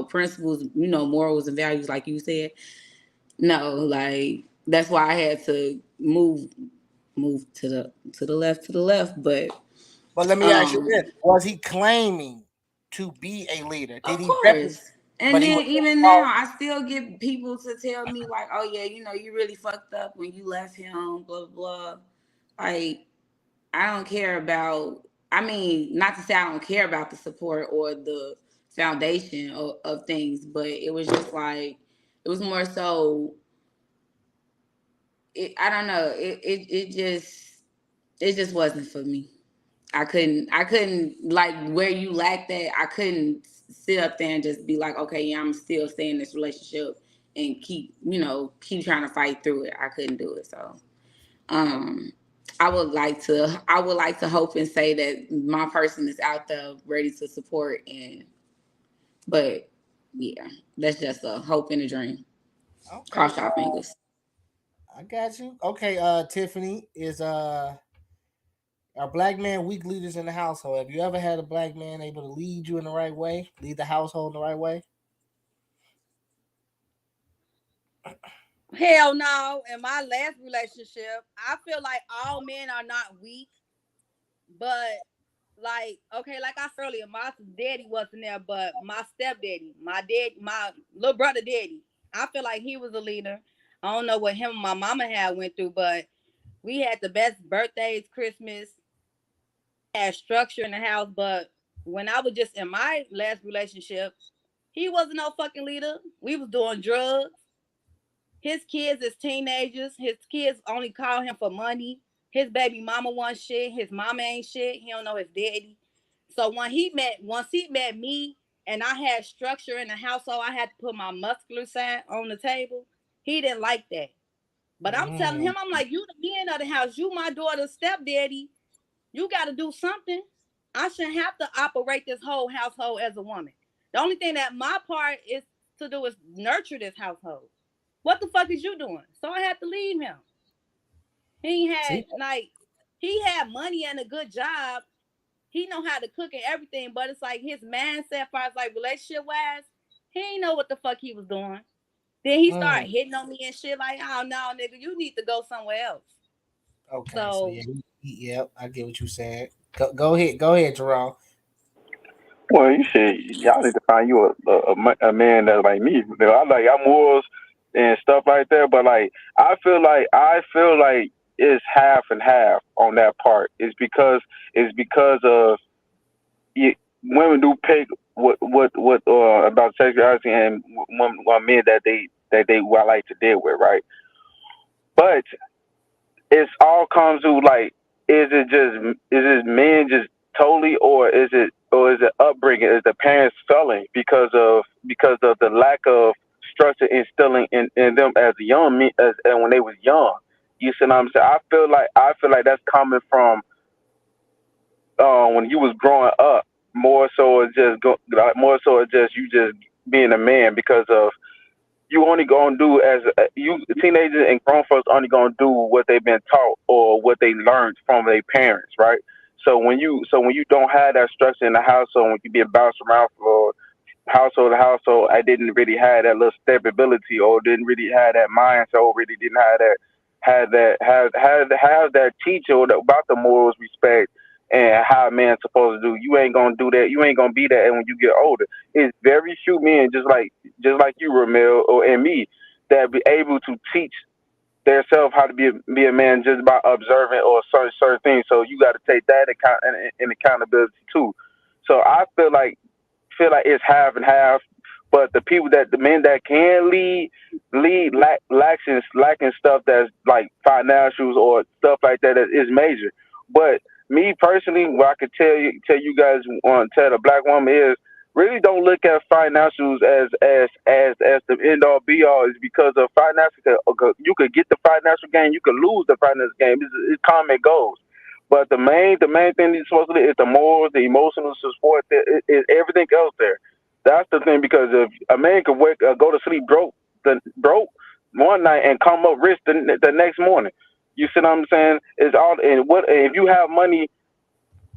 principles, morals and values, like you said, no, like that's why I had to move to the left. But But let me ask you um this: was he claiming to be a leader? Did of he represent? course. And But he then was. even now, I still get people to tell me like, "Oh yeah, you really fucked up when you left him." Blah blah blah. Like, I don't care about. I mean, not to say I don't care about the support or the foundation of things, but it was just like it was more so. I don't know. It just wasn't for me. I couldn't like where you lack that. I couldn't sit up there and just be like, okay, yeah, I'm still staying in this relationship and keep trying to fight through it. I couldn't do it. So, um, I would like to hope and say that my person is out there ready to support but yeah, that's just a hope and a dream. Okay, Cross your fingers. I got you. Okay, Tiffany, is are black men weak leaders in the household? Have you ever had a black man able to lead you in the right way, lead the household in the right way? Hell no. In my last relationship, I feel like all men are not weak, but like okay, like I said earlier, my daddy wasn't there, but my stepdaddy, my little brother daddy, I feel like he was a leader. I don't know what him and my mama had went through, but we had the best birthdays, Christmas, had structure in the house. But when I was just in my last relationship, he wasn't no fucking leader. We was doing drugs. His kids is teenagers. His kids only call him for money. His baby mama wants shit. His mama ain't shit. He don't know his daddy. So once he met me and I had structure in the household, I had to put my muscular side on the table. He didn't like that. But I'm telling Mm, him, I'm like, you the man of the house. You my daughter's stepdaddy. You got to do something. I shouldn't have to operate this whole household as a woman. The only thing that my part is to do is nurture this household. What the fuck is you doing? So I had to leave him. He see, had like he had money and a good job. He know how to cook and everything, but it's like his mindset, far as like relationship wise, he ain't know what the fuck he was doing. Then he mm, started hitting on me and shit like, oh no, nigga, you need to go somewhere else. okay, so So yeah, yep, I get what you said. Go ahead, Jerome. Well, you should. Y'all need to find you a man that's like me. You know, I'm morals and stuff like that, but like I feel like it's half and half on that part. It's because of you, women do pick what about sexuality and men that they I like to deal with, right? But it's all comes to like, is it men just totally, or is it upbringing? Is the parents failing because of the lack of structure instilling in them as a young me as and when they was young. You see what I'm saying? I feel like that's coming from when you was growing up, more so it's just you just being a man because of you only gonna do as you teenagers and grown folks only gonna do what they've been taught or what they learned from their parents, right? So when you don't have that structure in the household, when you be bounced around for household to household, I didn't really have that little stability or didn't really have that mindset or really didn't have that teacher about the morals, respect, and how a man's supposed to do. You ain't gonna do that. You ain't gonna be that when you get older. It's very few men just like you, Ramel, or and me, that be able to teach themselves how to be a man just by observing or certain things. So you got to take that in accountability too. So I feel like it's half and half. But the men that can lead lacking stuff that's like financials or stuff like that is major. But me personally, what I could tell you guys on tell the black woman is really don't look at financials as the end all be all. Is because of financial, you could get the financial gain, you could lose the financial game. It's come and goes. But the main thing you're supposed to do is the morals, the emotional support. Is everything else there? That's the thing because if a man could go to sleep broke one night and come up rich the next morning. You see what I'm saying? It's all and what if you have money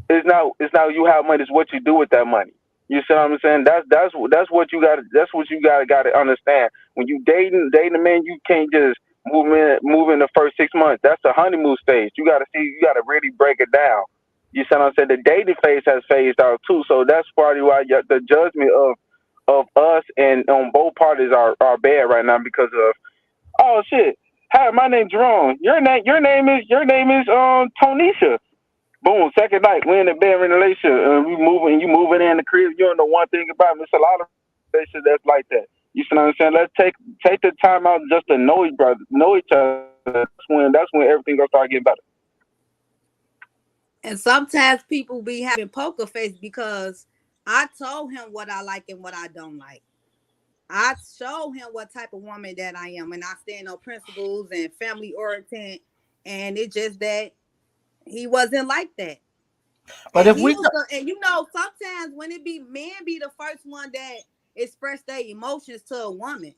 it's not you have money. It's what you do with that money. You see what I'm saying? That's what you got. That's what you got to understand. When you dating a man, you can't just move in the first 6 months. That's the honeymoon stage. You got to see. You got to really break it down. You see what I'm saying? The dating phase has phased out too. So that's probably why the judgment of us and on both parties are bad right now because of oh shit. Hi, my name's Jerome. Your name is Tonisha. Boom, second night, we in the bed in a relationship, and you moving in the crib. You don't know one thing about me. It's a lot of relationships that's like that. You see what I'm saying? Let's take the time out just to know each other. That's when everything gonna start getting better. and sometimes people be having poker face because I told him what I like and what I don't like. I show him what type of woman that I am, and I stand on principles and family oriented. And it's just that He wasn't like that. But And if he we was the, and you know, sometimes when it be men be the first one that express their emotions to a woman.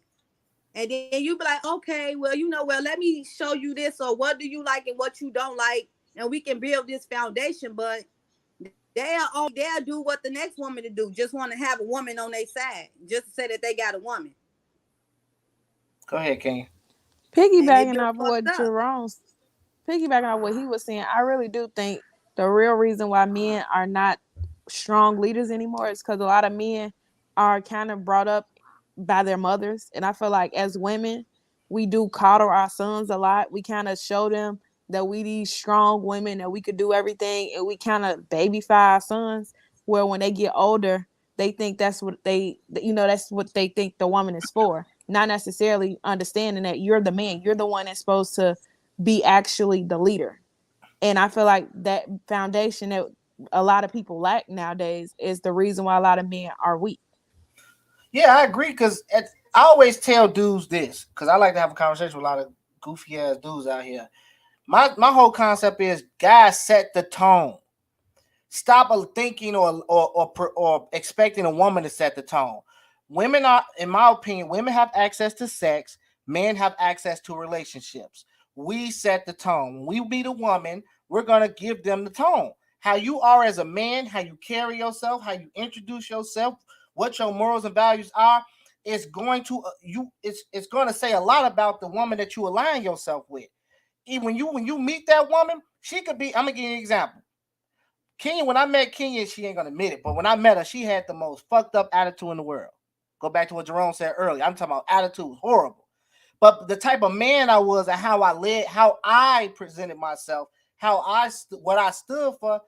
And then you be like, okay, well, well, let me show you this, or what do you like and what you don't like, and we can build this foundation. But they'll do what the next woman to do, just want to have a woman on their side, just to say that they got a woman, go ahead, King. and it Piggybacking done off fucked what up. Jerome's piggybacking on what he was saying, I really do think the real reason why men are not strong leaders anymore is because a lot of men are kind of brought up by their mothers. And I feel like as women, we do coddle our sons a lot. We kind of show them that we these strong women, that we could do everything, and we kind of babyfy our sons. Where when they get older, they think that's what they think the woman is for. Not necessarily understanding that you're the man, you're the one that's supposed to be actually the leader. And I feel like that foundation that a lot of people lack nowadays is the reason why a lot of men are weak. Yeah, I agree. Because I always tell dudes this, because I like to have a conversation with a lot of goofy ass dudes out here. My whole concept is guys set the tone. Stop thinking or expecting a woman to set the tone. Women are, in my opinion, women have access to sex. Men have access to relationships. We set the tone. When we meet a woman, we're gonna give them the tone. How you are as a man, how you carry yourself, how you introduce yourself, what your morals and values are, is going to it's going to say a lot about the woman that you align yourself with. Even when you meet that woman, she could be. I'm gonna give you an example. Kenya, when I met Kenya, she ain't gonna admit it, but when I met her, she had the most fucked up attitude in the world. Go back to what Jerome said earlier. I'm talking about attitude, horrible. But the type of man I was and how I led, how I presented myself, what I stood for,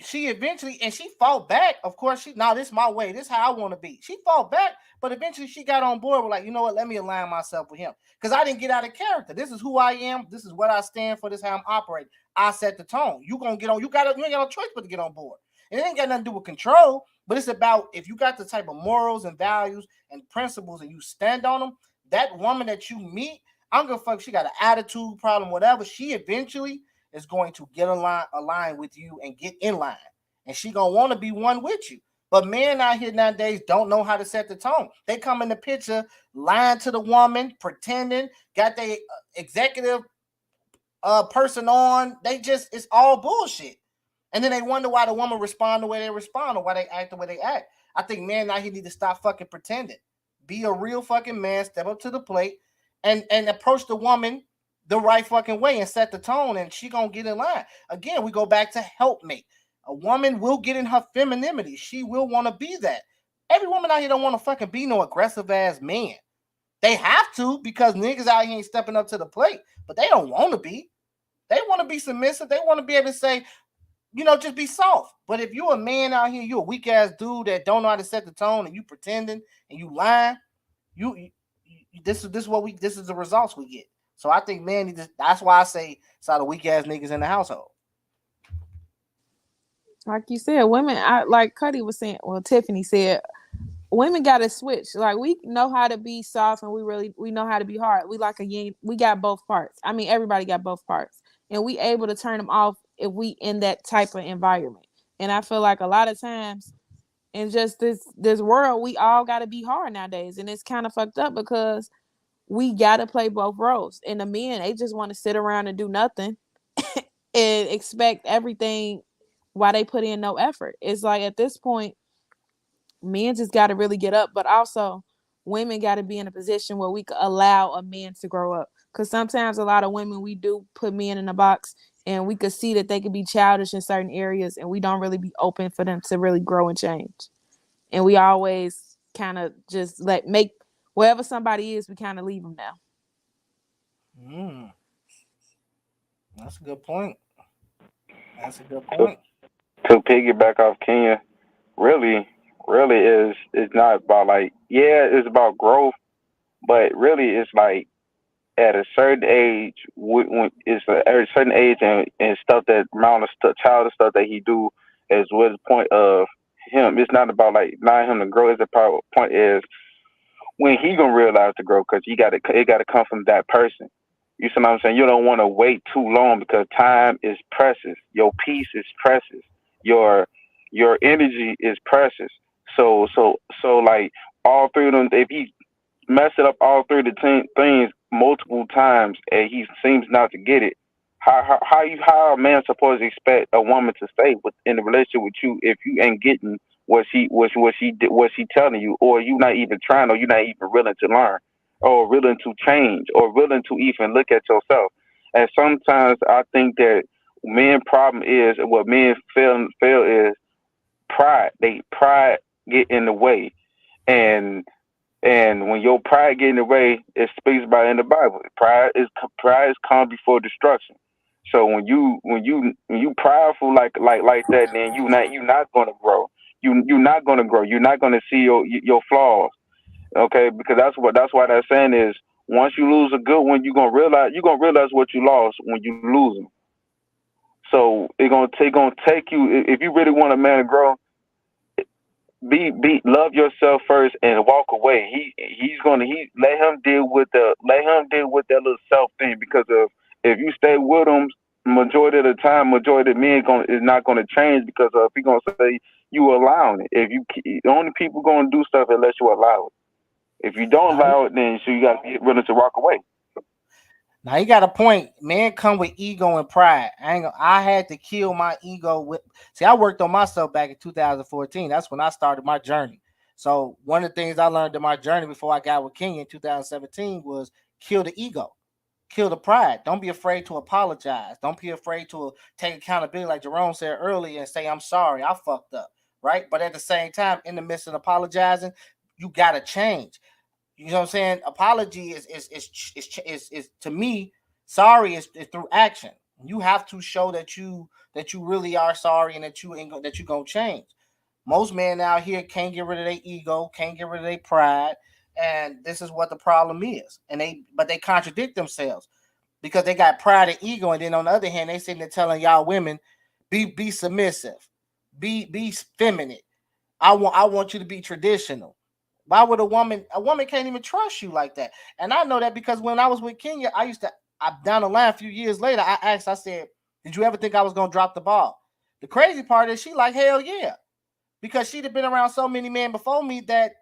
she eventually, and she fought back. Of course, this is my way. This is how I want to be. She fought back, but eventually she got on board with like, you know what? Let me align myself with him because I didn't get out of character. This is who I am. This is what I stand for. This is how I'm operating. I set the tone. You gonna get on. You ain't got no choice but to get on board. And it ain't got nothing to do with control, but it's about if you got the type of morals and values and principles and you stand on them. That woman that you meet, I'm gonna fuck. She got an attitude problem, whatever. She eventually is going to get align with you and get in line, and she gonna want to be one with you. But men out here nowadays don't know how to set the tone. They come in the picture lying to the woman, pretending, got their executive person on. It's all bullshit. And then they wonder why the woman respond the way they respond or why they act the way they act. I think men now he need to stop fucking pretending. Be a real fucking man, step up to the plate and approach the woman the right fucking way and set the tone and she gonna get in line. Again, we go back to helpmate. A woman will get in her femininity. She will want to be that. Every woman out here don't want to fucking be no aggressive ass man. They have to because niggas out here ain't stepping up to the plate, but they don't want to be. They want to be submissive. They want to be able to say, just be soft. But if you're a man out here, you're a weak ass dude that don't know how to set the tone, and you pretending and you lying, this is the results we get. So I think man, that's why I say it's all the weak ass niggas in the household. Like you said, women, like Cuddy was saying, well, Tiffany said, women got to switch. Like we know how to be soft and we know how to be hard. We like a yin. We got both parts. I mean, everybody got both parts, and we able to turn them off if we in that type of environment. And I feel like a lot of times in just this world, we all got to be hard nowadays, and it's kind of fucked up because we got to play both roles. And the men, they just want to sit around and do nothing and expect everything while they put in no effort. It's like at this point men just got to really get up, but also women got to be in a position where we could allow a man to grow up. Because sometimes a lot of women, we do put men in a box and we could see that they could be childish in certain areas and we don't really be open for them to really grow and change. And we always kind of just make wherever somebody is, we kind of leave them now. Mm, that's a good point. That's a good To point. to piggyback off Kenya, really, really is not about like yeah, it's about growth, but really it's like at a certain age, when it's at a certain age and stuff that amount of stuff, childish stuff that he do, is what the point of him. It's not about like allowing him to grow. It's the point is when he gonna realize to grow because it got to come from that person. You see what I'm saying? You don't want to wait too long because time is precious. Your peace is precious. Your your energy is precious. So like all three of them, if he mess it up all three of the things multiple times and he seems not to get it, how a man supposed to expect a woman to stay with in a relationship with you if you ain't getting what she telling you, or you not even trying, or you not even willing to learn, or willing to change, or willing to even look at yourself. And sometimes I think that men problem is what men fail is pride. They pride get in the way, and when your pride get in the way, it speaks about it in the Bible. Pride is come before destruction. So when you prideful like that, then you not gonna grow. You're not gonna grow. You're not gonna see your flaws. Okay, because that's why that saying is once you lose a good one, you're gonna realize what you lost when you lose them. So it gonna take you if you really want a man to grow, be love yourself first and walk away. He let him deal with that little self thing, because of if you stay with him majority of the time, majority of men is not gonna change, because of he gonna say you allowing it. If you the only people gonna do stuff unless you allow it. If you don't Now, allow it, then so you gotta be willing to walk away. now you got a point. Men come with ego and pride. I had to kill my ego with. See, I worked on myself back in 2014. That's when I started my journey. So one of the things I learned in my journey before I got with King in 2017 was kill the ego, kill the pride. Don't be afraid to apologize. Don't be afraid to take accountability, like Jerome said earlier, and say, I'm sorry, I fucked up. Right. But at the same time, in the midst of apologizing, you gotta change. You know what I'm saying? Apology is to me, sorry is through action. You have to show that you really are sorry and that you gonna change. Most men out here can't get rid of their ego, can't get rid of their pride, and this is what the problem is. And they contradict themselves because they got pride and ego, and then on the other hand, they sitting there telling y'all women, be submissive, be feminine. I want you to be traditional. Why would a woman can't even trust you like that? And I know that because when I was with Kenya, I down the line a few years later, I said, did you ever think I was gonna drop the ball? The crazy part is she like, hell yeah, because she'd have been around so many men before me that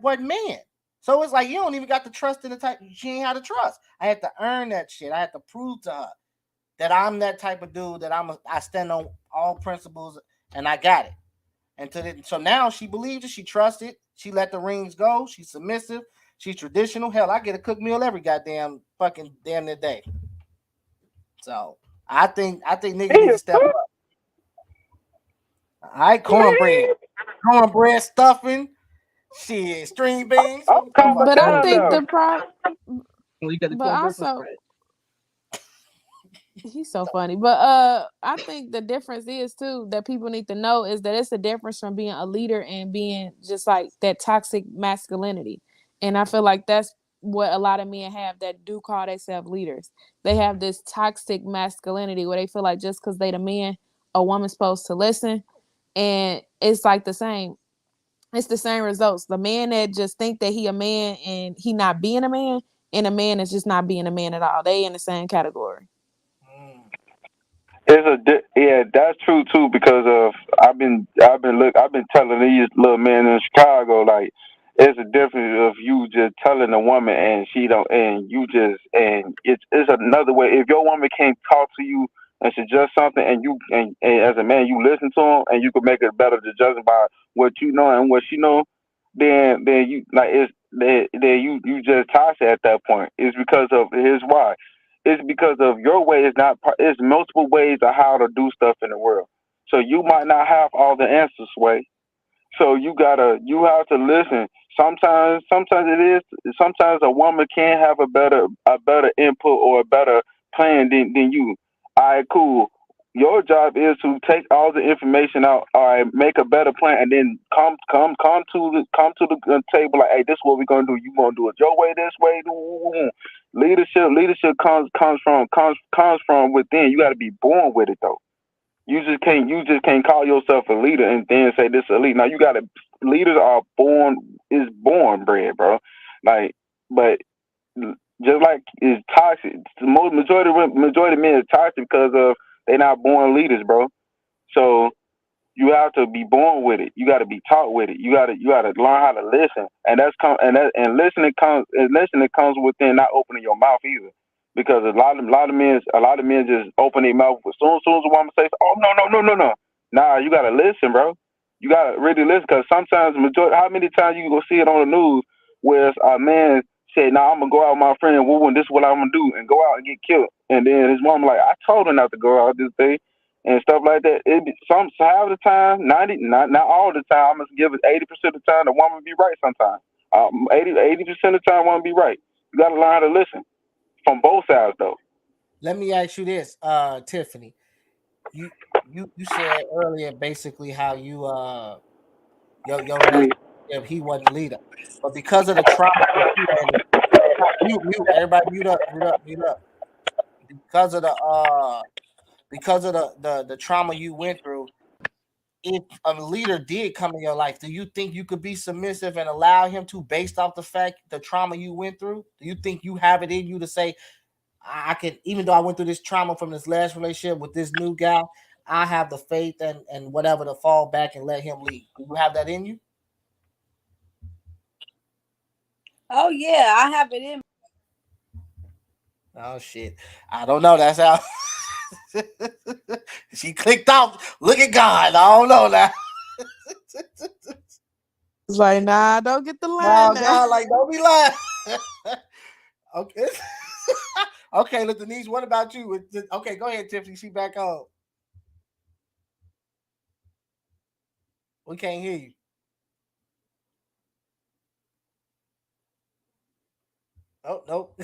wasn't men. So it's like you don't even got the trust in the type. She ain't had to trust. I had to earn that shit. I had to prove to her that I'm that type of dude, that I stand on all principles, and I got it. So now she believes it. She trusts it. She let the rings go. She's submissive. She's traditional. Hell, I get a cooked meal every goddamn fucking damn near day. So I think niggas need to step up. All right, cornbread stuffing, shit, string beans. What I'm we talking calm about? But I down think though. the pro, Well, you got the but cornbread for also spread. he's so funny. But I think the difference is too that people need to know is that it's a difference from being a leader and being just like that toxic masculinity. And I feel like that's what a lot of men have that do call themselves leaders. They have this toxic masculinity where they feel like just because they the man, a woman's supposed to listen. And it's like the same. It's the same results. The man that just think that he a man and he not being a man, and a man is just not being a man at all. They in the same category. Mm. Yeah, that's true too. Because of I've been telling these little men in Chicago, like it's a difference of you just telling a woman and she don't, and you just, and it's another way. If your woman can't talk to you and suggest something, and and as a man you listen to him, and you can make it better to judge by what you know and what she know, then you like it's then you just toxic at that point. It's because of his why. It's because of your way is not. It's multiple ways of how to do stuff in the world. So you might not have all the answers, Sway. So you have to listen. Sometimes it is. Sometimes a woman can have a better input or a better plan than you. All right, cool. Your job is to take all the information out. All right, make a better plan, and then come to the table like, hey, this is what we're gonna do. You gonna do it your way, this way. Leadership comes from within. You got to be born with it though. You just can't call yourself a leader and then say this is elite. Now you gotta leaders are born is born bred, bro. Like but Just like it's toxic. The most majority of men is toxic because of they not born leaders, bro. So you have to be born with it. You got to be taught with it. You got to learn how to listen, and and listening comes within not opening your mouth either. Because a lot of men just open their mouth as soon as a woman says, "Oh no no no no no," nah, you got to listen, bro. You got to really listen because sometimes majority, how many times you go see it on the news where a man said, "Nah, I'm gonna go out with my friend, woo, and this is what I'm gonna do," and go out and get killed, and then his mom like, "I told her not to go out this day." And stuff like that. It be some half the time, 90, not all the time. I must give it 80% of the time. The woman be right sometimes. 80% of the time, woman be right. You got to learn how to listen from both sides, though. Let me ask you this, Tiffany. You you said earlier basically how your relationship he wasn't leader, but because of the trauma that you had, mute everybody, mute up. Because of the trauma you went through, if a leader did come in your life, do you think you could be submissive and allow him to, based off the fact the trauma you went through? Do you think you have it in you to say, I can, even though I went through this trauma from this last relationship with this new guy, I have the faith and whatever to fall back and let him lead? Do you have that in you? Oh yeah, I have it in. Oh shit, I don't know. That's how she clicked off. Look at God. I don't know now. It's like, nah, don't get the line No, now. God, like don't be lying. Okay. Okay, look, Denise, what about you? Okay, go ahead, Tiffany. She back on. We can't hear you. Oh, nope.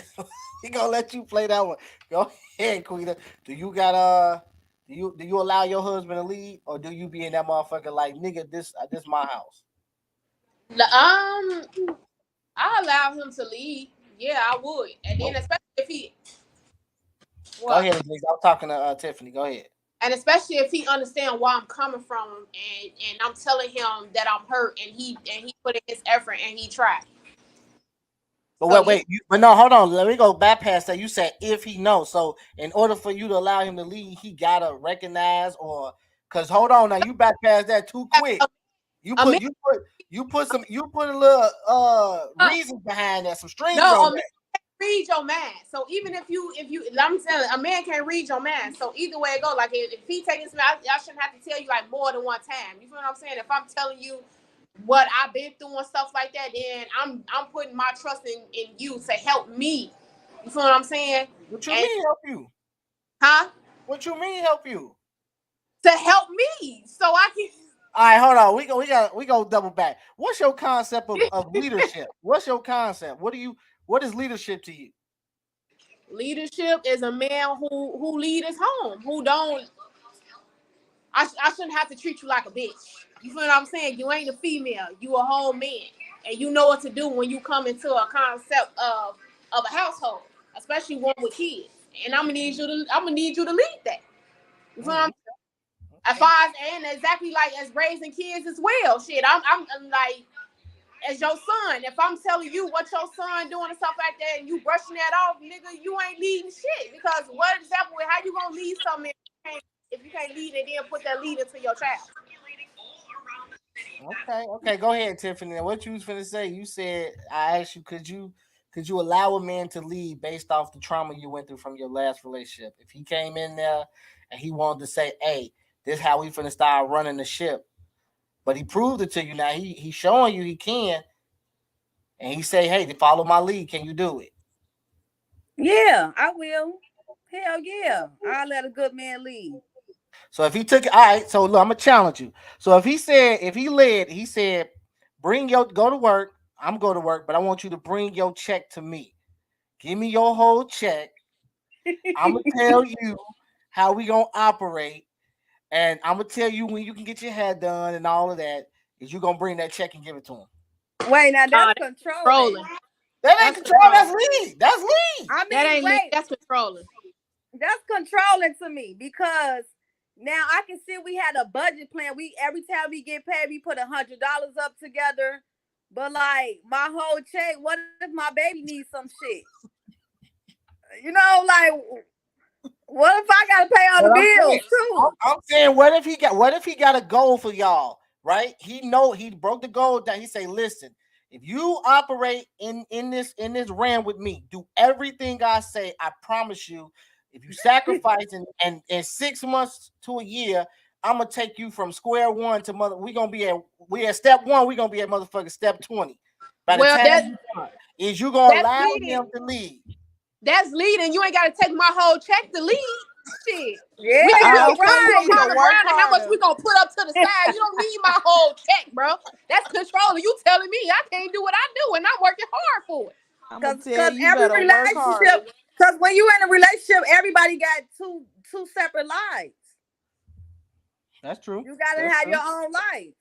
He gonna let you play that one. Go ahead, Queen. Do you got do you allow your husband to lead, or do you be in that motherfucker like, nigga, this my house? I allow him to lead. Yeah, I would, and then Nope. especially if he Go what, ahead, Denise. I'm talking to Tiffany. Go ahead. and especially if he understand where I'm coming from, and I'm telling him that I'm hurt, and he put in his effort and he tried. But So wait, yeah, but no, hold on. Let me go back past that. You said if he knows. So in order for you to allow him to lead, he gotta recognize, or because hold on now, you back past that too quick. You a man, put you put you put a little uh, reasons behind that, some strings no, on a man that. read your mind. So even if you, I'm saying a man can't read your mind. So either way it go, like if he taking some, I shouldn't have to tell you like more than one time. You feel what I'm saying? If I'm telling you what I've been through and stuff like that, then I'm putting my trust in you to help me. You feel what I'm saying? What you And mean help you? huh? What you mean help you? To help me so I can. All right, hold on. We go double back. What's your concept of leadership? What's your concept? What is leadership to you? Leadership is a man who lead his home, who don't. I shouldn't have to treat you like a bitch. You feel what I'm saying? You ain't a female. You a whole man, and you know what to do when you come into a concept of a household, especially one with kids. And I'm gonna need you to lead that. You feel what I'm Mm, as okay. far as and exactly like as raising kids as well. Shit, I'm like as your son. If I'm telling you what your son doing and stuff like that, and you brushing that off, nigga, you ain't leading shit. Because what example? How you gonna lead something if you can't lead and then put that lead into your child? Okay, okay, go ahead, Tiffany. Now, what you was finna say? You said I asked you, could you allow a man to lead based off the trauma you went through from your last relationship? If he came in there and he wanted to say, "Hey, this how we finna start running the ship," but he proved it to you. Now he's showing you he can, and he say, "Hey, to follow my lead, can you do it?" Yeah, I will. Hell yeah, I'll let a good man lead. So if he took it, all right. So look, I'm gonna challenge you. So if he led, he said, go to work. I'm go to work, but I want you to bring your check to me. Give me your whole check. I'm gonna tell you how we gonna operate, and I'm gonna tell you when you can get your hair done and all of that. Is you gonna bring that check and give it to him? Wait, now that's That's controlling. controlling. That ain't That's control. That's controlling. lead. That's lead. I That mean, ain't lead. wait, That's controlling. that's controlling to me because now I can see we had a budget plan. We every time we get paid, we put $100 up together. But like my whole check, what if my baby needs some shit? You know, like, what if I gotta pay all But the I'm saying, bills too? I'm saying, what if he got a goal for y'all, right? He broke the goal down. He say, listen, if you operate in this realm with me, do everything I say. I promise you, if you sacrifice in 6 months to a year, I'm gonna take you from square one to mother. We at step one. We gonna be at motherfucking step 20. By the Well, time that's you done, is you gonna that's allow leading. him to lead? That's leading. You ain't got to take my whole check to lead. Shit. Yeah, We can you just right. agree You need to upon the work ground and how much harder. we gonna put up to the side. You don't need my whole check, bro. That's controlling. You telling me I can't do what I do, and I'm working hard for it. I'm gonna tell Cause you, you every better work harder. relationship, cause when you in a relationship, everybody got two separate lives. That's true. You gotta That's have your true. own life.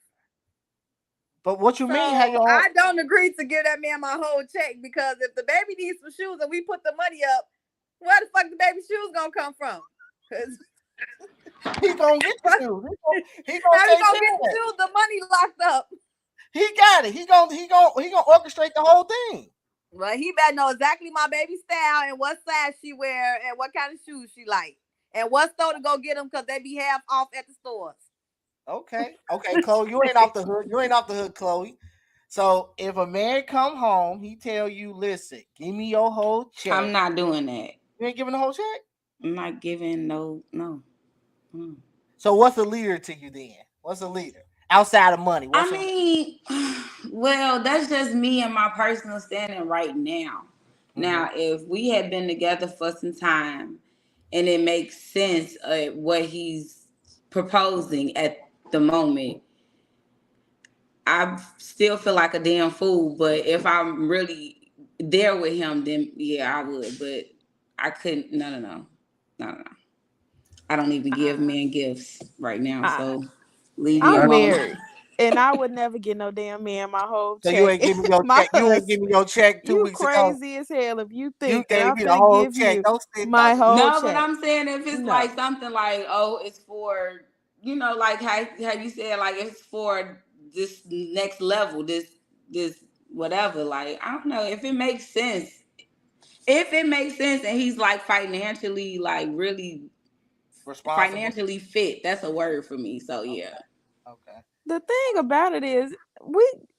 But what you So mean? How your own? I don't agree to give that man my whole check because if the baby needs some shoes and we put the money up, where the fuck the baby shoes gonna come from? Cause He gonna get the shoes. He gonna how we take gonna care get of the that. shoes? The money locked up. He got it. He gonna orchestrate the whole thing. Well, he better know exactly my baby style and what size she wear and what kind of shoes she like. And what store to go get them because they be half off at the stores. Okay, Chloe, you ain't off the hood. You ain't off the hood, Chloe. So if a man come home, he tell you, listen, give me your whole I'm check. not doing that. You ain't giving the whole check. I'm not giving no. Mm. So what's a leader to you then? What's a leader outside of money? I What's a mean, well, that's just me and my personal standing right now. mm-hmm. Now, if we had been together for some time and it makes sense what he's proposing at the moment, I still feel like a damn fool. But if I'm really there with him, then yeah, I would. But I couldn't. No. I don't even give I, men gifts right now, I, so leave me I'm That's alone. married, and I would never get no damn man my whole So you check. ain't give me your My check. You ain't husband, give me your check two you weeks ago. crazy as hell if you You think that gave I'm me the finna whole give check. you Don't sit now. my whole No, but check. I'm saying if it's like No. something like, oh, it's for, like how you said, like it's for this next level, this whatever. Like I don't know if it makes sense. If it makes sense and he's like financially, like really Responsible. financially fit, that's a word for me. So yeah. Okay. Okay. The thing about it is,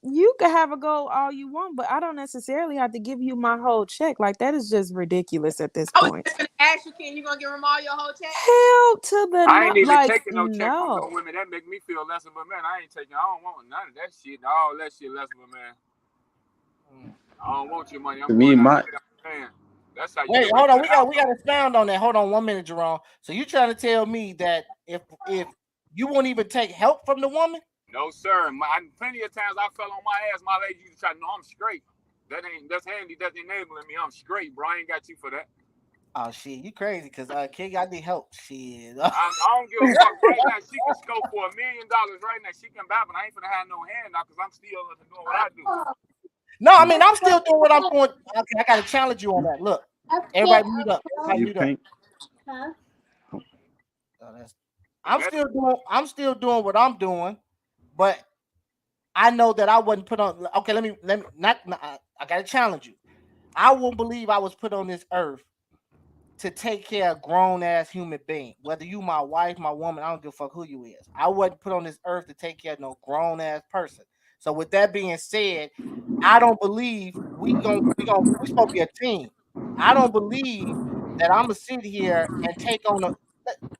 you can have a goal all you want, but I don't necessarily have to give you my whole check. Like that is just ridiculous at this I was point. just gonna ask you, Ken, you gonna give him all your whole check? Hell to the I no, ain't even like taking no check from no no. women. That make me feel less of a man. I ain't taking. I don't want none of that shit. All that shit less of a man. Mm. I don't want your money. to I'm me. going out My to get a man. That's how you Wait, look hold into on. the We got to household. expound on that. Hold on 1 minute, Jerome. So you trying to tell me that if you won't even take help from the woman? No, sir. Plenty of times I fell on my ass. My lady used to try to know I'm straight. That's handy. That's enabling me. I'm straight, bro. I ain't got you for that. Oh shit, you crazy? Cause King, I need help. Shit. I don't give a fuck right now. She can scope for $1 million right now. She can buy, but I ain't finna have no hand now because I'm still doing what I do. No, I mean I'm still doing what I'm doing. Okay, I gotta challenge you on that. Look, everybody mute up. Everybody you mute up. can't. Oh, But that I'm still doing what I'm doing, but I know that I wasn't put on. Okay, let me not I gotta challenge you. I won't believe I was put on this earth to take care of grown ass human being. Whether you my wife, my woman, I don't give a fuck who you is. I wasn't put on this earth to take care of no grown ass person. So with that being said, I don't believe we supposed to be a team. I don't believe that I'm gonna sit here and take on a.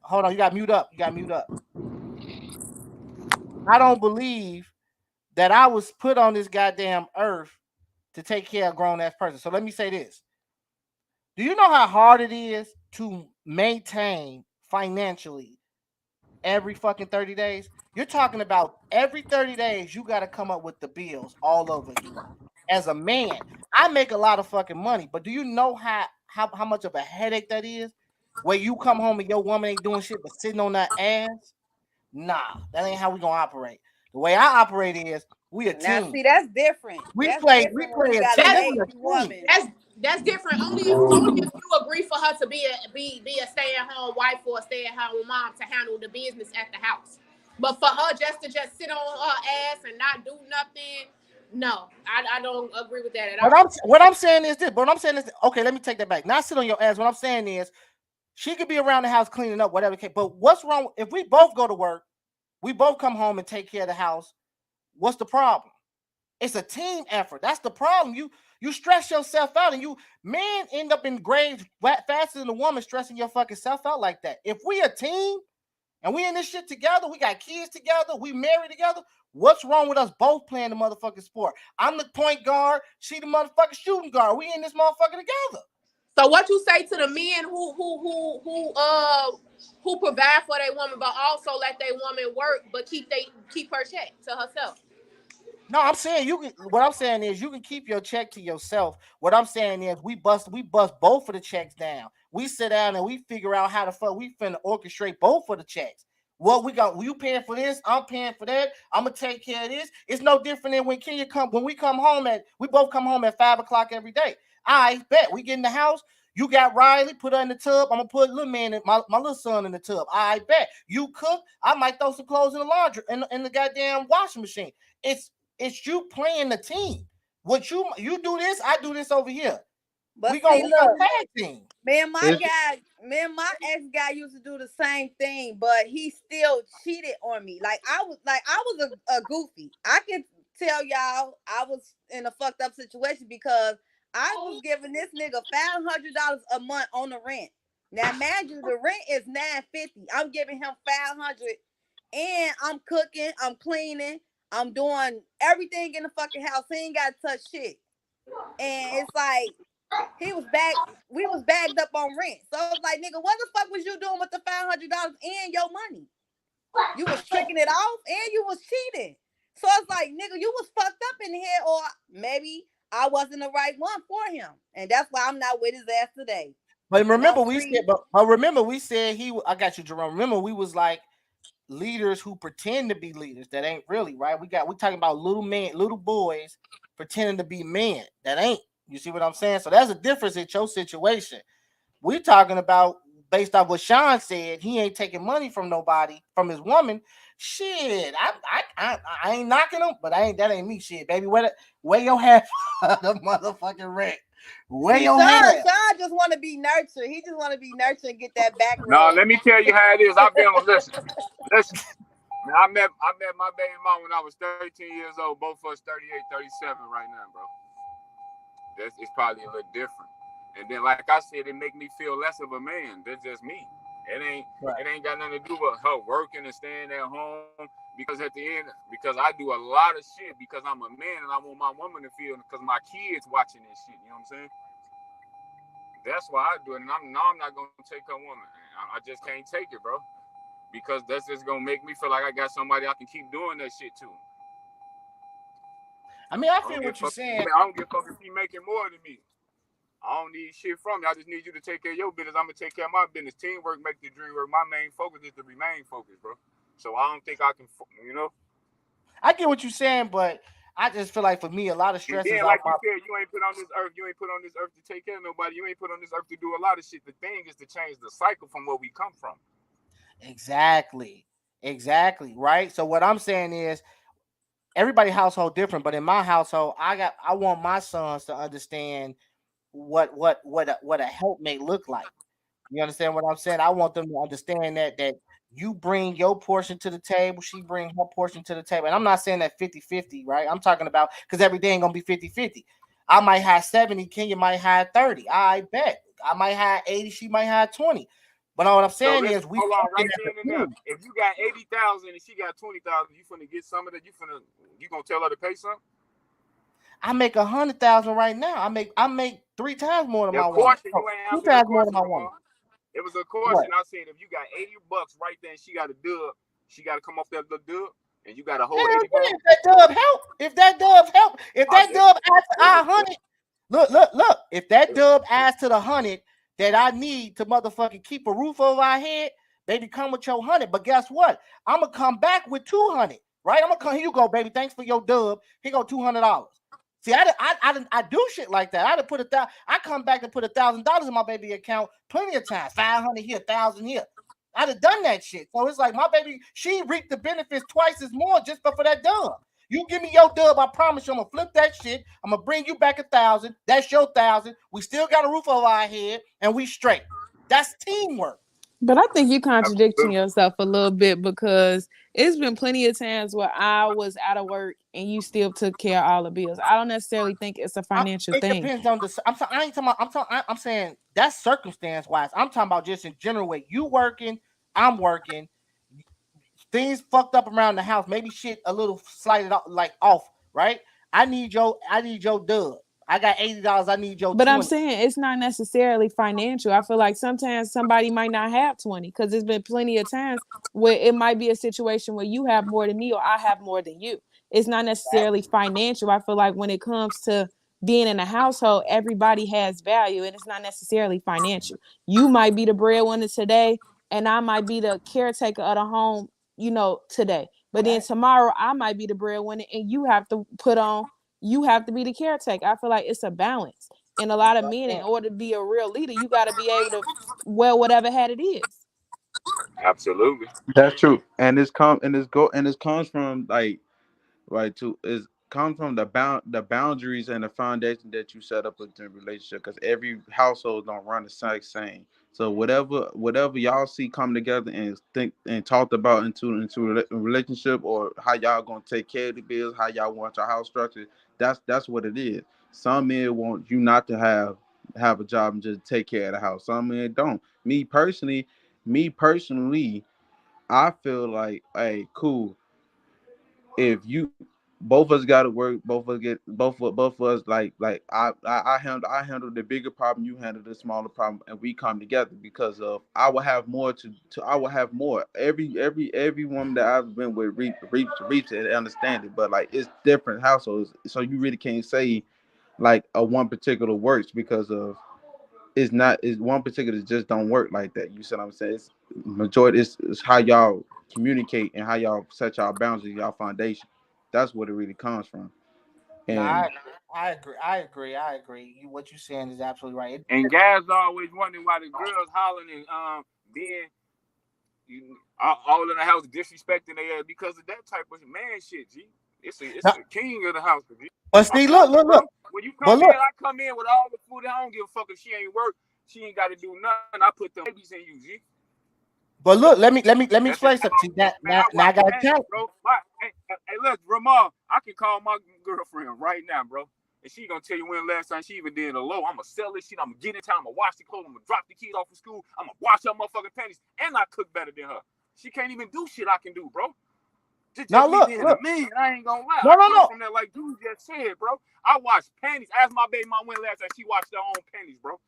Hold on, you got mute up. You got mute up. I don't believe that I was put on this goddamn earth to take care of a grown ass person. So let me say this: do you know how hard it is to maintain financially every fucking 30 days? You're talking about every 30 days you got to come up with the bills all over again. As a man, I make a lot of fucking money, but do you know how much of a headache that is? Where you come home and your woman ain't doing shit but sitting on that ass? Nah, that ain't how we gonna operate. The way I operate is we a Now, team. see, that's different. We That's play we different when play you a got a team. That's This is baby a team. woman. that's different. Only if you agree for her to be a stay at home wife or a stay at home mom to handle the business at the house. But for her just to just sit on her ass and not do nothing, No, I don't agree with that at What all. I'm saying is this. What I'm saying is okay. Let me take that back. Not sit on your ass. What I'm saying is she could be around the house cleaning up, whatever. But what's wrong if we both go to work? We both come home and take care of the house. What's the problem? It's a team effort. That's the problem. You stress yourself out, and you men end up in graves faster than a woman stressing your fucking self out like that. If we a team and we in this shit together, we got kids together, we married together. What's wrong with us both playing the motherfucking sport? I'm the point guard, she the motherfucking shooting guard. We in this motherfucker together. So what you say to the men who provide for their woman, but also let their woman work, but keep her check to herself? No, I'm saying you can. What I'm saying is you can keep your check to yourself. What I'm saying is we bust both of the checks down. We sit down and we figure out how the fuck we finna orchestrate both of the checks. What we got? You paying for this? I'm paying for that. I'm gonna take care of this. It's no different than when we come home we both come home at 5 o'clock every day. I bet we get in the house. You got Riley, put her in the tub. I'm gonna put little man, my little son in the tub. I bet you cook. I might throw some clothes in the laundry in the goddamn washing machine. It's you playing the team. What you do this, I do this over here. But We gonna see, we gonna look, tag team. Is me and my ex guy used to do the same thing, but he still cheated on me. I was a goofy. I can tell y'all I was in a fucked up situation because I was giving this nigga $500 a month on the rent. Now, mind you, the rent is $950. I'm giving him 500, and I'm cooking, I'm cleaning, I'm doing everything in the fucking house. He ain't got to touch shit. And it's like he was back. We was bagged up on rent. So I was like, nigga, what the fuck was you doing with the $500 and your money? You was tricking it off and you was cheating. So I was like, nigga, you was fucked up in here, or maybe I wasn't the right one for him, and that's why I'm not with his ass today. But And I'm remember we said, free. but remember we said I got you, Jerome. Remember we was like leaders who pretend to be leaders that ain't really right. We talking about little boys pretending to be men that ain't. You see what I'm saying? So there's a difference in your situation. We're talking about based off what Sean said. He ain't taking money from nobody, from his woman. Shit, I ain't knocking him, but that ain't me. Shit, baby, where your half of the motherfucking rent? Where See, your half? Sean just want to be nurtured. He just want to be nurtured and get that back No, rub. let me tell you how it is. I've been on. Listen. Man, I met my baby mom when I was 13 years old. Both of us 38, 37 right now, bro. It's probably a little different. And then, like I said, it make me feel less of a man. That's just me. Right. It ain't got nothing to do with her working and staying at home. Because at the end, because I do a lot of shit because I'm a man and I want my woman to feel because my kids watching this shit. You know what I'm saying? That's why I do it. And I'm not gonna take her woman. I just can't take it, bro. Because that's just gonna make me feel like I got somebody I can keep doing that shit to. I mean, I I don't feel give what you're fuck. saying. I don't give a fuck if you making more than me. I don't need shit from you. I just need you to take care of your business. I'm gonna take care of my business. Teamwork make the dream work. My main focus is to remain focused, bro. So I don't think I can, you know. I get what you're saying, but I just feel like for me, a lot of And stress is then, off like my. you said, you ain't put on this earth. You ain't put on this earth to take care of nobody. You ain't put on this earth to do a lot of shit. The thing is to change the cycle from where we come from. Exactly. Exactly. Right. So what I'm saying is everybody household different, but in my household, I want my sons to understand what a helpmate look like. You understand what I'm saying? I want them to understand that you bring your portion to the table, she bring her portion to the table. And I'm not saying that 50-50, right? I'm talking about because every day ain't gonna be 50-50. I might have 70, Kenya might have 30. I bet. I might have 80, she might have 20. But all I'm So saying listen, is we hold on, function right as then a and there. team. If you got 80,000 and she got 20,000, you finna get some of that. You gonna tell her to pay some? I make 100,000 right now. I make 3 times more than The my woman. question Oh, you ain't two answered the times more than question, my woman. Lamar. It was a What? question. I said if you got $80 right there and she got a dub, she got to come off that little dub, and you got a whole Hell 80 yeah, ball. if that dub help. If I that there, dub adds to there you our go. 100, look. If that dub adds to the 100 that I need to motherfucking keep a roof over our head, baby, come with your 100. But guess what? I'm gonna come back with 200. Right? I'm gonna come. Here you go, baby. Thanks for your dub. Here go $200. See, I do shit like that. I done put I come back and put $1,000 in my baby account plenty of times. 500 here, 1,000 here. I'd have done that shit. So it's like my baby, she reaped the benefits twice as more just for that dub. You give me your dub, I promise you, I'm gonna flip that shit. I'm gonna bring you back 1,000. That's your 1,000. We still got a roof over our head, and we straight. That's teamwork. But I think you contradicting Absolutely. yourself a little bit because it's been plenty of times where I was out of work and you still took care of all the bills. I don't necessarily think it's a financial It thing. depends on the. I ain't talking about. I'm saying that's circumstance wise. I'm talking about just in general way. You working, I'm working. Things fucked up around the house. Maybe shit a little slighted off, like off. Right. I need your dub. I got $80. I need your But I'm 20. saying it's not necessarily financial. I feel like sometimes somebody might not have 20 because there's been plenty of times where it might be a situation where you have more than me or I have more than you. It's not necessarily financial. I feel like when it comes to being in a household, everybody has value and it's not necessarily financial. You might be the breadwinner today and I might be the caretaker of the home, today. But then Right. tomorrow I might be the breadwinner and you have to be the caretaker. I feel like it's a balance. And a lot of men, in order to be a real leader, you got to be able to wear whatever hat it is. Absolutely. That's true, and it comes from like right to is comes from the boundaries and the foundation that you set up with the relationship because every household don't run the same. So whatever y'all see come together and think and talked about into a relationship or how y'all gonna take care of the bills, how y'all want your house structured, that's what it is. Some men want you not to have a job and just take care of the house. Some men don't. Me personally, I feel like, hey, cool. If you both of us got to work, both of us get both of us like I handle the bigger problem, you handle the smaller problem, and we come together because of I will have more to I will have more. Every woman that I've been with reach it and understand it, but like it's different households, so you really can't say like a one particular works because of it's not is one particular just don't work like that. You see what I'm saying? It's majority is how y'all communicate and how y'all set y'all boundaries, y'all foundation. That's what it really comes from. No, And I agree. I agree. I agree. What you saying is absolutely right. And guys always wondering why the girls hollering and being all in the house disrespecting their ass because of that type of man shit. G, it's No, the king of the house. G, but I see, promise you, look. bro. When you But come in, look, I come in with all the food. I don't give a fuck if she ain't work. She ain't got to do nothing. I put them babies in you. G. but look. Let me That's just explain how something to you. Now, man. now, I now I watch got to panties, tell you. bro. Hey, look, Ramon, I can call my girlfriend right now, bro. And she gonna tell you when last time she even did a low. I'ma sell this shit. I'ma get in town. I'ma wash the clothes. I'ma drop the kids off of school. I'ma wash her motherfucking panties. And I cook better than her. She can't even do shit I can do, bro. Just Now me being a look. man. I ain't gonna lie. No, I no, come no. from that like dude just said, bro. I wash panties. Ask my baby mom when last time she washed her own panties, bro.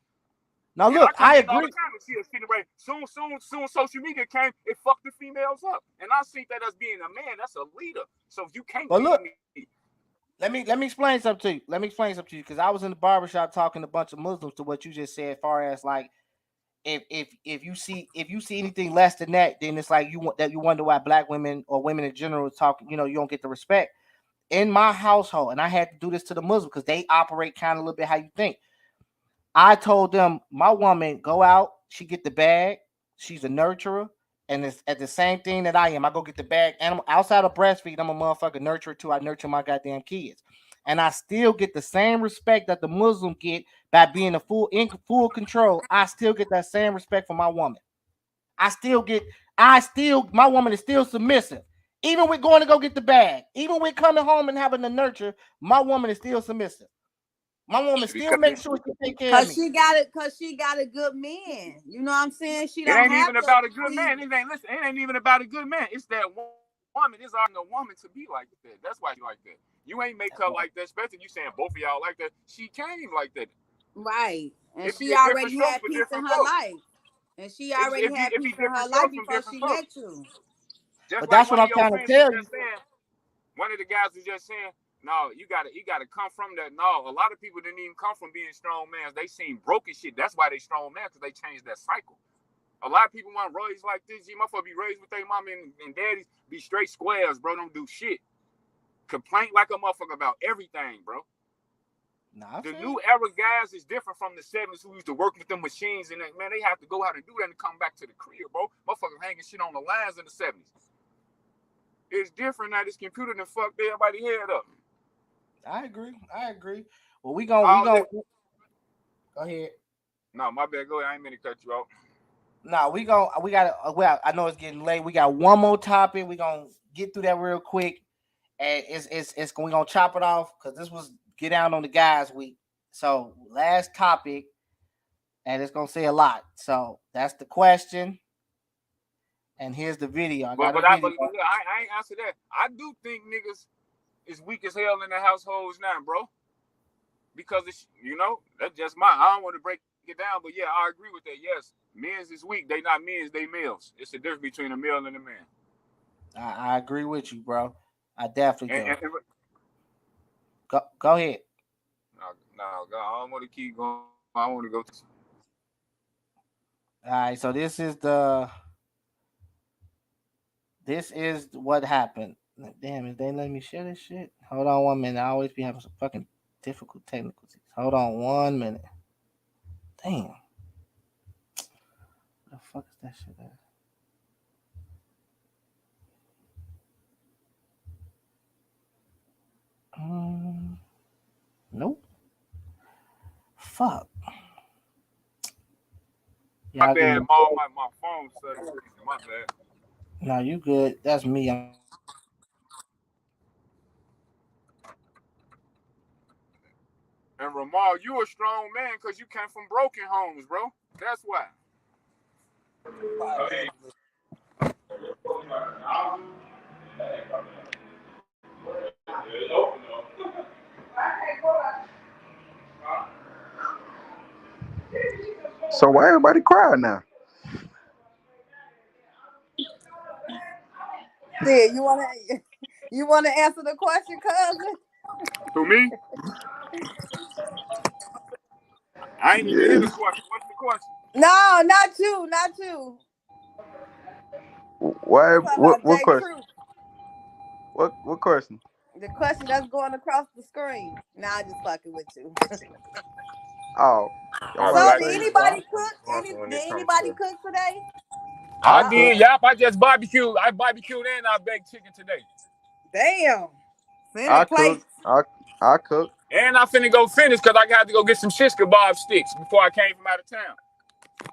Now And I look. come I in all the agree. time and see her sitting away. Soon social media came, it fucked the females up. And I see that as being a man, that's a leader. So if you can't But lead look. me, Let me explain something to you. Let me explain something to you because I was in the barbershop talking to a bunch of Muslims to what you just said, as far as like if you see anything less than that, then it's like you wonder why black women or women in general talking. You don't get the respect in my household, and I had to do this to the Muslims because they operate kind of a little bit how you think. I told them my woman go out, she get the bag, she's a nurturer, and it's at the same thing that I am. I go get the bag, and I'm outside of breastfeed. I'm a motherfucker nurturer too. I nurture my goddamn kids, and I still get the same respect that the Muslim get by being a full control. I still get that same respect from my woman. I still get, my woman is still submissive. Even with going to go get the bag, even with coming home and having to nurture, my woman is still submissive. My woman still because makes sure she take care of Cause me. she got a good man. You know what I'm saying? She it don't ain't have even to about a good be man. It ain't even about a good man. It's that woman. It's asking a woman to be like that. That's why she like that. You ain't make her like that, especially you saying both of y'all like that. She came like that. right. And It be she a different already strokes had for peace in different her folks. life. And she already had It be peace in different her life strokes from before different she folks. met you. Just But like that's one what of I'm your trying to friends was tell you. just saying, one of the guys was just saying, no, you gotta come from that. No, a lot of people didn't even come from being strong men. They seen broken shit. That's why they strong men, because they changed that cycle. A lot of people want raised like this. My motherfucker be raised with their mom and daddies, be straight squares, bro. Don't do shit. Complain like a motherfucker about everything, bro. Nah, I The feel new you. era guys is different from the 70s who used to work with the machines and man, they have to go out and do that and come back to the crib, bro. Motherfuckers hanging shit on the lines in the 70s. It's different now. This computer done fucked everybody head up. I agree. I agree. Well, we All gonna that. go ahead. No, my bad. Go ahead. I ain't mean to cut you off. No, we got well, I know it's getting late. We got one more topic. We gonna get through that real quick, and it's we gonna chop it off because this was get down on the guys week. So last topic, and it's gonna say a lot. So that's the question, and here's the video. I got a But video. look, I ain't answer that. I do think niggas is weak as hell in the households now, bro. Because it's that's just my. I don't want to break it down, but yeah, I agree with that. Yes, men's is weak. They not men's. They males. It's the difference between a male and a man. I agree with you, bro. I definitely And, do. and, and Go ahead. no, God, I don't want to keep going. I want to go to. All right. So this is what happened. Damn, is they letting me share this shit? Hold on 1 minute. I always be having some fucking difficult technicals. Hold on 1 minute. Damn. What the fuck is that shit at? Nope. Fuck. My Y'all give me. bad, mom. My phone started freezing. My bad. No, you good. That's me. I'm trying to get this shit up. And Ramal, you a strong man because you came from broken homes, bro. That's why. So why everybody crying now? See, you wanna answer the question, cousin? To me, I ain't even hear the Yes. question. What's the question? No, not you, not you. Why? I'm talking What? about What J question? True. What question? The question that's going across the screen. Nah, I'm just fucking with you. Oh, your Our So mouth black did crazy, people bro. anybody are cook? responsible when Did it comes anybody to. cook today? I I cook. did, yep. I just barbecued. I barbecued and I baked chicken today. Damn. Send the I cook. plates. I cook. And I finna go finish because I got to go get some shish kebab sticks before I came from out of town.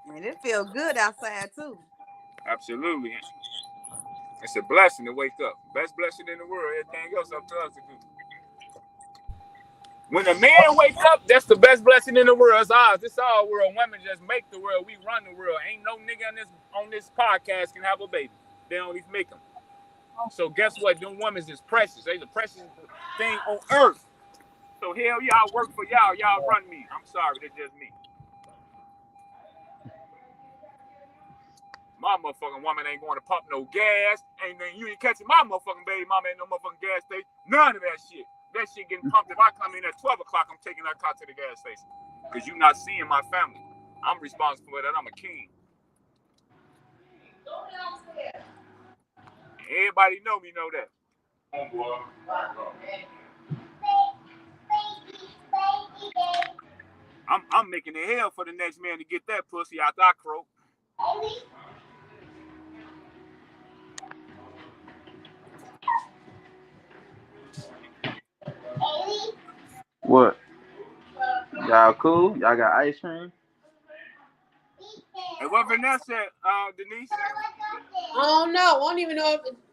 Man, it feel good outside too. Absolutely. It's a blessing to wake up. Best blessing in the world. Everything else up to us to do. When a man wake up, that's the best blessing in the world. It's ours. This our world. Women just make the world. We run the world. Ain't no nigga on this podcast can have a baby. They don't even make them. So guess what? Them women is precious. They the precious thing on earth. So hell yeah, I work for y'all. Y'all run me. I'm sorry, that's just me. My motherfucking woman ain't going to pump no gas. Ain't you ain't catching my motherfucking baby mama ain't no motherfucking gas station. None of that shit. That shit getting pumped. If I come in at 12 o'clock, I'm taking that car to the gas station. Because you not seeing my family. I'm responsible for that. I'm a king. And everybody know me know that. I'm making it hell for the next man to get that pussy out that croak. What? Y'all cool? Y'all got ice cream? And what Vanessa said, Denise? I don't know. I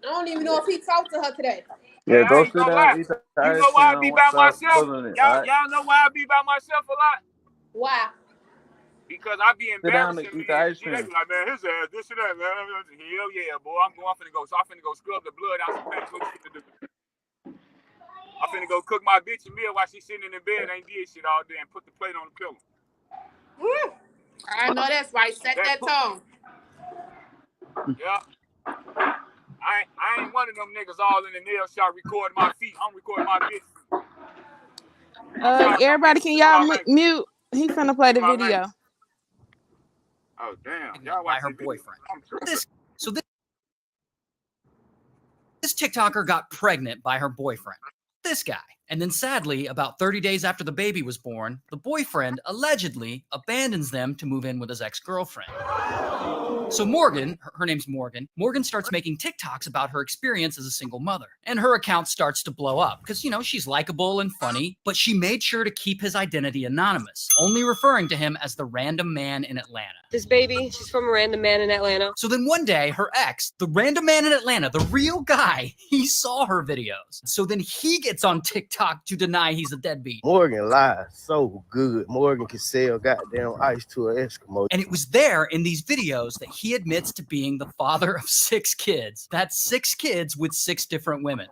don't even know if he talked to her today. Hey, Yeah, I go ain't sit gonna down, lie. eat the You ice know cream. why I I don't be want to by start myself? spilling it. All Y'all, right. y'all know why I be by myself a lot? Why? Because I be Sit down and embarrassing eat the men. ice G, they cream. be like, man, his ass, this and that, man. Hell yeah, boy. I'm finna go. So I finna go scrub the blood out some pants. What you finna do? I finna go cook my bitch a meal while she sitting in the bed, ain't did shit all day, and put the plate on the pillow. Woo. I know that's right. Set That that put, tone. yeah. I ain't one of them niggas all in the nail shop recording my feet. I'm recording my bitch feet. I'm sorry, my man. Everybody, can Excuse y'all my language. mute? He finna play Excuse the my video. language. Oh damn, y'all watch this video. I'm tripping. This TikToker got pregnant by her boyfriend. This guy. And then sadly, about 30 days after the baby was born, the boyfriend allegedly abandons them to move in with his ex-girlfriend. So Morgan, her name's Morgan starts making TikToks about her experience as a single mother. And her account starts to blow up because, she's likable and funny, but she made sure to keep his identity anonymous, only referring to him as the random man in Atlanta. This baby, she's from a random man in Atlanta. So then one day, her ex, the random man in Atlanta, the real guy, he saw her videos. So then he gets on TikTok to deny he's a deadbeat. Morgan lies so good. Morgan can sell goddamn ice to an Eskimo. And it was there in these videos that he admits to being the father of 6 kids. That's 6 kids with 6 different women.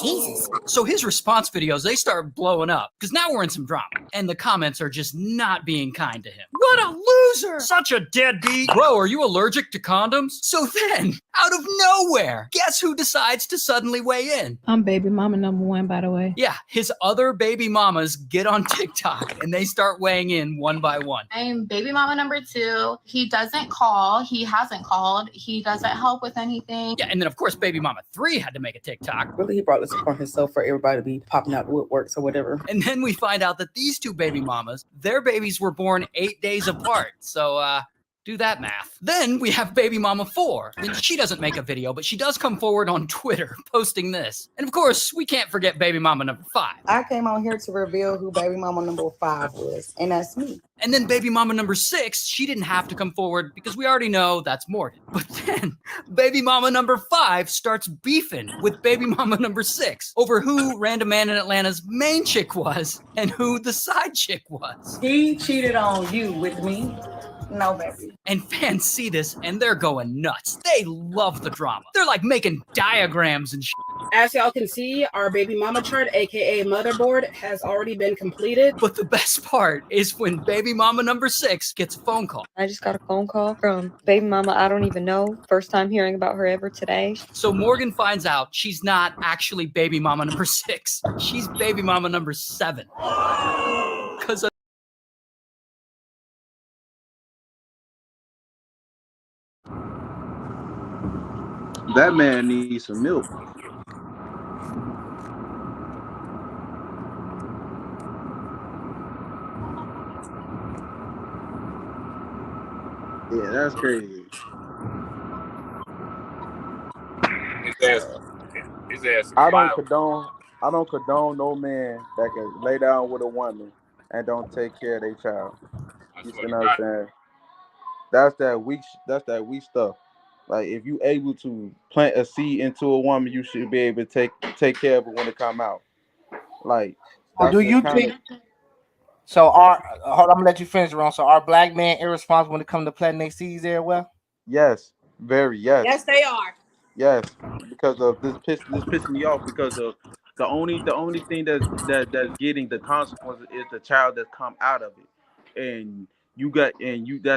Jesus. So his response videos, they start blowing up because now we're in some drama. And the comments are just not being kind to him. What a loser! Such a deadbeat! Bro, are you allergic to condoms? So then, out of nowhere, guess who decides to suddenly weigh in? I'm baby mama number 1, by the way. Yeah, his other baby mamas get on TikTok and they start weighing in one by one. I'm baby mama number 2. He doesn't call. He hasn't called. He doesn't help with anything. Yeah, and then of course baby mama 3 had to make a TikTok. Really, he brought this upon himself for everybody to be popping out the woodworks or whatever. And then we find out that these 2 baby mamas, their babies were born 8 days apart. So, do that math. Then we have baby mama 4. And she doesn't make a video, but she does come forward on Twitter posting this. And of course, we can't forget baby mama number 5. I came on here to reveal who baby mama number 5 was, and that's me. And then baby mama number 6, she didn't have to come forward because we already know that's Morgan. But then baby mama number 5 starts beefing with baby mama number 6 over who Random Man in Atlanta's main chick was and who the side chick was. He cheated on you with me. No, baby. And fans see this and they're going nuts. They love the drama. They're like making diagrams and shit. As y'all can see, our baby mama chart, aka motherboard, has already been completed. But the best part is when baby mama number 6 gets a phone call. I just got a phone call from baby mama I don't even know. First time hearing about her ever today. So Morgan finds out she's not actually baby mama number 6. She's baby mama number 7. Because That man needs some milk. Yeah, that's crazy. His ass I wild. don't condone no man that can lay down with a woman and don't take care of their child. You see what I'm saying? That's that weak stuff. Like if you able to plant a seed into a woman, you should be able to take care of it when it come out. Like Do you think? So hold on, I'm gonna let you finish, Ron. So are black men irresponsible when it comes to planting their seeds there? Well, yes, very yes. Yes, they are. Yes, because of this pissing me off because of the only thing that's getting the consequences is the child that's come out of it, and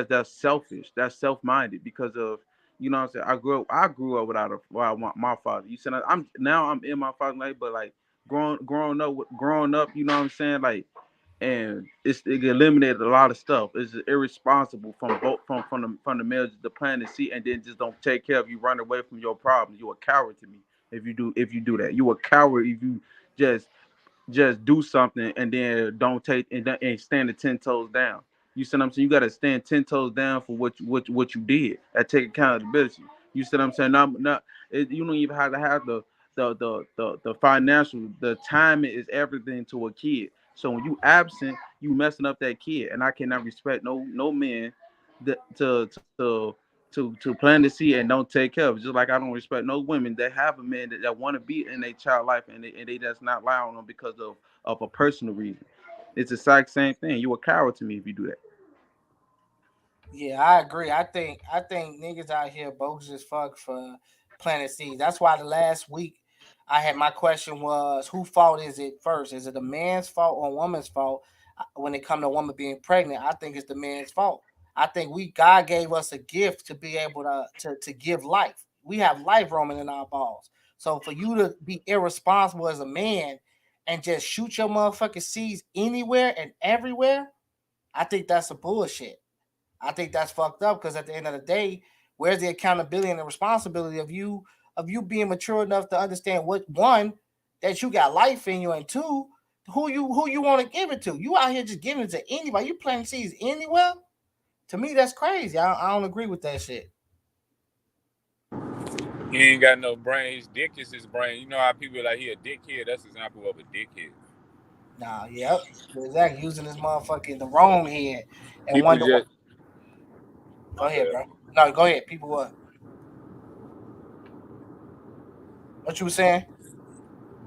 that's selfish, that's self-minded because of you know what I'm saying. I grew up without my father. You said I'm in my father's life, but like growing up, you know what I'm saying, like. And it eliminated a lot of stuff. It's irresponsible from both from the males to plant and seed, and then just don't take care of you. Run away from your problems. You're a coward to me if you do that. You're a coward if you just do something and then don't take and stand the 10 toes down. You see what I'm saying? You got to stand 10 toes down for what you did and take accountability. You see what I'm saying? You don't even have to have the financial. The timing is everything to a kid. So when you absent, you messing up that kid, and I cannot respect no man to plant the seed and don't take care of it. Just like I don't respect no women that have a man that want to be in their child life and they just not lie on them because of a personal reason. It's the exact same thing. You a coward to me if you do that. yeah, I agree. I think niggas out here bogus as fuck for planting seeds. That's why the last week I had my question was who fault is it first? Is it a man's fault or a woman's fault? When it comes to a woman being pregnant, I think it's the man's fault. I think God gave us a gift to be able to give life. We have life roaming in our balls. So for you to be irresponsible as a man and just shoot your motherfucking seeds anywhere and everywhere, I think that's a bullshit. I think that's fucked up because at the end of the day, where's the accountability and the responsibility of you being mature enough to understand what one that you got life in you, and two, who you want to give it to. You out here just giving it to anybody. You planting seeds anywhere. To me, that's crazy. I don't agree with that shit. He ain't got no brain. His dick is his brain. You know how people are like he a dickhead? That's an example of a dickhead. Nah, yep, exactly. Using this motherfucker the wrong head and People wonder what. just Go my ahead, bad. bro. No, go ahead. People, what you were saying?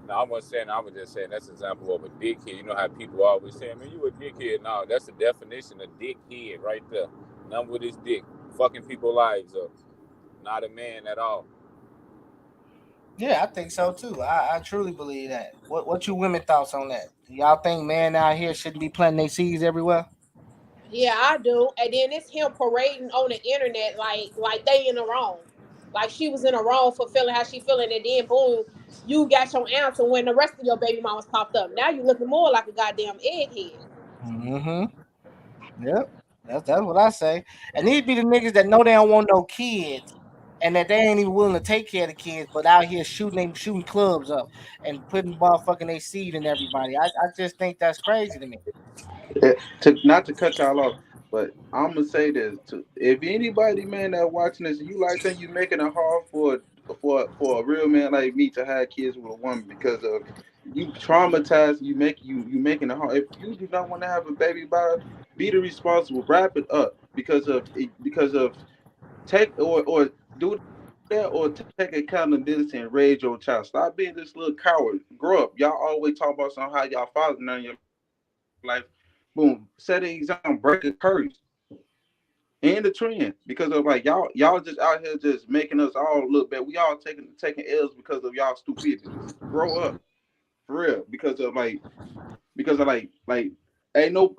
No, I wasn't saying. I was just saying that's an example of a dickhead. You know how people always say, "Man, you a dickhead." No, that's the definition of dickhead right there. None with his dick, fucking people lives up. Not a man at all. Yeah, I think so too. I truly believe that. What you women thoughts on that? Y'all think men out here shouldn't be planting their seeds everywhere? Yeah, I do. And then it's him parading on the internet like they in the wrong. Like she was in the wrong for feeling how she feeling, and then boom, you got your answer when the rest of your baby mamas popped up. Now you looking more like a goddamn egghead. Mm-hmm. Yep. That's what I say. And these be the niggas that know they don't want no kids, and that they ain't even willing to take care of the kids, but out here shooting clubs up and putting motherfucking they seed in everybody. I just think that's crazy to me. To not to cut y'all off, but I'm gonna say this: to if anybody man that watching this, you like think you making it hard for a real man like me to have kids with a woman because of you traumatized. You making it hard. If you do not want to have a baby by her, be the responsible. Wrap it up because of take or do that or take accountability and raise your child. Stop being this little coward. Grow up. Y'all always talk about some how y'all father none in your life. Boom. Set an example. Break a curse and the trend because of like y'all just out here just making us all look bad. We all taking L's because of y'all stupidity. Grow up for real because of like ain't no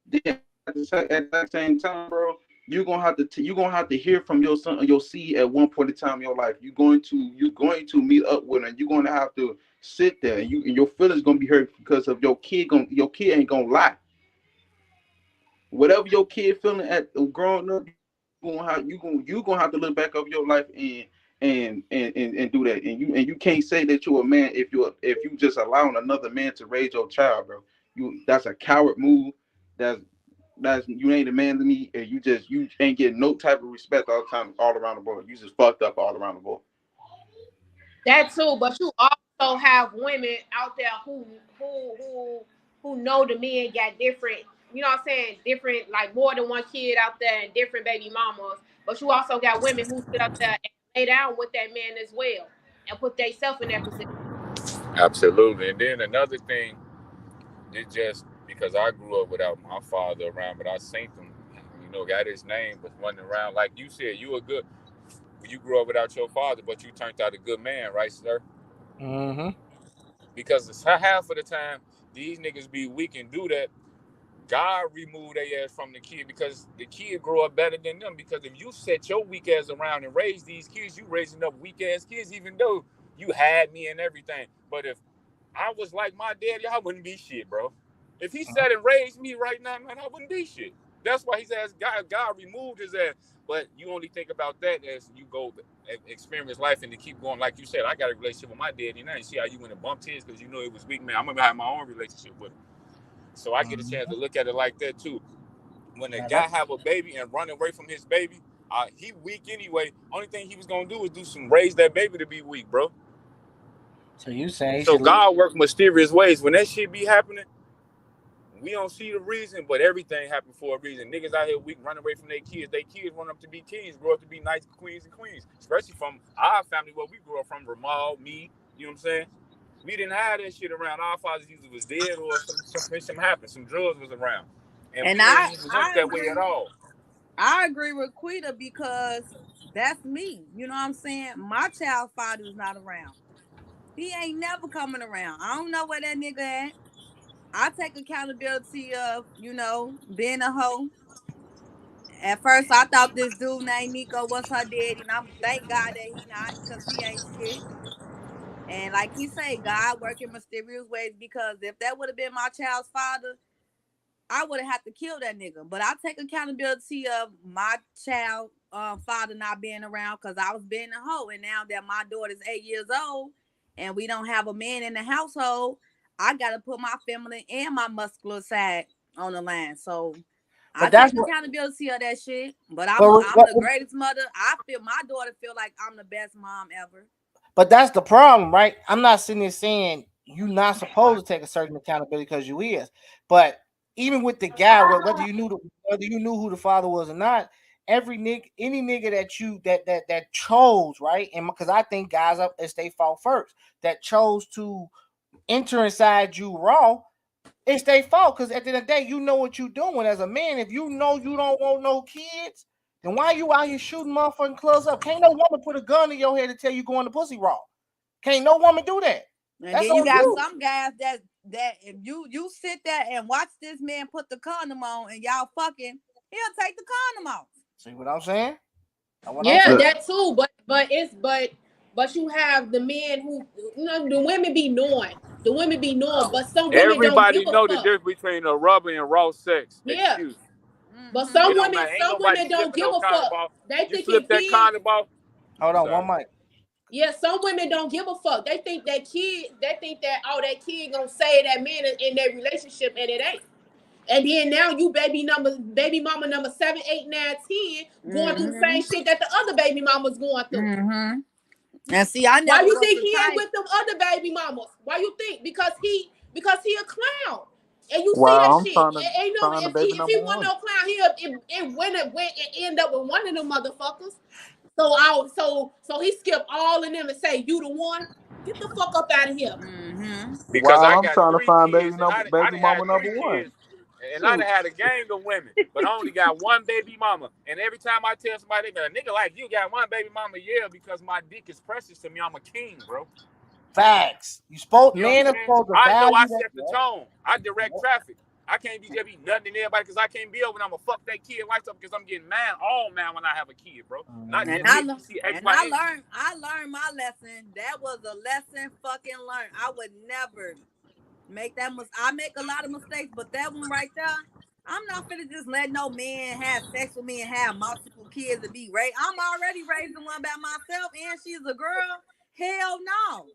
then at the same time, bro. You gonna have to hear from your son or your seed at one point in time in your life. You're going to meet up with her. You're gonna have to sit there and your feelings gonna be hurt because of your kid ain't gonna lie. Whatever your kid feeling at growing up, you gonna have to look back over your life and do that. And you can't say that you're a man if you just allowing another man to raise your child, bro. That's a coward move. That's that's you ain't a man to me, and you ain't getting no type of respect all the time, all around the board. You just fucked up all around the board. That too, but you also have women out there who who know the men got different, you know what I'm saying, different like more than one kid out there and different baby mamas. But you also got women who sit up there and lay down with that man as well and put themselves in that position. Absolutely. And then another thing, it's just because I grew up without my father around, but I seen him. Got his name, but wasn't around. Like you said, you were good. You grew up without your father, but you turned out a good man, right, sir? Mm-hmm. Because it's half of the time these niggas be weak and do that. God removed their ass from the kid because the kid grow up better than them. Because if you set your weak ass around and raise these kids, you raising up weak ass kids, even though you had me and everything. But if I was like my daddy, I wouldn't be shit, bro. If he sat and raised me right now, man, I wouldn't be shit. That's why his ass God removed his ass. But you only think about that as you go experience life and to keep going. Like you said, I got a relationship with my daddy now. You see how you went and bumped his because you know it was weak, man. I'm gonna have my own relationship with him. So I get a chance Mm-hmm. to look at it like that too. When a Now guy that, have a baby and run away from his baby, he weak anyway. Only thing he was gonna do is do some raise that baby to be weak, bro. so you saying he So should leave? God work mysterious ways. When that shit be happening, we don't see the reason, but everything happened for a reason. Niggas out here weak, run away from their kids. Their kids run up to be kings, grow up to be nice queens and queens. Especially from our family, where we grew up from, Ramal, me. You know what I'm saying? We didn't have that shit around. Our fathers either was dead or some happened. Some drugs was around, and And we ain't even went that way at all. I agree with Quita because that's me. You know what I'm saying? My child's father is not around. He ain't never coming around. I don't know where that nigga at. I take accountability of, being a hoe. At first, I thought this dude named Nico was her daddy, and I'm thank God that he not, cause he ain't shit. And like he say, God work in mysterious ways. Because if that would have been my child's father, I would have had to kill that nigga. But I take accountability of my child father not being around because I was being a hoe. And now that my daughter's 8 years old, and we don't have a man in the household, I gotta put my feminine and my muscular side on the line. So I But that's take what. accountability of that shit. But I'm But, I'm but, the greatest mother. I feel my daughter feel like I'm the best mom ever. but that's the problem, right? I'm not sitting there saying you're not supposed to take a certain accountability because you is. But even with the guy, whether you knew who the father was or not, any nigga that you that chose, right? And because I think guys up it's their fault first that chose to enter inside you raw. It's their fault because at the end of the day, you know what you're doing as a man. If you know you don't want no kids, then why you out here shooting motherfucking clubs up? Can't no woman put a gun in your head to tell you going to pussy raw. Can't no woman do that. And That's then you on got you. some guys that if you sit there and watch this man put the condom on and y'all fucking, he'll take the condom off. See what I'm saying? That's what I'm Yeah, saying. Look, that too. But you have the men who, the women be knowing. The women be knowing, but some women don't give Everybody a know the fuck. difference between a rubber and raw sex. Yeah. Excuse. But Mm-hmm. It some don't women, matter. Ain't some nobody women don't slipping give no a condom fuck. off. They You thinking slip that kids. condom off. Hold I'm on, one sorry. mic. Yeah, some women don't give a fuck. They think that kid. They think that that kid gonna save that man in their relationship, and it ain't. And then now you baby mama number 7, 8, 9, 10, going through the Mm-hmm. same shit that the other baby mamas going through. Mm-hmm. And see, I Why never you was think the he ain't type. with them other baby mamas? Why you think? Because he a clown. And you see that wow, I'm shit. trying to Ain't no find the baby if he number wasn't one. no clown, it went and end up with one of them motherfuckers. So he skipped all of them and say you the one. Get the fuck up out of here. Mm-hmm. Because I Wow, I'm got trying to three find kids, and I baby done mama had number three one. kids, and I done Shoot. had a gang of women, but I only got one baby mama. And every time I tell somebody, a nigga like you got one baby mama, yeah, because my dick is precious to me. I'm a king, bro. Facts. You supposed You know what I'm men are saying? supposed to I know I value that. set the tone. I direct traffic. I can't be just be nothing in everybody because I can't be over and I'm gonna fuck that kid life up because I'm getting mad, all mad when I have a kid, bro. Not And just Mhm. me. You see exponentially. I learned my lesson. That was a lesson fucking learned. I would never make that I make a lot of mistakes, but that one right there, I'm not finna just let no man have sex with me and have multiple kids and be raised. I'm already raising one by myself, and she's a girl. Hell no.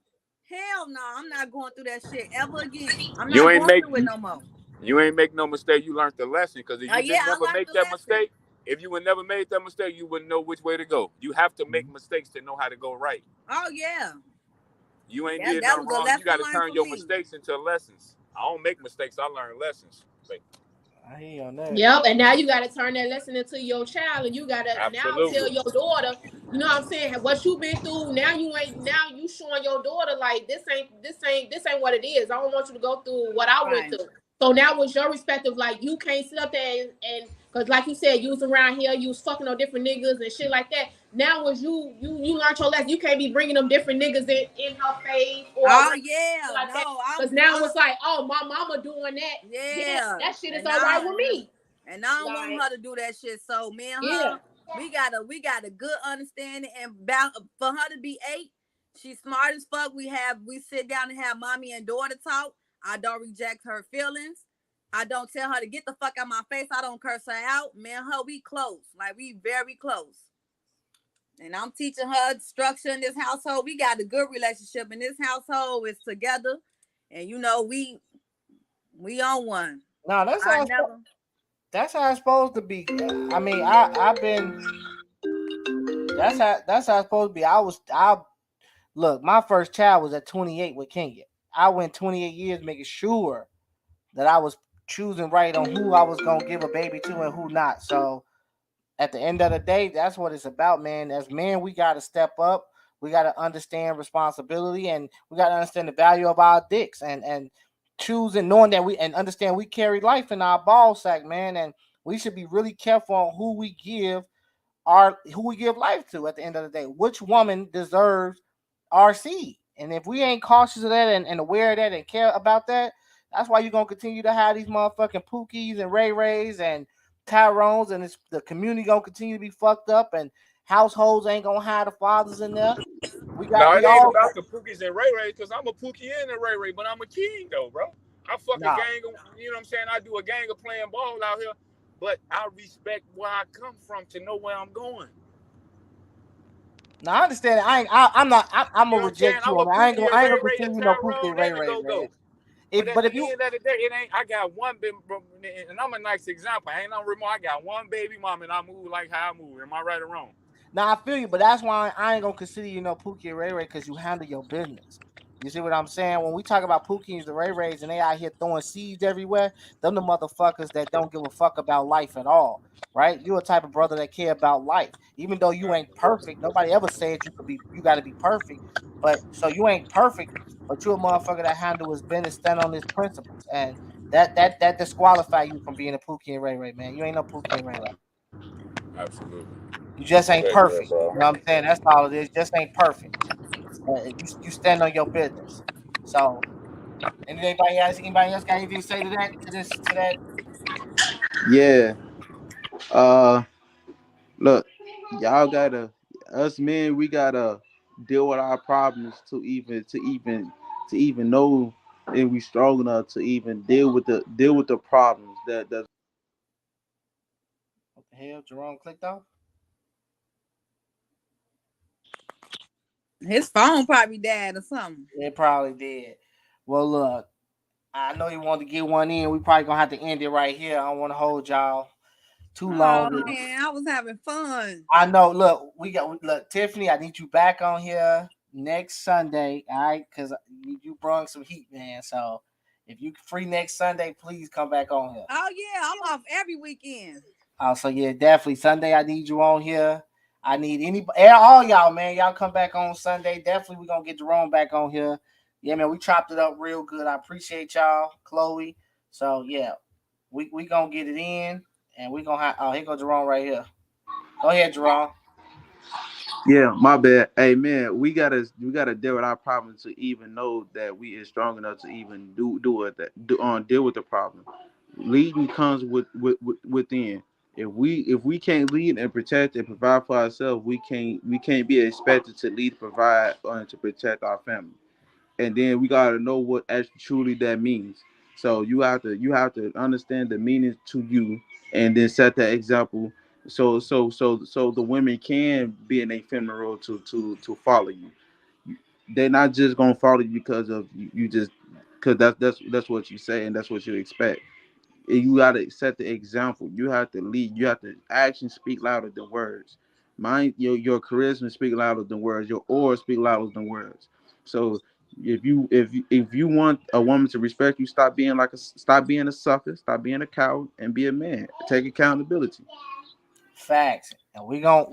Hell no. I'm not going through that shit ever again. I'm You not ain't going make through it no more. you ain't make no mistake. You learned the lesson because if Oh you yeah, didn't I never learned make the that lesson. mistake, if you would never made that mistake, you wouldn't know which way to go. You have to make mistakes to know how to go right. Oh yeah. You ain't That did that nothing was a wrong. You lesson got to learned turn for your me. mistakes into lessons. I don't make mistakes. I learn lessons. Like, I hear you on that. Yep, and now you got to turn that lesson into your child, and you got to now tell absolutely. your daughter, you know what I'm saying, what you been through. Now you showing your daughter like this ain't what it is. I don't want you to go through what I went Right. through. So now with your respective, like you can't sit up there and because like you said, you was around here, you was fucking on different niggas and shit like that. Now was you learned your lesson. You can't be bringing them different niggas in her face or Oh around yeah. like that. No, Because now it's like, oh, my mama doing that. Then yeah. that shit is And all right now with me. and I don't want Like, her to do that shit. So me and yeah. her, we got a good understanding and about for her to be 8, she's smart as fuck. We sit down and have mommy and daughter talk. I don't reject her feelings. I don't tell her to get the fuck out my face. I don't curse her out. Me and her, we close. Like we very close. And I'm teaching her structure in this household. We got a good relationship in this household. It's together. And we on one. No, I never. that's how it's supposed to be. I mean, I've been that's how it's supposed to be. I look. My first child was at 28 with Kenya. I went 28 years making sure that I was choosing right on who I was gonna give a baby to and who not. So at the end of the day, that's what it's about, man. As men, we got to step up. We got to understand responsibility, and we got to understand the value of our dicks, and choosing, knowing that we and understand we carry life in our ball sack, man, and we should be really careful on who we give life to. At the end of the day, which woman deserves our seed, and if we ain't cautious of that and aware of that and care about that, that's why you're gonna continue to have these motherfucking Pookies and Ray Rays and Tyrones, and the community gonna continue to be fucked up, and households ain't gonna have the fathers in there. No, We it ain't all about the Pookies and Ray Rays because I'm a Pookie and a Ray Ray, but I'm a king though, bro. I fuck a nah. gang of, you know what I'm saying? I do a gang of playing ball out here, but I respect where I come from to know where I'm going. Now I understand. I'm not. I'm You gonna know what I'm saying? reject you I'm on a that. Pookie and I ain't Ray gonna Ray consider and you no Pookie Tyrone and Ray and the Ray, Go man. Go. But at But the if you end of the day, it ain't. I got one baby, and I'm a nice example. I ain't no remote. I got one baby mom, and I move like how I move. Am I right or wrong? now I feel you, but that's why I ain't gonna consider you no Pookie and Ray Ray because you handle your business. You see what I'm saying? When we talk about Pookies and Ray Rays and they out here throwing seeds everywhere, them the motherfuckers that don't give a fuck about life at all. Right? You a type of brother that care about life. Even though you ain't perfect, nobody ever said you gotta be perfect. But so you ain't perfect, but you a motherfucker that handle his business, stand on his principles. And that disqualify you from being a Pookie and Ray Ray, man. You ain't no Pookie and Ray Ray. Absolutely. You just ain't Respect that, perfect. bro. You know what I'm saying? That's all it is. Just ain't perfect. You stand on your business. So, anybody else got anything to say to that? To that? Yeah. Uh, look, y'all gotta us men. We gotta deal with our problems to even know if we strong enough to even deal with the problems that. What the hell? Jerome clicked off. His phone probably died or something. It probably did. Well, look, I know you wanted to get one in. We probably gonna have to end it right here. I don't want to hold y'all too Oh long. man, I was having fun. I know. Look, Tiffany. I need you back on here next Sunday, all right? Because you brought some heat, man. So if you free next Sunday, please come back on here. Oh yeah, I'm off every weekend. So yeah, definitely Sunday. I need you on here. I need all y'all, man. Y'all come back on Sunday. Definitely, we gonna get Jerome back on here. Yeah, man. We chopped it up real good. I appreciate y'all, Chloe. So yeah, we gonna get it in, and we gonna have. Oh, here go Jerome right here. Go ahead, Jerome. Yeah, my bad. Hey man, we gotta deal with our problems to even know that we is strong enough to even do it that deal with the problem. Leading comes within. If we can't lead and protect and provide for ourselves, we can't be expected to lead, provide, and to protect our family. And then we gotta know what actually truly that means. So you have to understand the meaning to you, and then set that example. So the women can be in a feminine role to follow you. They're not just gonna follow you because of you just because that's what you say and that's what you expect. You got to set the example. You have to lead. You have to actions speak louder than words. Your charisma speak louder than words. Your aura speak louder than words. So if you want a woman to respect you, stop being a sucker, stop being a coward, and be a man. Take accountability. Facts. And we gonna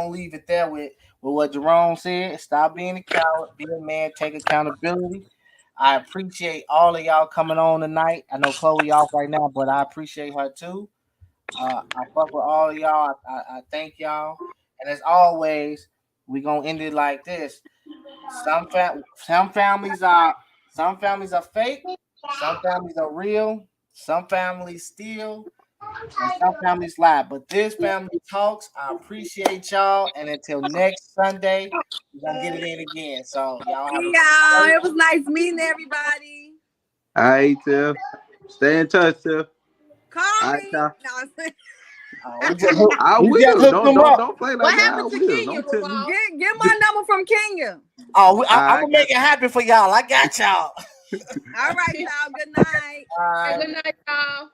leave it there with what Jerome said. Stop being a coward, be a man, take accountability. I appreciate all of y'all coming on tonight. I know Chloe off right now, but I appreciate her too. I fuck with all of y'all. I thank y'all. And as always, we gonna end it like this. Some families are fake, some families are real, some families steal, and some families lie. But this family talks. I appreciate y'all. And until next Sunday, we're gonna get it in again. So y'all have a See good y'all. night. It was nice meeting everybody. All right, Tiff. Stay in touch, Tiff. Call All right, me. Ty. No, We just hook, I we just will. hooked Don't them don't up. don't play What like that. I happened to will. Kenya, Don't tell me. Revolve? get my number from Kenya. Oh, I'm I gonna got make it happen for y'all. I got y'all. All right, y'all. Good night. Okay, Bye. good night, y'all.